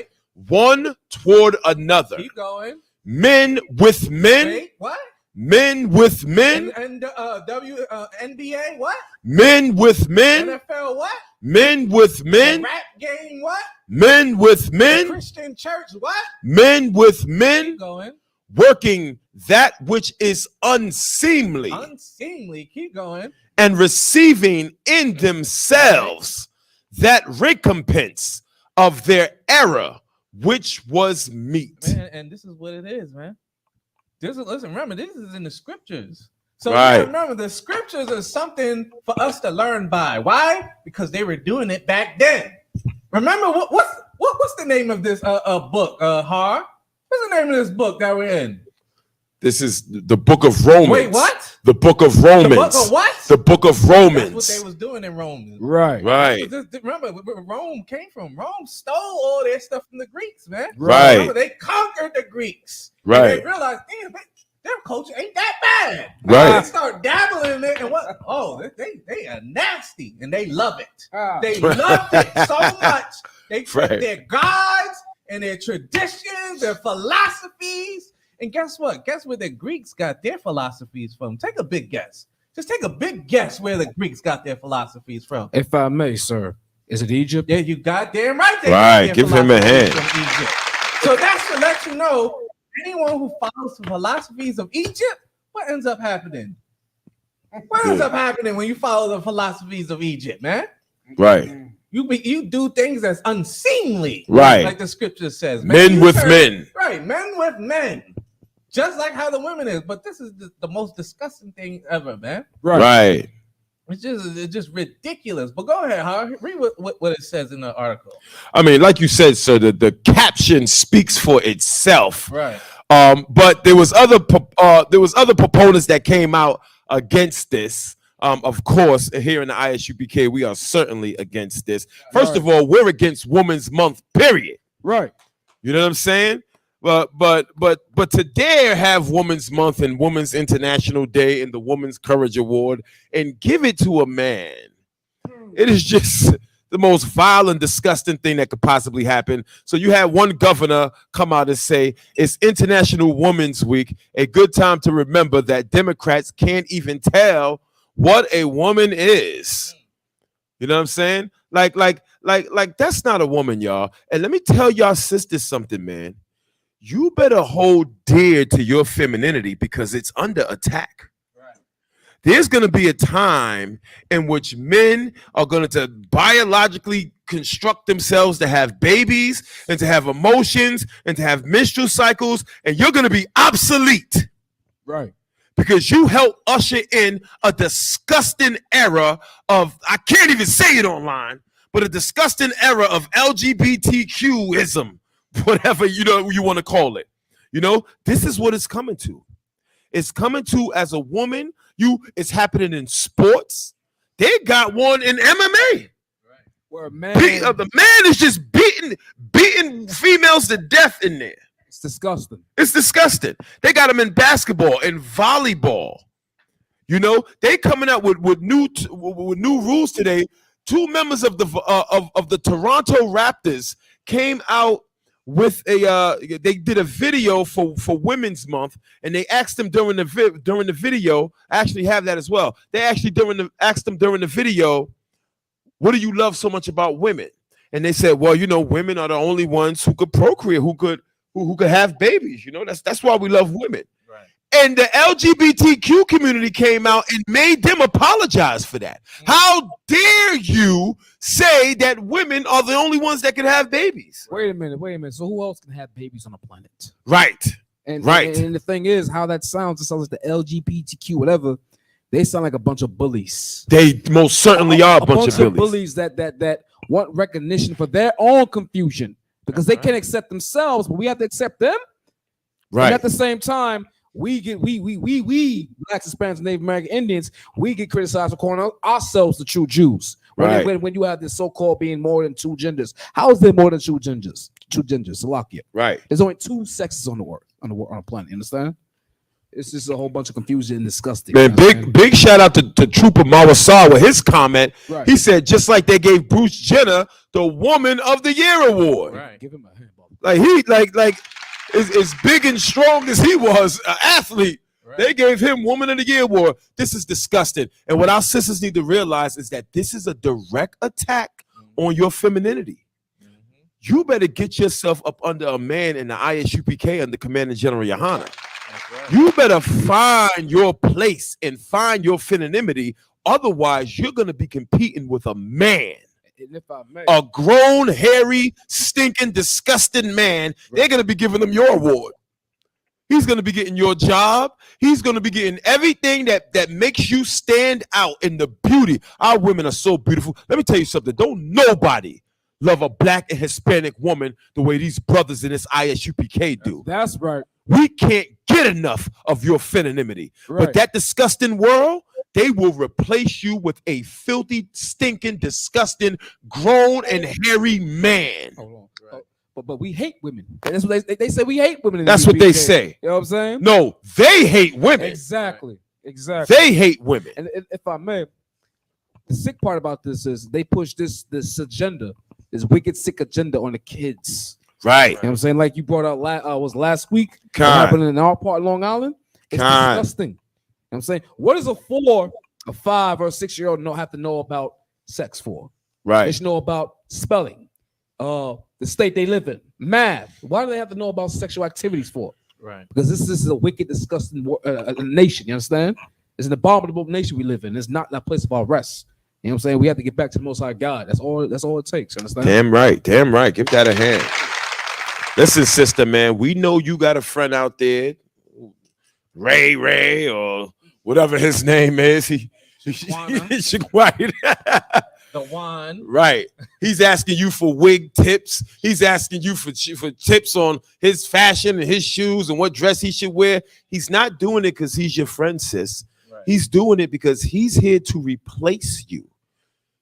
one toward another. Keep going. Men with men. Wait, what? Men with men. And NBA, what? Men with men. NFL, what? Men with men. The rap game, what? Men with men. The Christian church, what? Men with men. Keep going. Working that which is unseemly. Unseemly. Keep going. And receiving in themselves that recompense of their error, which was meat. Man, and this is what it is, man. Listen, remember, this is in the scriptures. So remember, the scriptures are something for us to learn by. Why? Because they were doing it back then. Remember, what's the name of this book, Har? What's the name of this book that we're in? This is the book of Romans. Wait, what? The book of Romans. The book of what? The book of Romans. That's what they was doing in Romans. Right. Remember, where Rome came from. Rome stole all their stuff from the Greeks, man. Right. Remember, they conquered the Greeks. Right. And they realized, damn, their culture ain't that bad. Right. They start dabbling in it, and what? Oh, they are nasty, and they love it. They loved it so much. They took their gods and their traditions, their philosophies. And guess what? Guess where the Greeks got their philosophies from? Take a big guess. Just take a big guess where the Greeks got their philosophies from. If I may, sir. Is it Egypt? Yeah, you goddamn right. Right. Give him a hand. So that's to let you know, anyone who follows the philosophies of Egypt, what ends up happening? What ends up happening when you follow the philosophies of Egypt, man? Right. You do things that's unseemly. Right. Like the scripture says. Men with men. Right. Men with men. Just like how the women is, but this is the most disgusting thing ever, man. Right. It's just ridiculous. But go ahead, Har. Read what it says in the article. I mean, like you said, sir, the caption speaks for itself. Right. But there was other proponents that came out against this. Of course, here in the ISUPK, we are certainly against this. First of all, we're against Women's Month, period. Right. You know what I'm saying? But to dare have Women's Month and Women's International Day and the Women's Courage Award and give it to a man, it is just the most vile and disgusting thing that could possibly happen. So you had one governor come out and say it's International Women's Week, a good time to remember that Democrats can't even tell what a woman is. You know what I'm saying? Like that's not a woman, y'all. And let me tell y'all sisters something, man. You better hold dear to your femininity because it's under attack. Right. There's going to be a time in which men are going to biologically construct themselves to have babies and to have emotions and to have menstrual cycles, and you're going to be obsolete. Right. Because you help usher in a disgusting era of, I can't even say it online, but a disgusting era of LGBTQism. whatever you want to call it. This is what it's coming to. It's coming to as a woman. It's happening in sports. They got one in MMA. Where a man, the man is just beating females to death in there. It's disgusting. It's disgusting. They got them in basketball and volleyball. They coming out with new rules today. Two members of the Toronto Raptors came out with they did a video for Women's Month, and they asked them during the video. I actually have that as well. They actually asked them during the video, what do you love so much about women? And they said, well, women are the only ones who could procreate, who could have babies. That's why we love women. Right. And the LGBTQ community came out and made them apologize for that. How dare you say that women are the only ones that can have babies? Wait a minute. So who else can have babies on the planet? Right. And the thing is, how that sounds, it sounds like the LGBTQ, whatever. They sound like a bunch of bullies. They most certainly are a bunch of bullies that want recognition for their own confusion because they can't accept themselves, but we have to accept them. Right. And at the same time, we blacks, Hispanics, and Native American Indians, we get criticized for calling ourselves the true Jews. Right. When you have this so-called being more than two genders, how is there more than two genders? Salakia. Right. There's only two sexes on the planet. You understand? It's just a whole bunch of confusion and disgusting. Man, big shout out to Trooper Mawasawa. His comment, right. He said, just like they gave Bruce Jenner the Woman of the Year award. Right. Give him a hand, like as big and strong as he was, an athlete, right. They gave him Woman of the Year award. This is disgusting. And what our sisters need to realize is that this is a direct attack on your femininity. You better get yourself up under a man in the ISUPK under Commander General Yohana. Right. You better find your place and find your femininity. Otherwise, you're going to be competing with a man. And if I may, a grown, hairy, stinking, disgusting man. Right. They're going to be giving him your award. He's going to be getting your job. He's going to be getting everything that makes you stand out in the beauty. Our women are so beautiful. Let me tell you something. Don't nobody love a black and Hispanic woman the way these brothers in this ISUPK do. That's right. We can't get enough of your femininity. Right. But that disgusting world, they will replace you with a filthy, stinking, disgusting, grown and hairy man. Hold on. Right. But we hate women. That's what they say. We hate women. That's what they say. You know what I'm saying? No, they hate women. Exactly. They hate women. And if I may, the sick part about this is they push this agenda, this wicked, sick agenda on the kids. Right. You know what I'm saying? Like you brought out was last week. What happened in our part of Long Island? It's disgusting. You know what I'm saying? What does a 4, a 5, or a 6-year-old have to know about sex for? Right. They should know about spelling, the state they live in, math. Why do they have to know about sexual activities for? Right. Because this is a wicked, disgusting nation. You understand? It's an abominable nation we live in. It's not a place of our rest. You know what I'm saying? We have to get back to the Most High God. That's all it takes. You understand? Damn right. Give that a hand. Listen, sister, man, we know you got a friend out there, Ray, or whatever his name is. The Juan. Right. He's asking you for wig tips. He's asking you for tips on his fashion and his shoes and what dress he should wear. He's not doing it because he's your friend, sis. Right. He's doing it because he's here to replace you.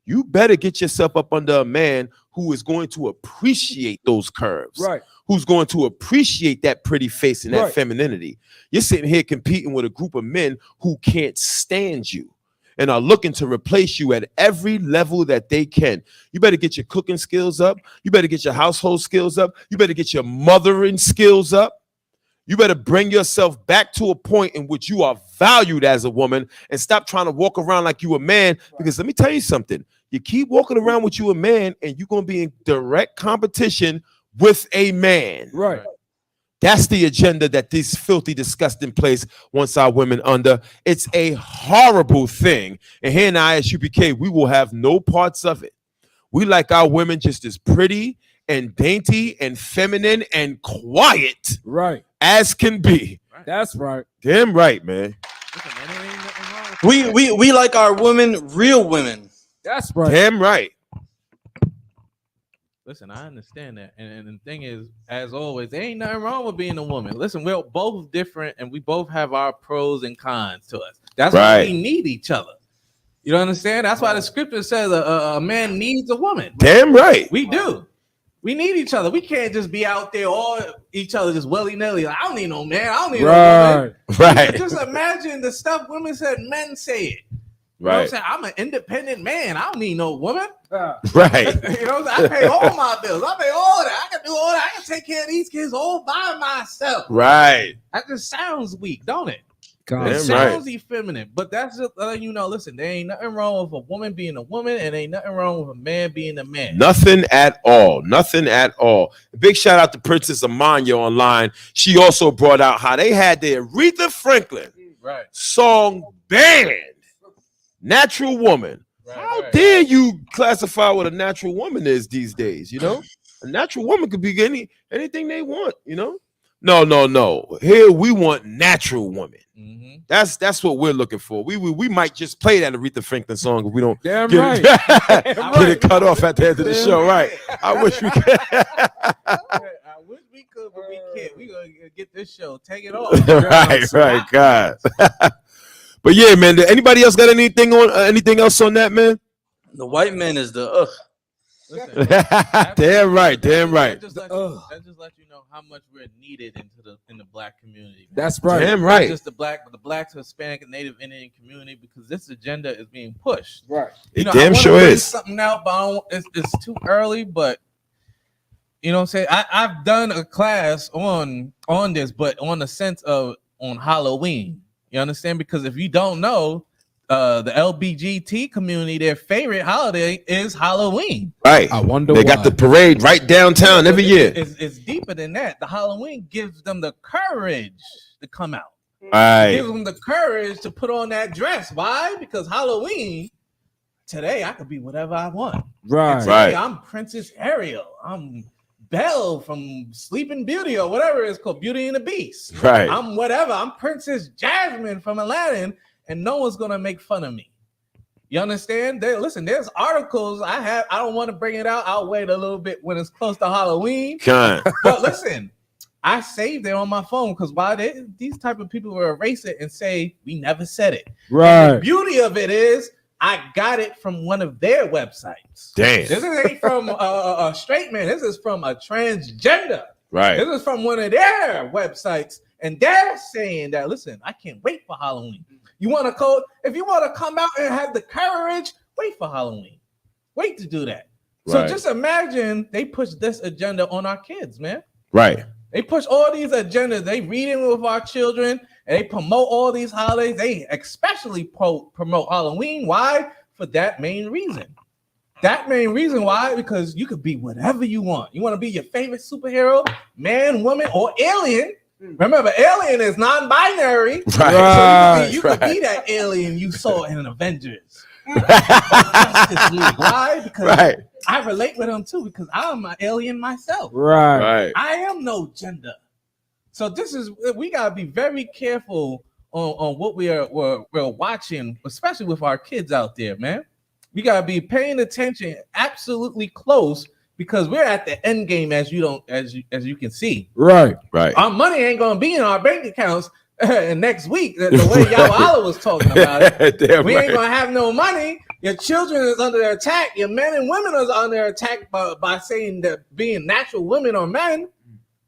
You better get yourself up under a man who is going to appreciate those curves. Right. Who's going to appreciate that pretty face and that femininity. You're sitting here competing with a group of men who can't stand you and are looking to replace you at every level that they can. You better get your cooking skills up. You better get your household skills up. You better get your mothering skills up. You better bring yourself back to a point in which you are valued as a woman and stop trying to walk around like you a man. Because let me tell you something. You keep walking around with you a man and you're going to be in direct competition with a man. Right. That's the agenda that this filthy, disgusting place wants our women under. It's a horrible thing. And here in ISUPK, we will have no parts of it. We like our women just as pretty and dainty and feminine and quiet, right, as can be. That's right. Damn right, man. We like our women, real women. That's right. Damn right. Listen, I understand that, and the thing is, as always, there ain't nothing wrong with being a woman. Listen, we're both different, and we both have our pros and cons to us. That's why we need each other. You don't understand? That's why the scripture says a man needs a woman. Damn right. We do. We need each other. We can't just be out there all each other just willy-nilly. Like, I don't need no man. I don't need no woman. Right. Just imagine the stuff women said men say it. You know what I'm saying? I'm an independent man. I don't need no woman. Right. You know what I'm saying? I pay all my bills. I pay all that. I can do all that. I can take care of these kids all by myself. Right. That just sounds weak, don't it? God. It Damn sounds right. effeminate, but that's just letting you know. Listen, there ain't nothing wrong with a woman being a woman, and ain't nothing wrong with a man being a man. Nothing at all. Nothing at all. Big shout out to Princess Amanya online. She also brought out how they had their Aretha Franklin song banned. Natural woman. How dare you classify what a natural woman is these days? You know, a natural woman could be anything they want. You know, no. Here we want natural women. That's what we're looking for. We might just play that Aretha Franklin song if we don't get it cut off at the end of the show. Right? I wish we could. I wish we could, but we can't. We gonna get this show. Take it off. right, God. But yeah, man. Anybody else got anything else on that, man? The white man is the Damn right. That just let you know how much we're needed in the black community. That's right. Damn right. Not just the black, but the black, Hispanic, and Native Indian community, because this agenda is being pushed. Right. You know, damn I sure bring is. something out, but it's too early. But you know what I'm saying? I've done a class on this, but on the sense of on Halloween. You understand? Because if you don't know, the LBGT community, their favorite holiday is Halloween. Right. I wonder they why. got the parade right downtown every year. It's deeper than that. The Halloween gives them the courage to come out. Right. It gives them the courage to put on that dress. Why? Because Halloween, today I could be whatever I want. Right. And today I'm Princess Ariel. I'm Belle from Sleeping Beauty or whatever it's called, Beauty and the Beast. Right. I'm whatever. I'm Princess Jasmine from Aladdin, and no one's gonna make fun of me. You understand? Listen, there's articles I have. I don't want to bring it out. I'll wait a little bit when it's close to Halloween. But listen, I saved it on my phone because these type of people will erase it and say we never said it. Right. And the beauty of it is I got it from one of their websites. Damn. This ain't from a straight man. This is from a transgender. Right. This is from one of their websites. And they're saying that, listen, I can't wait for Halloween. You want to code? If you want to come out and have the courage, wait for Halloween. Wait to do that. So just imagine they push this agenda on our kids, man. Right. They push all these agendas. They reading with our children, and they promote all these holidays. They especially promote Halloween. Why? For that main reason. That main reason why? Because you could be whatever you want. You want to be your favorite superhero, man, woman, or alien. Remember, alien is non-binary. Right. So you could be that alien you saw in Avengers. Why? Because I relate with them too, because I'm an alien myself. Right. I am no gender. So we gotta be very careful on what we're watching, especially with our kids out there, man. We gotta be paying attention absolutely close because we're at the end game, as you can see. Right. Our money ain't gonna be in our bank accounts next week. The way Yawala was talking about it, we ain't gonna have no money. Your children is under attack. Your men and women is under attack by saying that being natural women or men.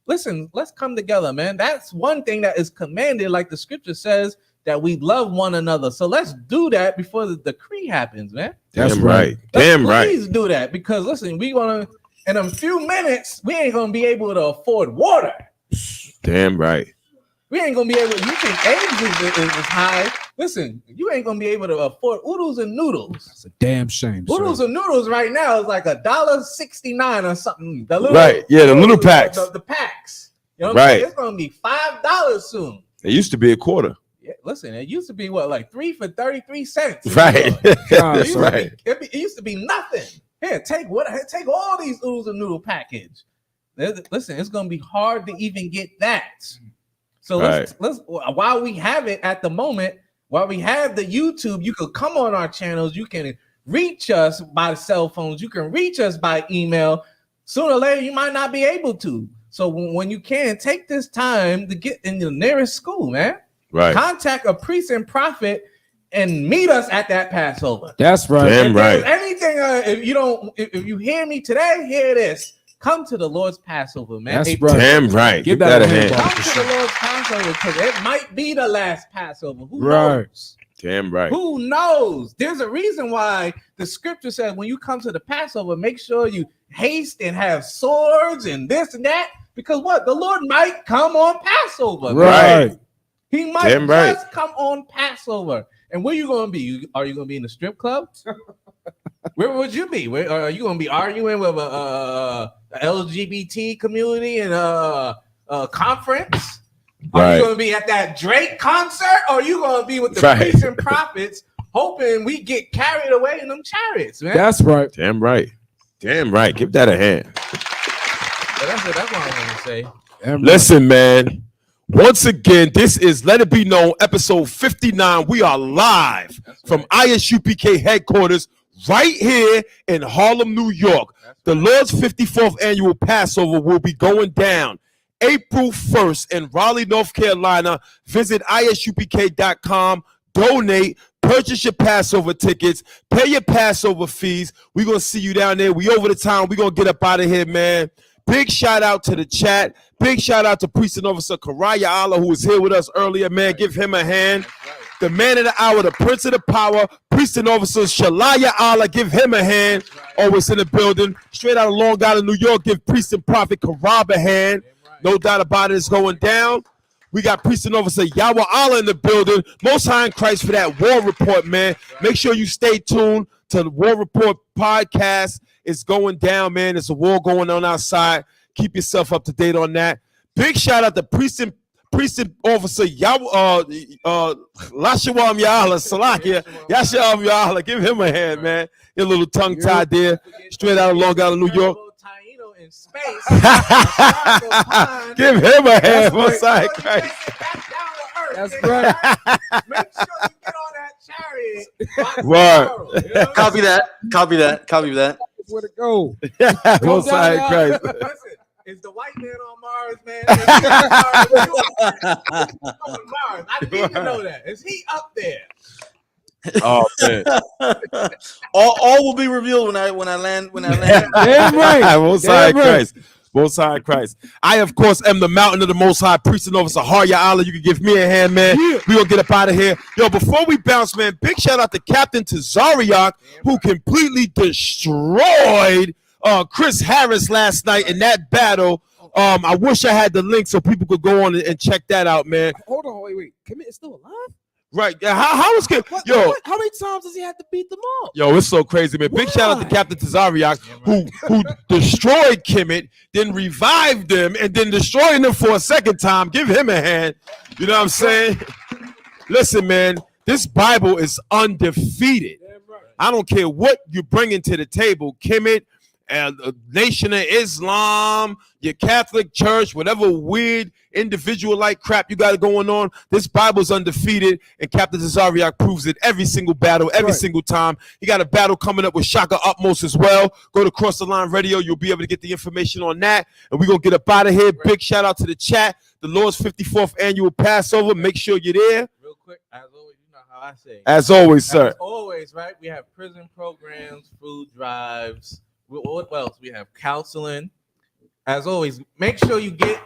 Listen, let's come together, man. That's one thing that is commanded, like the scripture says, that we love one another. So let's do that before the decree happens, man. That's right. Damn right. Please do that because listen, we gonna in a few minutes we ain't gonna be able to afford water. Damn right. We ain't gonna be able. You think eggs is high? Listen, you ain't gonna be able to afford oodles and noodles. It's a damn shame. Oodles and noodles right now is like $1.69 or something. The little, the little packs. The packs. You know what I'm saying? It's gonna be $5 soon. It used to be a quarter. Yeah, listen, it used to be like 3 for 33 cents. Right. It used to be nothing. Here, take all these oodles and noodle package. Listen, it's gonna be hard to even get that. So let's while we have it at the moment, while we have the YouTube, you can come on our channels. You can reach us by cell phones. You can reach us by email. sooner or later you might not be able to. So when you can, take this time to get in the nearest school, man. Right. Contact a priest and prophet and meet us at that Passover. That's right. Damn right. Anything, if you hear me today, hear this. Come to the Lord's Passover, man. That's right. Damn right. Give that a hand. Come to the Lord's Passover because it might be the last Passover. Who knows? Damn right. Who knows? There's a reason why the scripture says when you come to the Passover, make sure you haste and have swords and this and that. Because what? The Lord might come on Passover. Right. Man. He might Damn right. just come on Passover. And where you going to be? Are you going to be in the strip club? Where would you be? Where are you going to be arguing with a LGBT community and a conference? Are you going to be at that Drake concert? Or are you going to be with the priests and prophets hoping we get carried away in them chariots, man? That's right. Damn right. Damn right. Give that a hand. That's what I want to say. Listen, man. Once again, this is Let It Be Known, episode 59. We are live from ISUPK headquarters right here in Harlem, New York. The Lord's 54th annual Passover will be going down April 1st in Raleigh, North Carolina. Visit isupk.com, donate, purchase your Passover tickets, pay your Passover fees. We're going to see you down there. We over the time. We're going to get up out of here, man. Big shout out to the chat. Big shout out to Priest and Officer Karaya Allah, who was here with us earlier, man. Give him a hand. The man of the hour, the prince of the power, Priest and Officer Shalaya Allah. Give him a hand. Always in the building. Straight out of Long Island, New York. Give Priest and Prophet Karab a hand. No doubt about it. It's going down. We got Priest and Officer Yahweh Allah in the building. Most High in Christ for that War Report, man. Make sure you stay tuned to the War Report podcast. It's going down, man. There's a war going on outside. Keep yourself up to date on that. Big shout out to Priest and Officer Lashawam Yahla Salakia. Yashawam Yahla. Give him a hand, man. Your little tongue tied there. Straight out of Long Island, New York. Give him a hand. Most High in Christ. That's right. Make sure you get on that chariot. Right. Copy that. Copy that. Copy that. Where to go? Most High in Christ. Listen, is the white man on Mars, man? On Mars. I need to know that. Is he up there? Oh man. all will be revealed when I land. Damn right. Most High in Christ. Most High in Christ. I, of course, am the mountain of the Most High, Priest and Officer Harya Allah. You can give me a hand, man. Yeah. We gonna get up out of here. Yo, before we bounce, man, big shout out to Captain Tazariak, who completely destroyed Chris Harris last night in that battle. I wish I had the link so people could go on and check that out, man. Hold on, wait. Commit is still alive? Right. How is Kim? Yo, how many times does he have to beat them up? Yo, it's so crazy, man. Big shout out to Captain Tazariak, who destroyed Kimmit, then revived him, and then destroying him for a second time. Give him a hand. You know what I'm saying? Listen, man, this Bible is undefeated. I don't care what you're bringing to the table, Kimmit, the Nation of Islam, your Catholic Church, whatever weird individual like crap you got going on, this Bible's undefeated, and Captain Tazariak proves it every single battle, every single time. He got a battle coming up with Shaka Utmost as well. Go to Cross the Line Radio. You'll be able to get the information on that, and we're going to get up out of here. Big shout out to the chat. The Lord's 54th annual Passover. Make sure you're there. Real quick, as always, you know how I say. As always, sir. As always, right? We have prison programs, food drives. What else? We have counseling. As always, make sure you get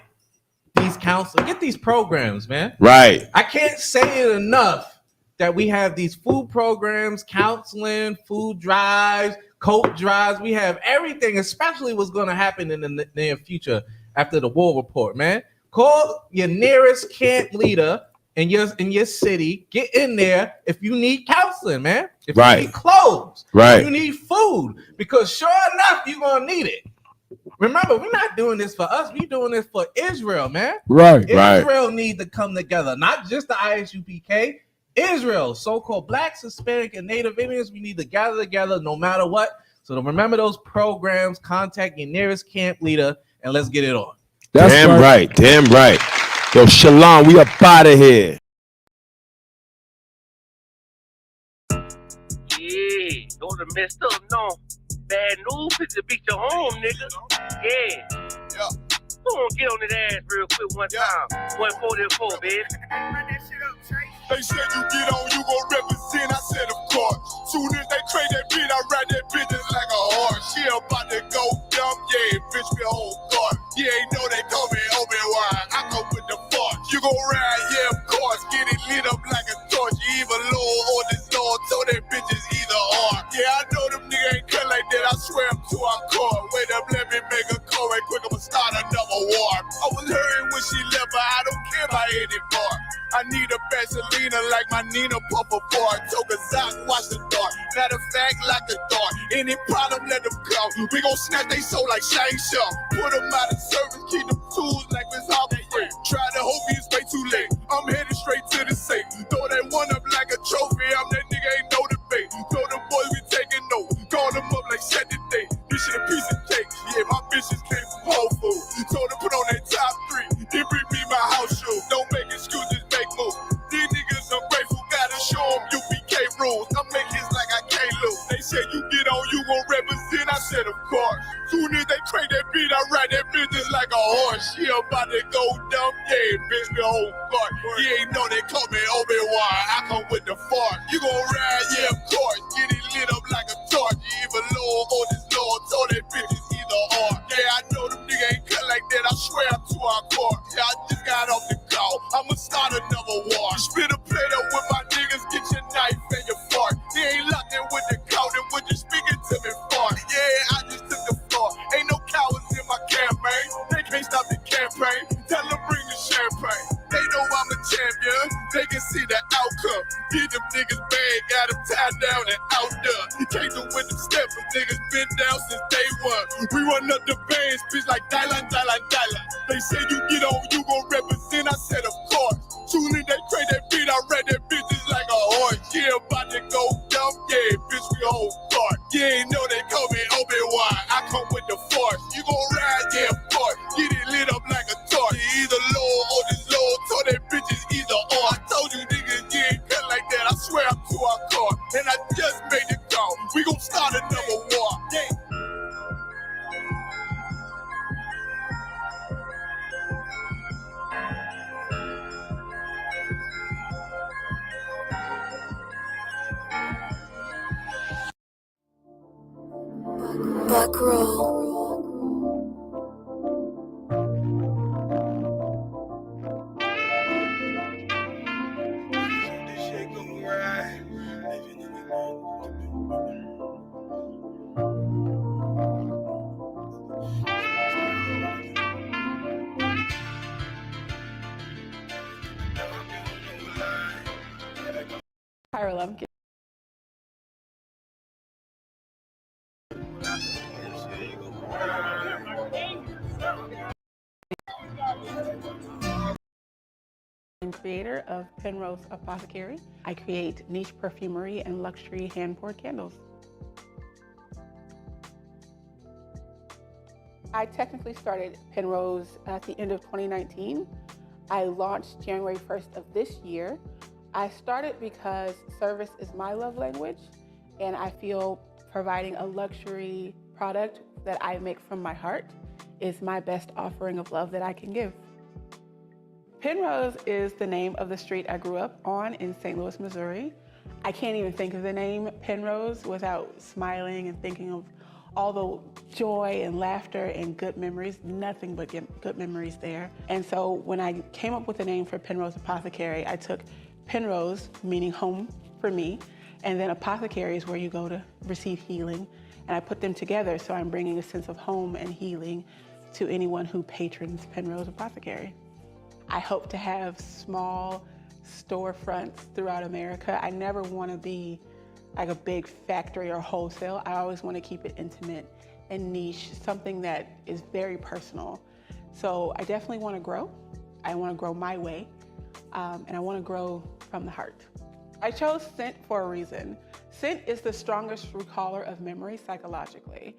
these get these programs, man. Right. I can't say it enough that we have these food programs, counseling, food drives, coat drives. We have everything, especially what's going to happen in the near future after the War Report, man. Call your nearest camp leader in your city. Get in there if you need counseling, man. If you need clothes, if you need food, because sure enough, you're going to need it. Remember, we're not doing this for us. We're doing this for Israel, man. Right. Israel need to come together, not just the ISUPK. Israel, so-called Blacks, Hispanic, and Native Indians, we need to gather together no matter what. So to remember those programs, contact your nearest camp leader, and let's get it on. That's damn right. Damn right. Yo, Shalom, we up out of here. Yeah, those are messed up, no. bad news. It's to beat your home, nigga. Yeah. Go on, get on that ass real quick one time. 144, baby. They said you get on, you gon' represent. I said, of course. Soon as they trade that beat, I ride that bitch just like a horse. She about to go dumb, yeah, bitch, me whole guard. You ain't know they call me Obi-Wan. I come with the force. You gon' ride, yeah, of course. Get it lit up like a torch. You even low on this Lord, told that bitch is either or. Yeah, I know them niggas ain't cut like that. I swear I'm to our core. Wait up, let me make a call right quick. I'ma start another war. I was hurting when she left, but I don't care about anymore. I need a Vaseline like my Nina Puffer bar. Took a Zach, watch the dark. Matter of fact, like the dark. Any problem, let them go. We gon' snatch they soul like Shane Shaw. Put them out of service, keep them tools like Miss Harvey. Try to hope it's way too late. I'm headed straight to the safe. Throw that one up like a trophy. I'm that nigga, ain't no debate. Throw them boys, we taking notes. Call them up like Saturday. This shit a piece of cake. Yeah, my bitches came from Whole Foods. Told them put on that top 3. Then bring me my house shoes. Don't make excuses, make moves. These niggas ungrateful, gotta show them UPK rules. I make hits like I can't lose. They said you get on, you gon' represent. I said, of course. Soon as they trade that beat, I ride that bitch just like a horse. She about to go dumb, yeah, bitch, me whole guard. You ain't know they call me Obi-Wan. I come with the fart. You gon' ride, yeah, of course. Get it lit up like a torch. You even low on this Lord, told that bitch is either or. Yeah, I know them niggas ain't cut like that. I swear I'm to our core. Yeah, I just got off the call. I'ma start another war. Spit a plate up with my niggas, get your knife and your fork. They ain't locked in with the cow, then when you speaking to me fart. Yeah, I just took the floor. Ain't no cowards in my campaign. They can't stop the campaign. Tell them bring the champagne. They know I'm a champion. They can see the outcome. Get them niggas bad, got them tied down and out there. You can't do with them steps, them niggas been down since day one. We run up the bands, bitch like Dylan. They say you get on, you gon' represent. I said, of course. Soon as they trade that beat, I read that bitch just like a horse. Yeah, about to go dumb, yeah, bitch, we whole guard. You ain't know they call me Obi-Wan. I come with the force. You gon' ride, yeah, of course. Get it lit up like a torch. You either low or this low, told that bitch is either or. I told you niggas, you ain't cut like that. I swear I'm to our car. And I just made it call. We gon' start another war. Yeah. Buck roll. Harlem. I'm creator of Penrose Apothecary. I create niche perfumery and luxury hand-poured candles. I technically started Penrose at the end of 2019. I launched January 1st of this year. I started because service is my love language, and I feel providing a luxury product that I make from my heart is my best offering of love that I can give. Penrose is the name of the street I grew up on in St. Louis, Missouri. I can't even think of the name Penrose without smiling and thinking of all the joy and laughter and good memories, nothing but good memories there. And so when I came up with the name for Penrose Apothecary, I took Penrose, meaning home for me, and then apothecary is where you go to receive healing. And I put them together, so I'm bringing a sense of home and healing to anyone who patrons Penrose Apothecary. I hope to have small storefronts throughout America. I never want to be like a big factory or wholesale. I always want to keep it intimate and niche, something that is very personal. So I definitely want to grow. I want to grow my way, and I want to grow from the heart. I chose scent for a reason. Scent is the strongest recaller of memory psychologically.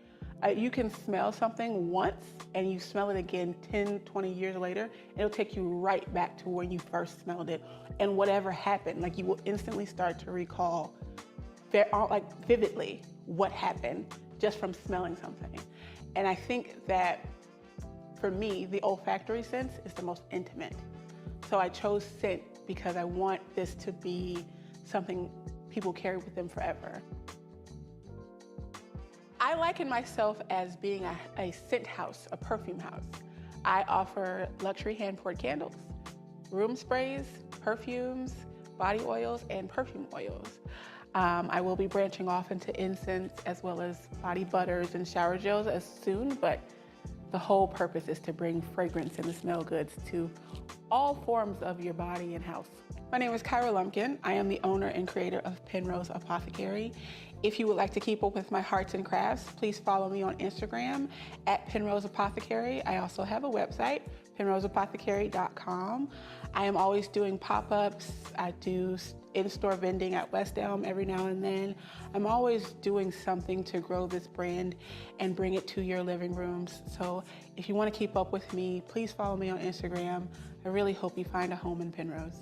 You can smell something once and you smell it again 10, 20 years later, it'll take you right back to when you first smelled it. And whatever happened, like you will instantly start to recall like vividly what happened just from smelling something. And I think that for me, the olfactory sense is the most intimate. So I chose scent because I want this to be something people carry with them forever. I liken myself as being a scent house, a perfume house. I offer luxury hand-poured candles, room sprays, perfumes, body oils, and perfume oils. I will be branching off into incense as well as body butters and shower gels as soon, but the whole purpose is to bring fragrance and the smell goods to all forms of your body and house. My name is Kyra Lumpkin. I am the owner and creator of Penrose Apothecary. If you would like to keep up with my arts and crafts, please follow me on Instagram at Penrose Apothecary. I also have a website, penroseapothecary.com. I am always doing pop-ups. I do in-store vending at West Elm every now and then. I'm always doing something to grow this brand and bring it to your living rooms. So if you want to keep up with me, please follow me on Instagram. I really hope you find a home in Penrose.